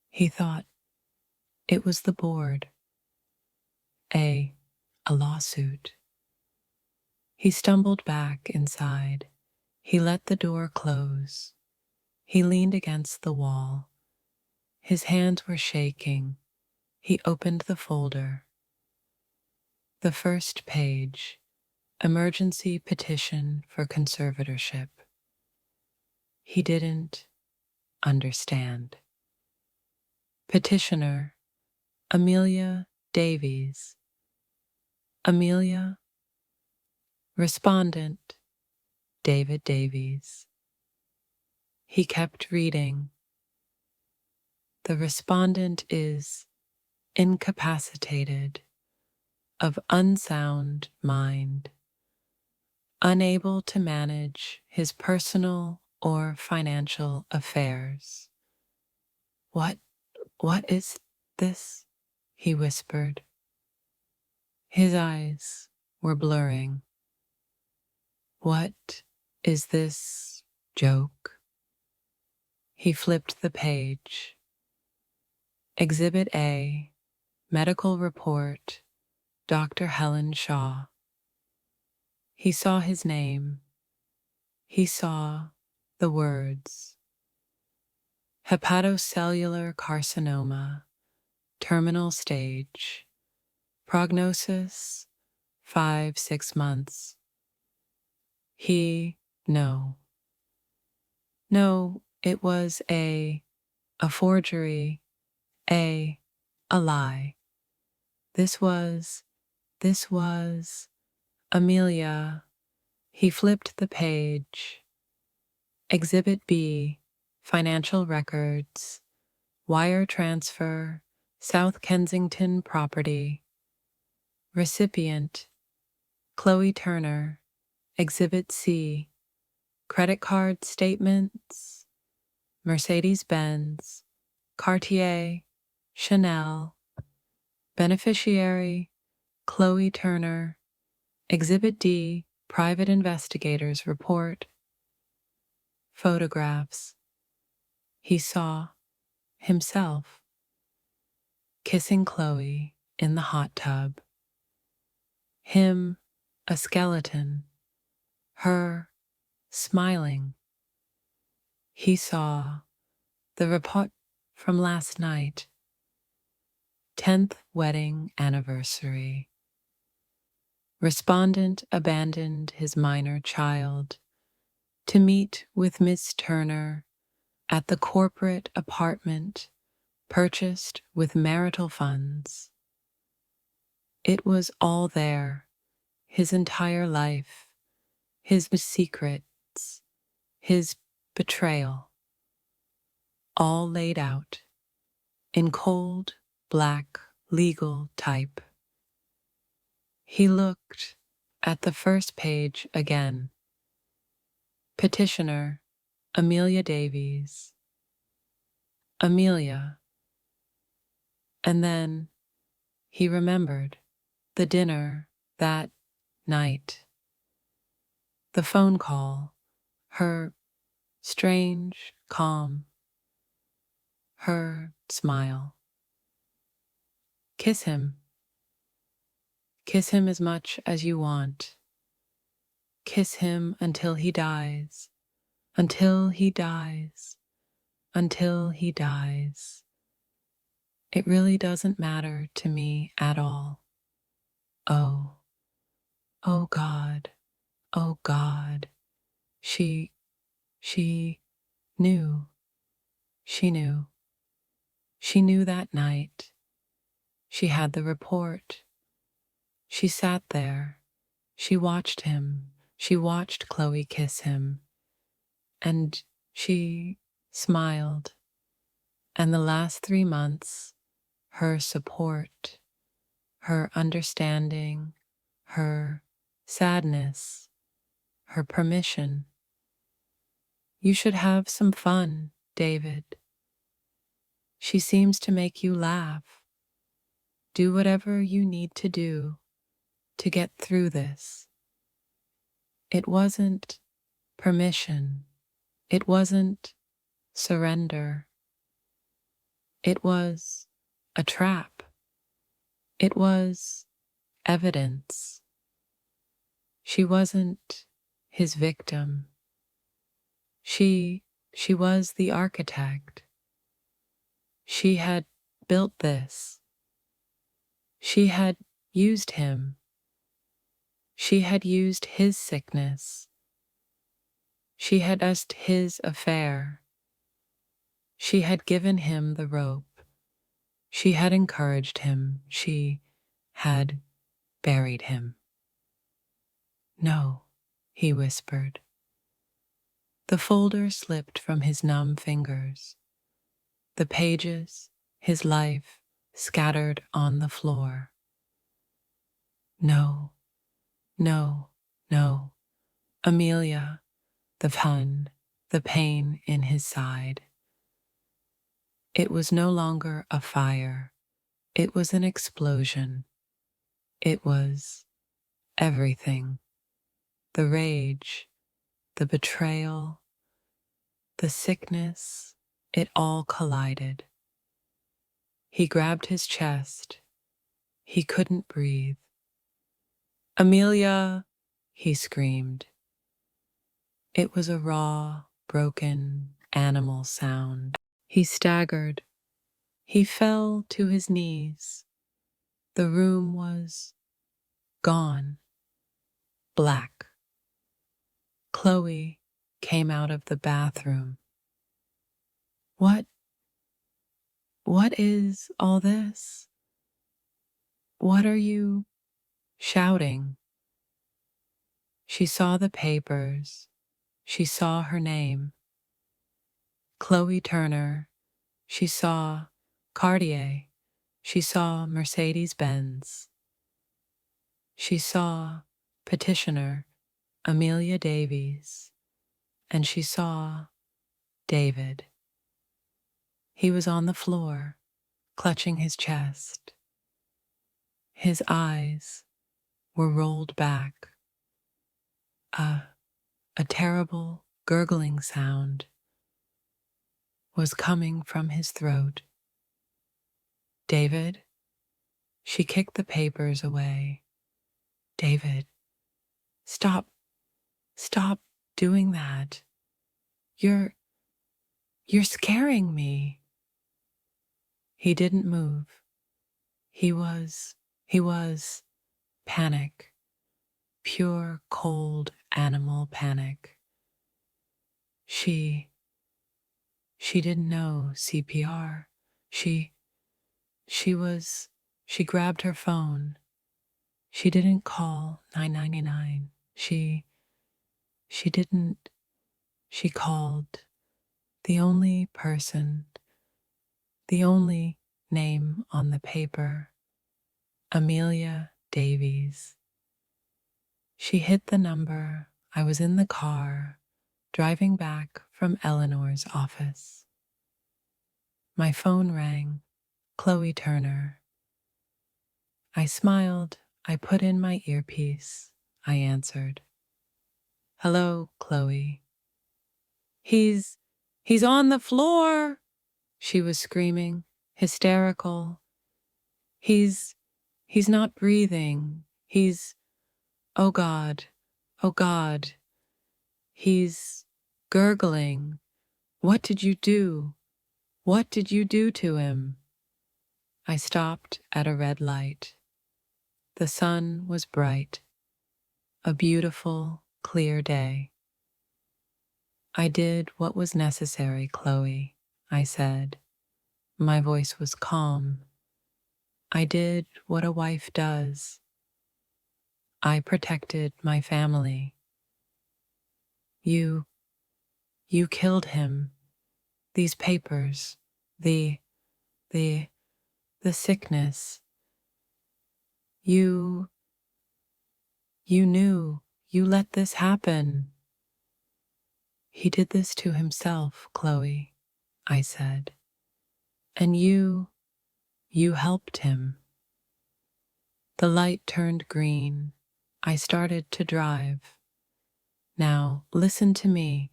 He thought it was the board. A lawsuit. He stumbled back inside. He let the door close. He leaned against the wall. His hands were shaking. He opened the folder. The first page, Emergency Petition for Conservatorship. He didn't understand. Petitioner, Amelia Davies. Amelia. Respondent, David Davies. He kept reading. The respondent is incapacitated, of unsound mind, unable to manage his personal or financial affairs. What is this? He whispered. His eyes were blurring. What is this joke? He flipped the page. Exhibit A, Medical Report, Dr. Helen Shaw. He saw his name. He saw the words. Hepatocellular carcinoma, terminal stage. Prognosis, 5-6 months. No, it was a forgery, a lie. This was Amelia. He flipped the page. Exhibit B, financial records, wire transfer, South Kensington property. Recipient, Chloe Turner. Exhibit C, credit card statements, Mercedes-Benz, Cartier, Chanel. Beneficiary, Chloe Turner. Exhibit D, private investigator's report. Photographs. He saw himself kissing Chloe in the hot tub. Him, a skeleton. Her, smiling. He saw the report from last night. 10th wedding anniversary. Respondent abandoned his minor child to meet with Miss Turner at the corporate apartment purchased with marital funds. It was all there, his entire life, his secrets, his betrayal, all laid out in cold, black, legal type. He looked at the first page again. Petitioner, Amelia Davies. Amelia. And then he remembered the dinner that night. The phone call, her strange calm, her smile. Kiss him. Kiss him as much as you want. Kiss him until he dies, until he dies, until he dies. It really doesn't matter to me at all. Oh, oh God, oh God. She knew. She knew. She knew that night. She had the report. She sat there. She watched him. She watched Chloe kiss him. And she smiled. And the last 3 months, her support, her understanding, her sadness, her permission. You should have some fun, David. She seems to make you laugh. Do whatever you need to do to get through this. It wasn't permission. It wasn't surrender. It was a trap. It was evidence. She wasn't his victim. She was the architect. She had built this. She had used him. She had used his sickness. She had used his affair. She had given him the rope. She had encouraged him. She had buried him. No, he whispered. The folder slipped from his numb fingers. The pages, his life, scattered on the floor. No, no, no. Amelia, the pun, the pain in his side. It was no longer a fire. It was an explosion. It was everything. The rage, the betrayal, the sickness, it all collided. He grabbed his chest. He couldn't breathe. Amelia, he screamed. It was a raw, broken, animal sound. He staggered. He fell to his knees. The room was gone. Black. Chloe came out of the bathroom. What is all this? What are you shouting? She saw the papers. She saw her name. Chloe Turner. She saw Cartier. She saw Mercedes-Benz. She saw petitioner Amelia Davies. And she saw David. He was on the floor, clutching his chest. His eyes were rolled back. A terrible gurgling sound was coming from his throat. David, she kicked the papers away. David, stop doing that. You're scaring me. He didn't move. He was panic. Pure, cold, animal panic. She didn't know CPR. She grabbed her phone. She didn't call 999. She didn't. She called the only person, the only name on the paper, Amelia Davies. She hit the number. I was in the car, driving back from Eleanor's office. My phone rang. Chloe Turner. I smiled. I put in my earpiece. I answered. Hello, Chloe. He's on the floor, she was screaming, hysterical. He's not breathing. Oh God, oh God. He's gurgling. What did you do? What did you do to him? I stopped at a red light. The sun was bright. A beautiful, clear day. I did what was necessary, Chloe, I said. My voice was calm. I did what a wife does. I protected my family. You killed him. These papers, the sickness. You knew. You let this happen. He did this to himself, Chloe, I said. And you helped him. The light turned green. I started to drive. Now, listen to me,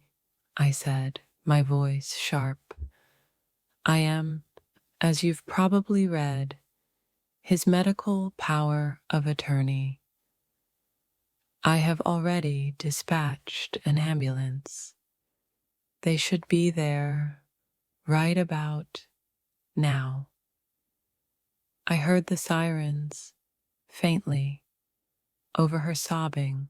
I said, my voice sharp. I am, as you've probably read, his medical power of attorney. I have already dispatched an ambulance. They should be there right about now. I heard the sirens, faintly, over her sobbing.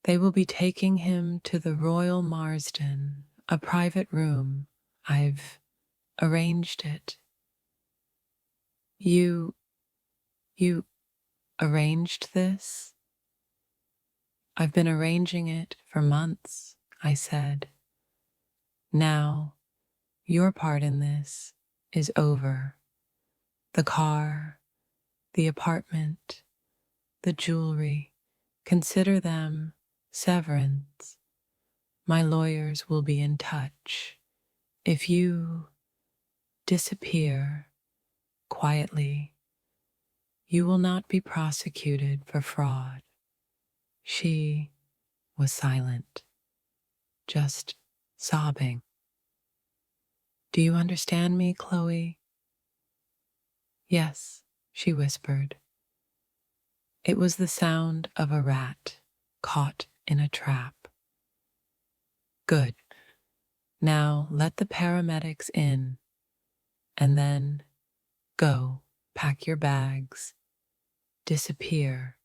They will be taking him to the Royal Marsden, a private room. I've arranged it. You arranged this? I've been arranging it for months, I said. Now, your part in this is over. The car, the apartment, the jewelry, consider them severance. My lawyers will be in touch. If you disappear quietly, you will not be prosecuted for fraud. She was silent, just sobbing. Do you understand me, Chloe? Yes, she whispered. It was the sound of a rat caught in a trap. Good. Now let the paramedics in, and then go, pack your bags, disappear.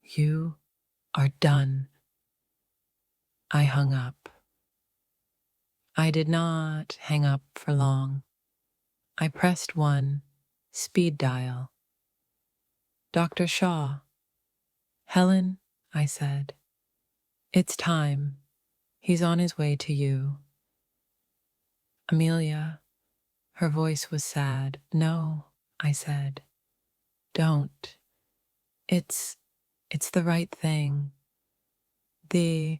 You are done. I hung up. I did not hang up for long. I pressed one speed dial. Dr. Shaw. Helen, I said. It's time. He's on his way to you. Amelia. Her voice was sad. No, I said. Don't. It's the right thing. The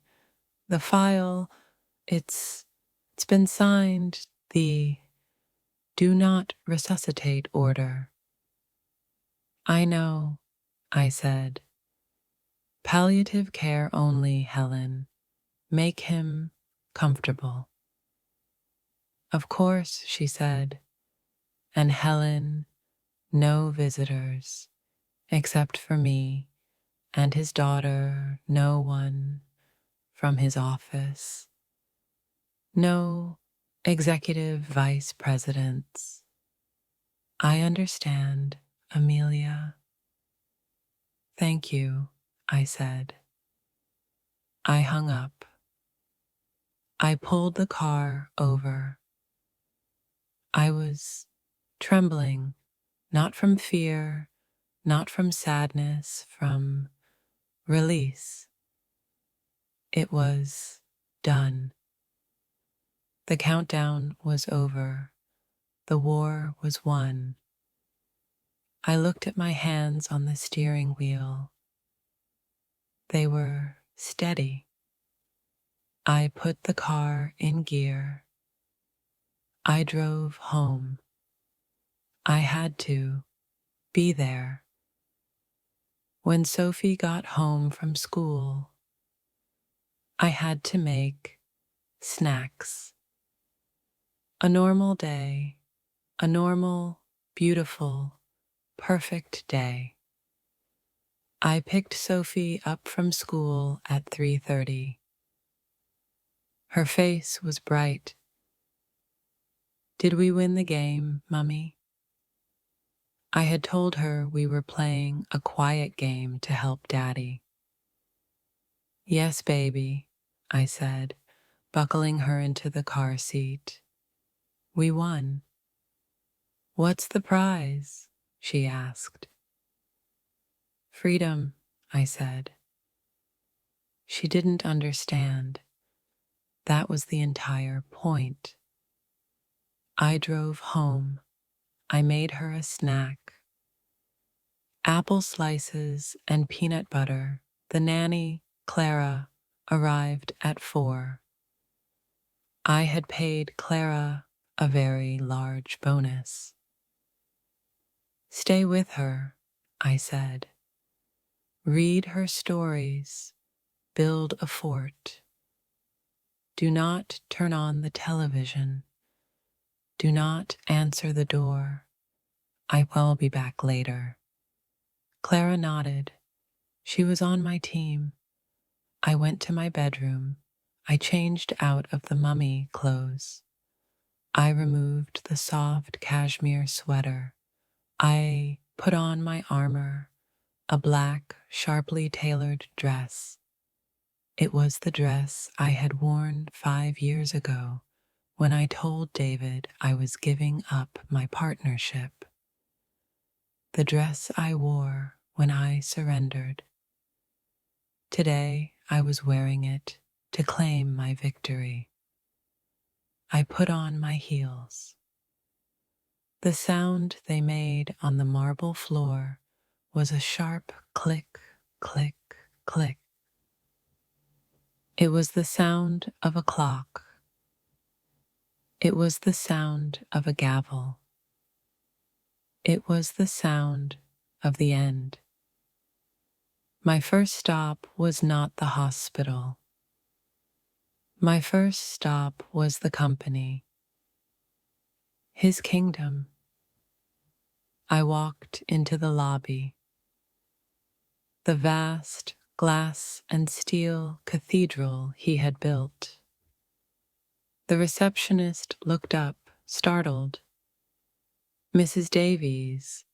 file, it's been signed. The do not resuscitate order. I know, I said. Palliative care only, Helen. Make him comfortable. Of course, she said. And Helen, no visitors, except for me and his daughter, no one from his office. No executive vice presidents. I understand, Amelia. Thank you, I said. I hung up. I pulled the car over. I was trembling, not from fear, not from sadness, from release. It was done. The countdown was over. The war was won. I looked at my hands on the steering wheel. They were steady. I put the car in gear. I drove home. I had to be there. When Sophie got home from school, I had to make snacks. A normal day, a normal, beautiful, perfect day. I picked Sophie up from school at 3:30. Her face was bright. "Did we win the game, Mummy?" I had told her we were playing a quiet game to help Daddy. "Yes, baby," I said, buckling her into the car seat. "We won." "What's the prize?" she asked. "Freedom," I said. She didn't understand. That was the entire point. I drove home. I made her a snack. Apple slices and peanut butter. The nanny, Clara, arrived at 4. I had paid Clara a very large bonus. "Stay with her," I said. "Read her stories. Build a fort. Do not turn on the television. Do not answer the door. I will be back later." Clara nodded. She was on my team. I went to my bedroom. I changed out of the mummy clothes. I removed the soft cashmere sweater. I put on my armor, a black, sharply tailored dress. It was the dress I had worn 5 years ago when I told David I was giving up my partnership. The dress I wore when I surrendered. Today I was wearing it to claim my victory. I put on my heels. The sound they made on the marble floor was a sharp click, click, click. It was the sound of a clock. It was the sound of a gavel. It was the sound of the end. My first stop was not the hospital. My first stop was the company. His kingdom. I walked into the lobby. The vast glass and steel cathedral he had built. The receptionist looked up, startled. "Mrs. Davies,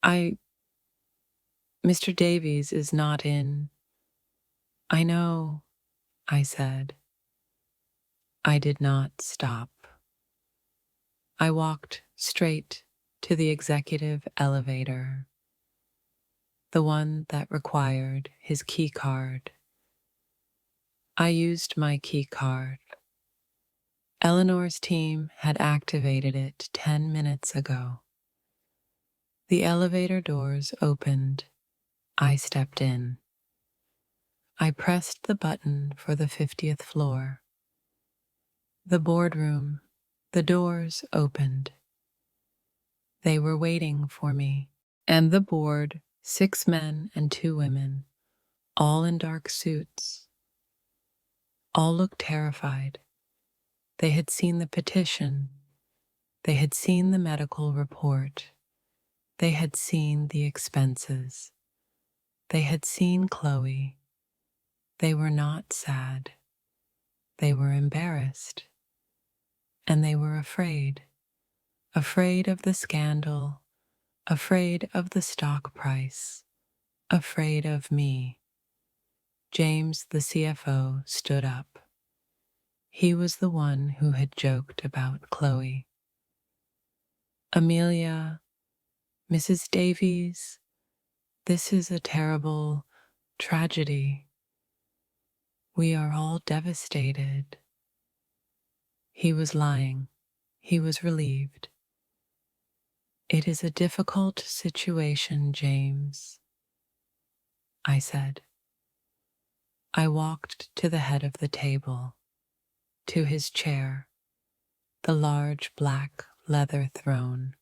Mr. Davies is not in." "I know," I said. I did not stop. I walked straight to the executive elevator, the one that required his key card. I used my key card. Eleanor's team had activated it 10 minutes ago. The elevator doors opened. I stepped in. I pressed the button for the 50th floor. The boardroom, the doors opened. They were waiting for me, and the board, 6 men and 2 women, all in dark suits. All looked terrified. They had seen the petition. They had seen the medical report. They had seen the expenses. They had seen Chloe. They were not sad. They were embarrassed. And they were afraid. Afraid of the scandal. Afraid of the stock price. Afraid of me. James, the CFO, stood up. He was the one who had joked about Chloe. "Amelia, Mrs. Davies, this is a terrible tragedy. We are all devastated." He was lying. He was relieved. It is a difficult situation, James, I said. I walked to the head of the table, to his chair, the large black leather throne.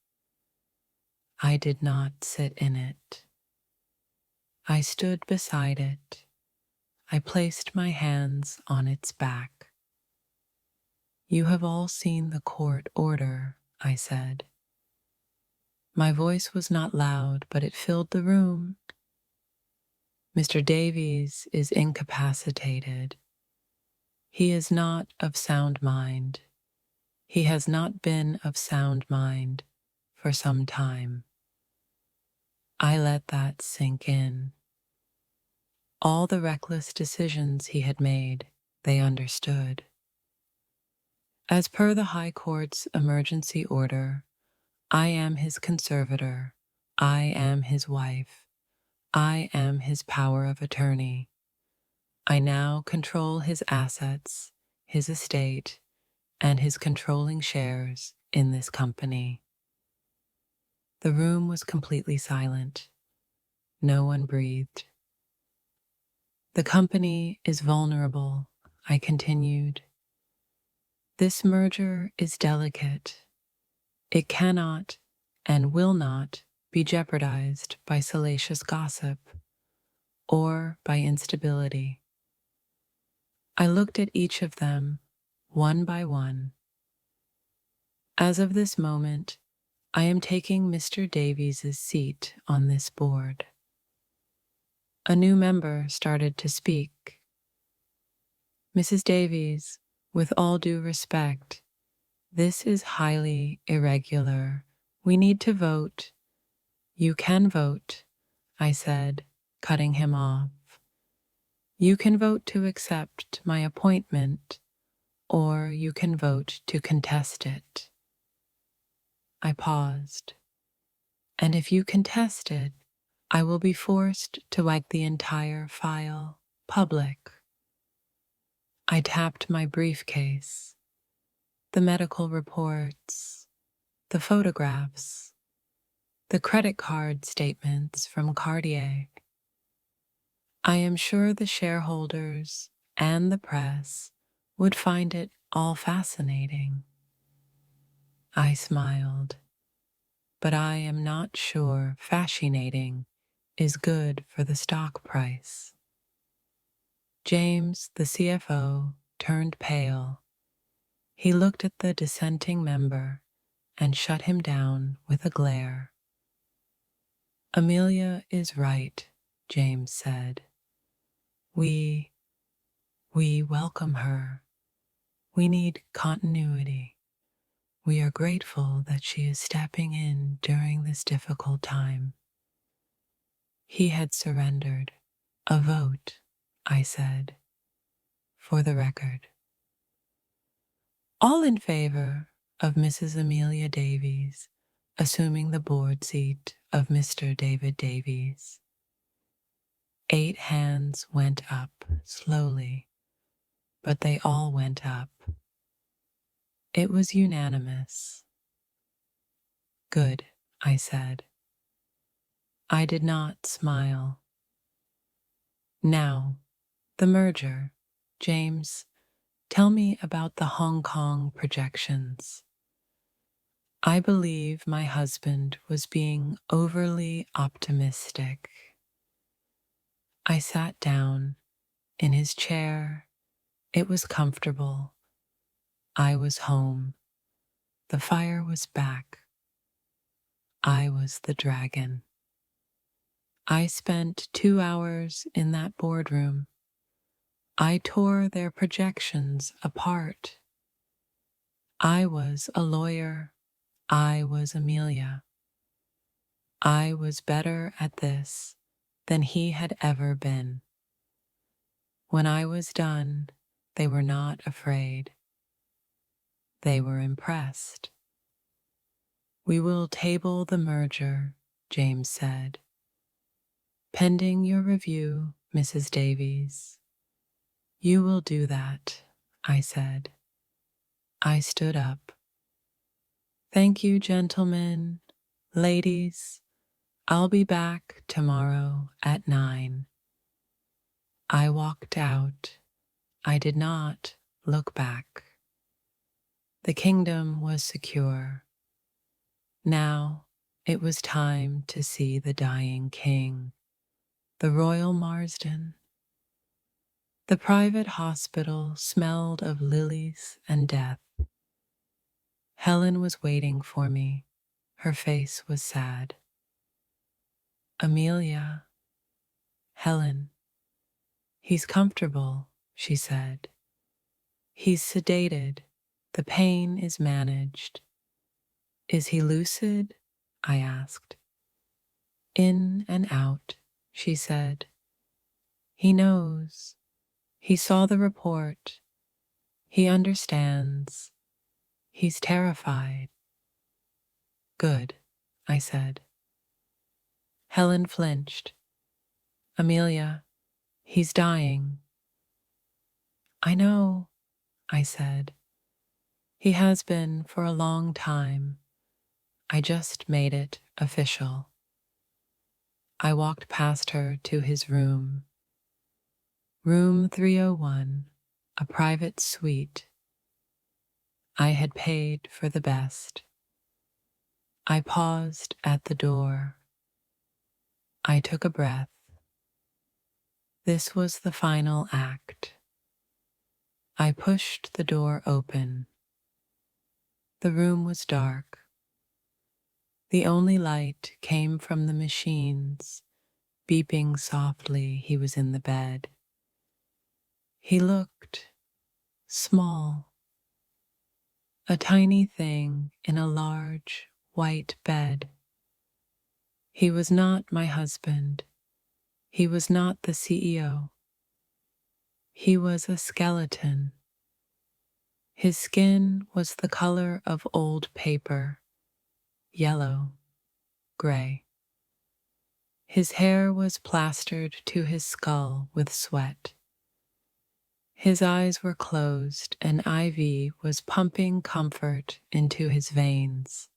I did not sit in it. I stood beside it. I placed my hands on its back. You have all seen the court order, I said. My voice was not loud, but it filled the room. Mr. Davies is incapacitated. He is not of sound mind. He has not been of sound mind for some time. I let that sink in. All the reckless decisions he had made, they understood. As per the High Court's emergency order, I am his conservator. I am his wife. I am his power of attorney. I now control his assets, his estate, and his controlling shares in this company. The room was completely silent. No one breathed. The company is vulnerable, I continued. This merger is delicate. It cannot and will not be jeopardized by salacious gossip or by instability. I looked at each of them, one by one. As of this moment, I am taking Mr. Davies's seat on this board. A new member started to speak. Mrs. Davies, with all due respect, this is highly irregular. We need to vote. You can vote, I said, cutting him off. You can vote to accept my appointment, or you can vote to contest it. I paused. And if you contest it, I will be forced to make the entire file public. I tapped my briefcase, the medical reports, the photographs, the credit card statements from Cartier. I am sure the shareholders and the press would find it all fascinating. I smiled, but I am not sure fascinating is good for the stock price. James, the CFO, turned pale. He looked at the dissenting member and shut him down with a glare. Amelia is right, James said. We welcome her. We need continuity. We are grateful that she is stepping in during this difficult time. He had surrendered. A vote, I said, for the record. All in favor of Mrs. Amelia Davies assuming the board seat of Mr. David Davies. 8 hands went up slowly, but they all went up. It was unanimous. Good, I said. I did not smile. Now, the merger. James, tell me about the Hong Kong projections. I believe my husband was being overly optimistic. I sat down in his chair. It was comfortable. I was home. The fire was back. I was the dragon. I spent 2 hours in that boardroom. I tore their projections apart. I was a lawyer. I was Amelia. I was better at this than he had ever been. When I was done, they were not afraid. They were impressed. We will table the merger, James said. Pending your review, Mrs. Davies. You will do that, I said. I stood up. Thank you, gentlemen. Ladies, I'll be back tomorrow at 9. I walked out. I did not look back. The kingdom was secure. Now it was time to see the dying king, the Royal Marsden. The private hospital smelled of lilies and death. Helen was waiting for me. Her face was sad. Amelia, Helen, he's comfortable, she said. He's sedated. The pain is managed. Is he lucid? I asked. In and out, she said. He knows. He saw the report. He understands. He's terrified. Good, I said. Helen flinched. Amelia, he's dying. I know, I said. He has been for a long time. I just made it official. I walked past her to his room. Room 301, a private suite. I had paid for the best. I paused at the door. I took a breath. This was the final act. I pushed the door open. The room was dark. The only light came from the machines, beeping softly. He was in the bed. He looked small, a tiny thing in a large white bed. He was not my husband. He was not the CEO. He was a skeleton. His skin was the color of old paper, yellow, gray. His hair was plastered to his skull with sweat. His eyes were closed, and IV was pumping comfort into his veins.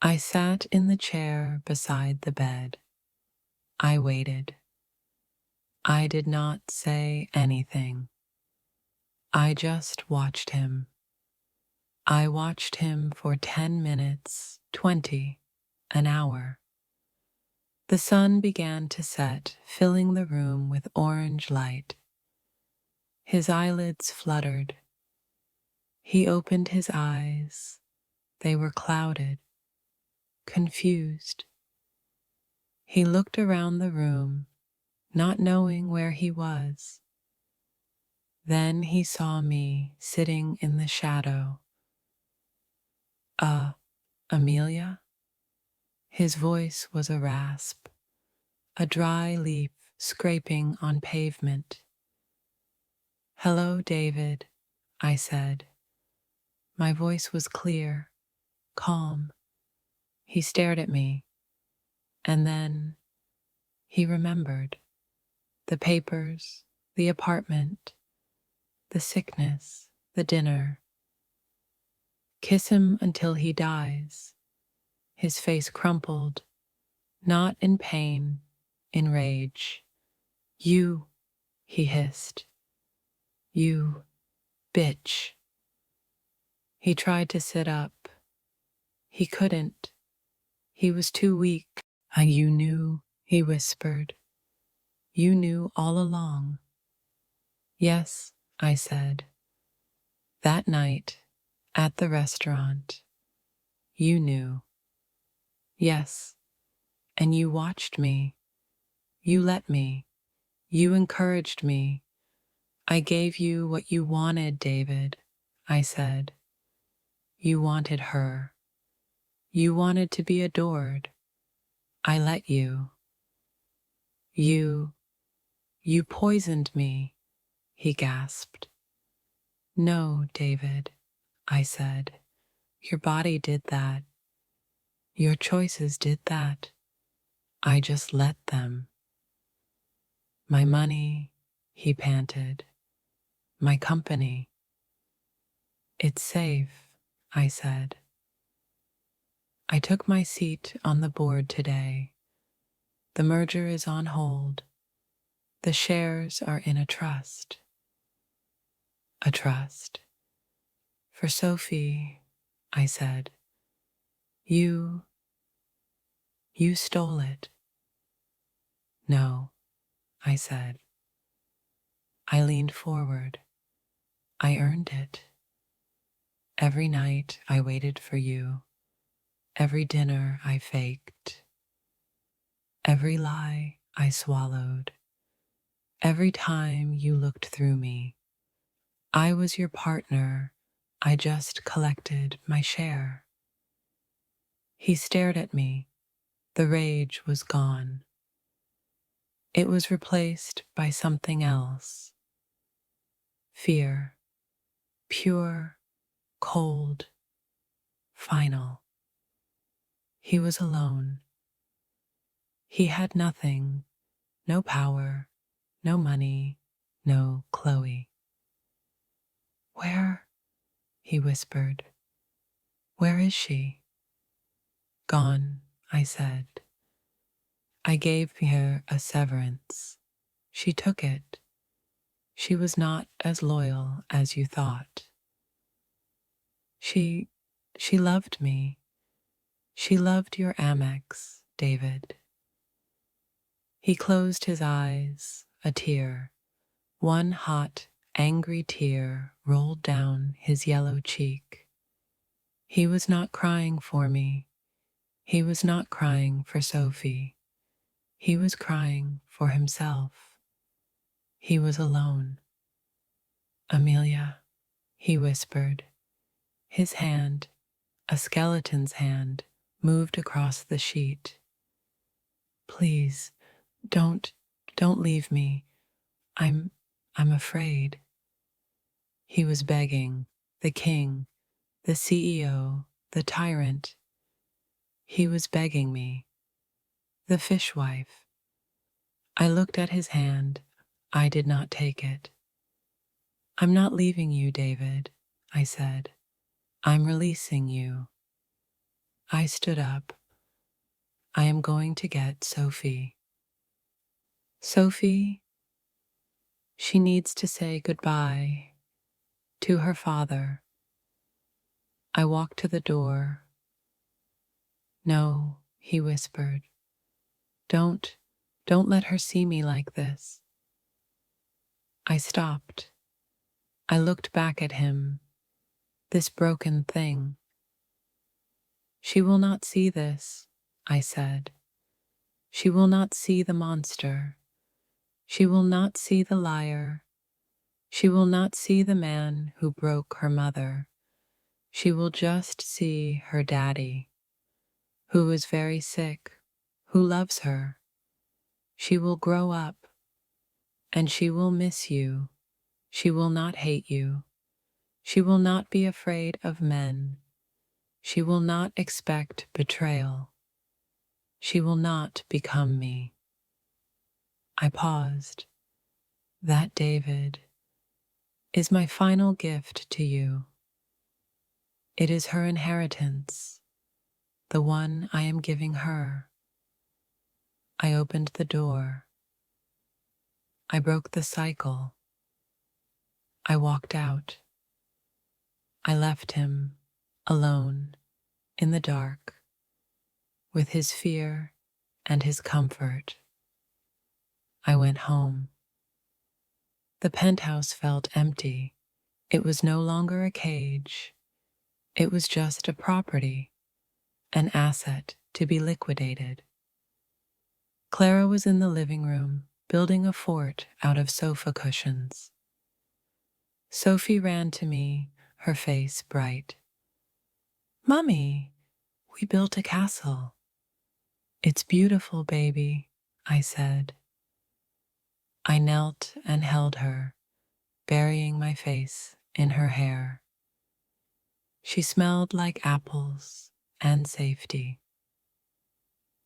I sat in the chair beside the bed. I waited. I did not say anything. I just watched him. I watched him for 10 minutes, 20, an hour. The sun began to set, filling the room with orange light. His eyelids fluttered. He opened his eyes. They were clouded, confused. He looked around the room, not knowing where he was. Then he saw me sitting in the shadow. Amelia? His voice was a rasp, a dry leaf scraping on pavement. Hello, David, I said. My voice was clear, calm. He stared at me, and then he remembered. The papers, the apartment, the sickness, the dinner. Kiss him until he dies. His face crumpled, not in pain, in rage. You, he hissed. You, bitch. He tried to sit up. He couldn't. He was too weak. You knew, he whispered. You knew all along. Yes, I said. That night, at the restaurant, you knew. Yes, and you watched me. You let me. You encouraged me. I gave you what you wanted, David, I said. You wanted her. You wanted to be adored. I let you. You poisoned me, he gasped. No, David, I said. Your body did that. Your choices did that. I just let them. My money, he panted. My company. It's safe, I said. I took my seat on the board today. The merger is on hold. The shares are in a trust. A trust. For Sophie, I said. You stole it. No, I said. I leaned forward. I earned it. Every night I waited for you. Every dinner I faked. Every lie I swallowed. Every time you looked through me. I was your partner. I just collected my share. He stared at me. The rage was gone. It was replaced by something else. Fear. Pure, cold, final. He was alone. He had nothing, no power, no money, no Chloe. Where? He whispered. Where is she? Gone, I said. I gave her a severance. She took it. She was not as loyal as you thought. She loved me. She loved your Amex, David. He closed his eyes, a tear. One hot, angry tear rolled down his yellow cheek. He was not crying for me. He was not crying for Sophie. He was crying for himself. He was alone. Amelia, he whispered. His hand, a skeleton's hand, moved across the sheet. Please, don't leave me. I'm afraid. He was begging, the king, the CEO, the tyrant. He was begging me. The fishwife. I looked at his hand. I did not take it. I'm not leaving you, David, I said. I'm releasing you. I stood up. I am going to get Sophie. Sophie, she needs to say goodbye to her father. I walked to the door. No, he whispered. Don't let her see me like this. I stopped. I looked back at him, this broken thing. She will not see this, I said. She will not see the monster. She will not see the liar. She will not see the man who broke her mother. She will just see her daddy, who is very sick, who loves her. She will grow up, and she will miss you. She will not hate you. She will not be afraid of men. She will not expect betrayal. She will not become me. I paused. That, David, is my final gift to you. It is her inheritance, the one I am giving her. I opened the door. I broke the cycle. I walked out. I left him alone in the dark with his fear and his comfort. I went home. The penthouse felt empty. It was no longer a cage. It was just a property, an asset to be liquidated. Clara was in the living room, building a fort out of sofa cushions. Sophie ran to me, her face bright. Mummy, we built a castle. It's beautiful, baby, I said. I knelt and held her, burying my face in her hair. She smelled like apples and safety.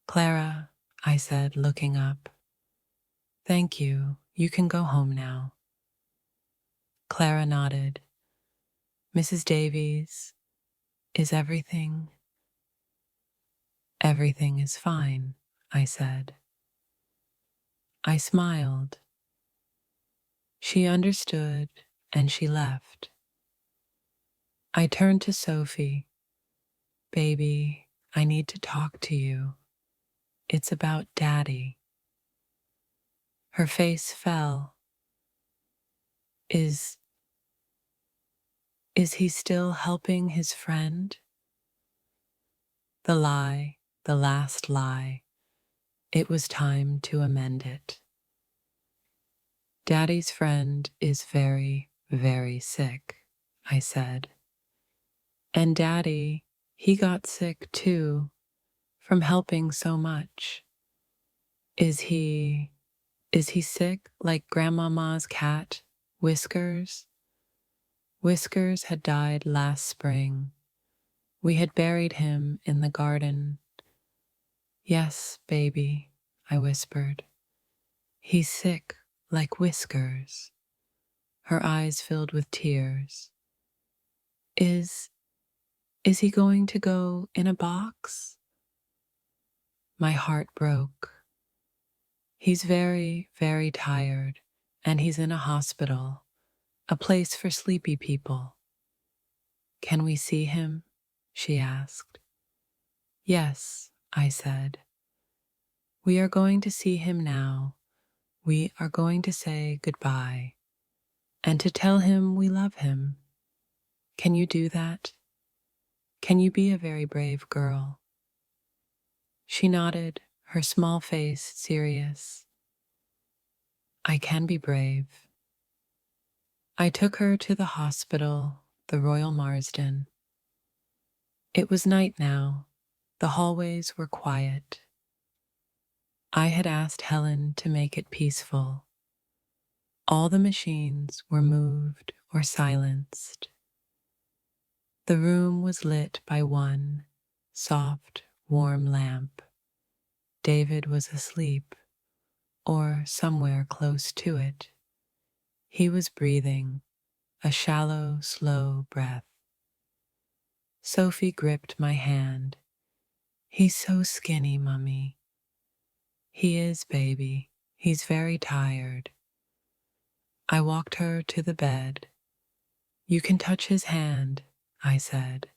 Clara, I said, looking up. Thank you. You can go home now. Clara nodded. Mrs. Davies, is everything? Everything is fine, I said. I smiled. She understood and she left. I turned to Sophie. Baby, I need to talk to you. It's about Daddy. Her face fell. Is he still helping his friend? The lie, the last lie. It was time to amend it. Daddy's friend is very, very sick, I said. And Daddy, he got sick too, from helping so much. Is he sick like Grandmama's cat, Whiskers? Whiskers had died last spring. We had buried him in the garden. Yes, baby, I whispered. He's sick like Whiskers. Her eyes filled with tears. Is he going to go in a box? My heart broke. He's very, very tired, and he's in a hospital, a place for sleepy people. Can we see him? She asked. Yes, I said. We are going to see him now. We are going to say goodbye and to tell him we love him. Can you do that? Can you be a very brave girl? She nodded, her small face serious. I can be brave. I took her to the hospital, the Royal Marsden. It was night now. The hallways were quiet. I had asked Helen to make it peaceful. All the machines were moved or silenced. The room was lit by one soft, warm lamp. David was asleep, or somewhere close to it. He was breathing, a shallow, slow breath. Sophie gripped my hand. He's so skinny, Mummy. He is, baby. He's very tired. I walked her to the bed. You can touch his hand, I said.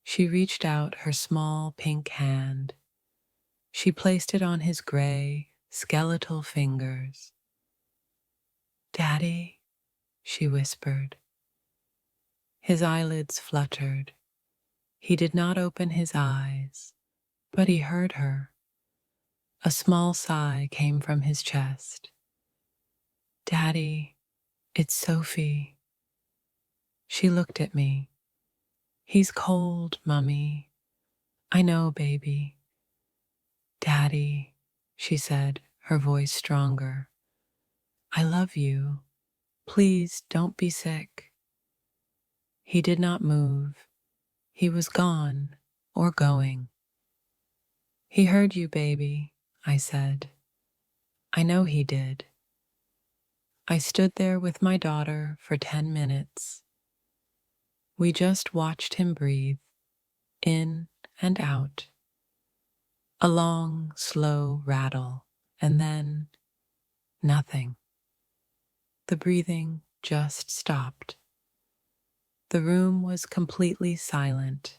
She reached out her small pink hand. She placed it on his gray, skeletal fingers. Daddy, she whispered. His eyelids fluttered. He did not open his eyes, but he heard her. A small sigh came from his chest. Daddy, it's Sophie. She looked at me. He's cold, Mummy. I know, baby. Daddy, she said, her voice stronger. I love you. Please don't be sick. He did not move. He was gone or going. He heard you, baby, I said. I know he did. I stood there with my daughter for 10 minutes. We just watched him breathe, in and out. A long, slow rattle, and then nothing. The breathing just stopped. The room was completely silent.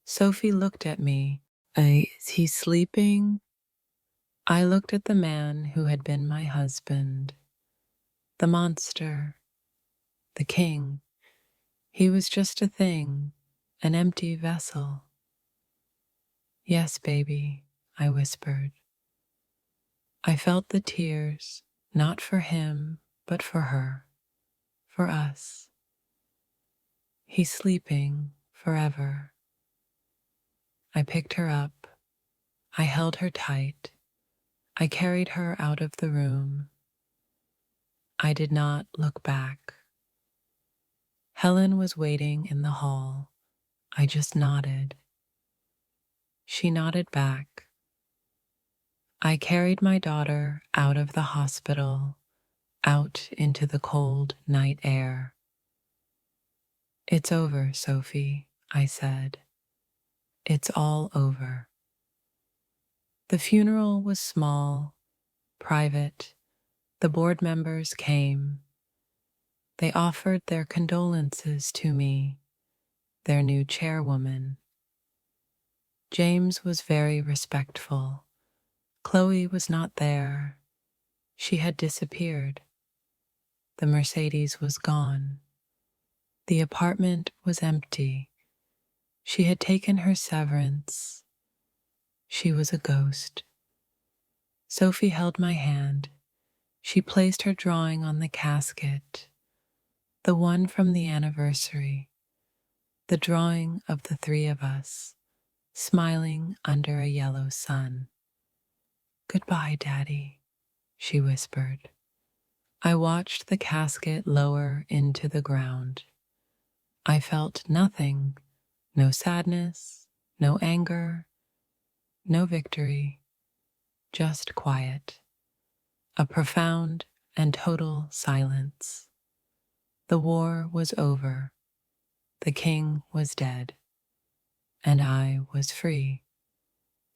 Sophie looked at me. Is he sleeping? I looked at the man who had been my husband, the monster, the king. He was just a thing, an empty vessel. Yes, baby, I whispered. I felt the tears, not for him, but for her, for us. He's sleeping forever. I picked her up. I held her tight. I carried her out of the room. I did not look back. Helen was waiting in the hall. I just nodded. She nodded back. I carried my daughter out of the hospital, out into the cold night air. It's over, Sophie, I said. It's all over. The funeral was small, private. The board members came. They offered their condolences to me, their new chairwoman. James was very respectful. Chloe was not there. She had disappeared. The Mercedes was gone. The apartment was empty. She had taken her severance. She was a ghost. Sophie held my hand. She placed her drawing on the casket, the one from the anniversary, the drawing of the three of us, smiling under a yellow sun. "Goodbye, Daddy," she whispered. I watched the casket lower into the ground. I felt nothing, no sadness, no anger, no victory, just quiet, a profound and total silence. The war was over, the king was dead, and I was free.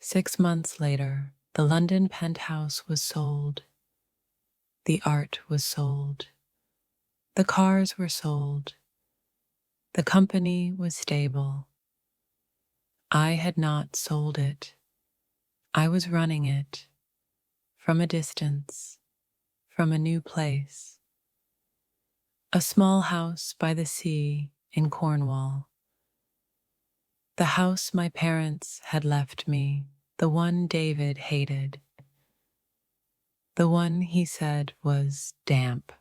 6 months later, the London penthouse was sold. The art was sold. The cars were sold. The company was stable. I had not sold it. I was running it from a distance, from a new place. A small house by the sea in Cornwall. The house my parents had left me, the one David hated. The one he said was damp.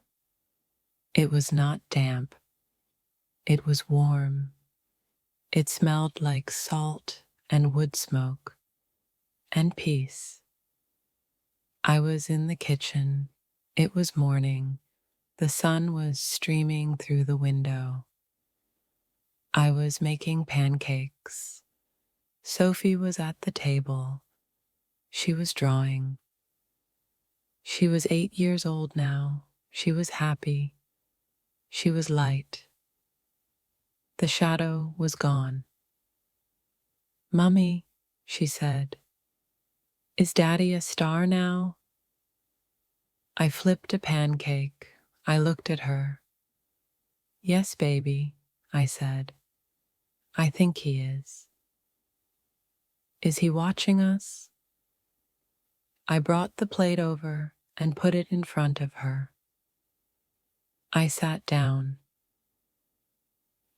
It was not damp. It was warm. It smelled like salt and wood smoke and peace. I was in the kitchen. It was morning. The sun was streaming through the window. I was making pancakes. Sophie was at the table. She was drawing. She was 8 years old now. She was happy. She was light. The shadow was gone. "Mummy," she said, "is Daddy a star now?" I flipped a pancake. I looked at her. "Yes, baby," I said. "I think he is." "Is he watching us?" I brought the plate over and put it in front of her. I sat down.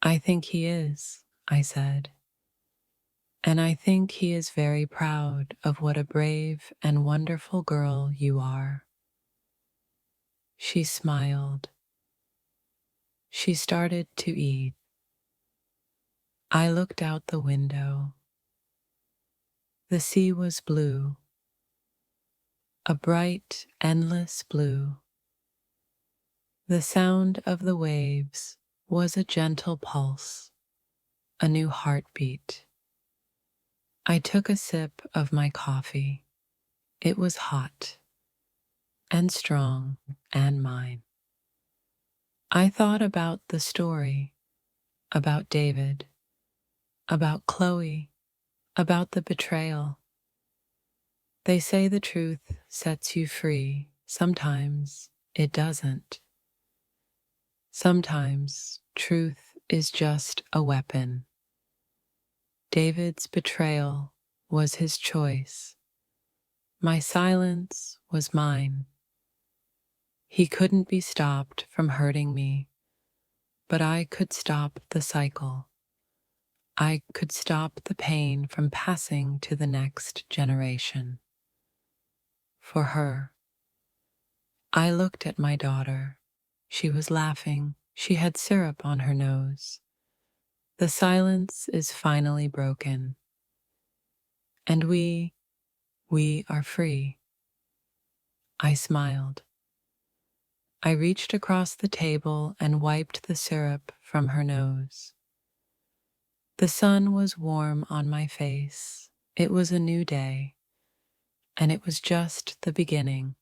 "I think he is," I said. "And I think he is very proud of what a brave and wonderful girl you are." She smiled. She started to eat. I looked out the window. The sea was blue, a bright, endless blue. The sound of the waves was a gentle pulse, a new heartbeat. I took a sip of my coffee. It was hot and strong and mine. I thought about the story, about David, about Chloe, about the betrayal. They say the truth sets you free. Sometimes it doesn't. Sometimes truth is just a weapon. David's betrayal was his choice. My silence was mine. He couldn't be stopped from hurting me, but I could stop the cycle. I could stop the pain from passing to the next generation. For her. I looked at my daughter. She was laughing. She had syrup on her nose. The silence is finally broken. And we are free. I smiled. I reached across the table and wiped the syrup from her nose. The sun was warm on my face. It was a new day, and it was just the beginning.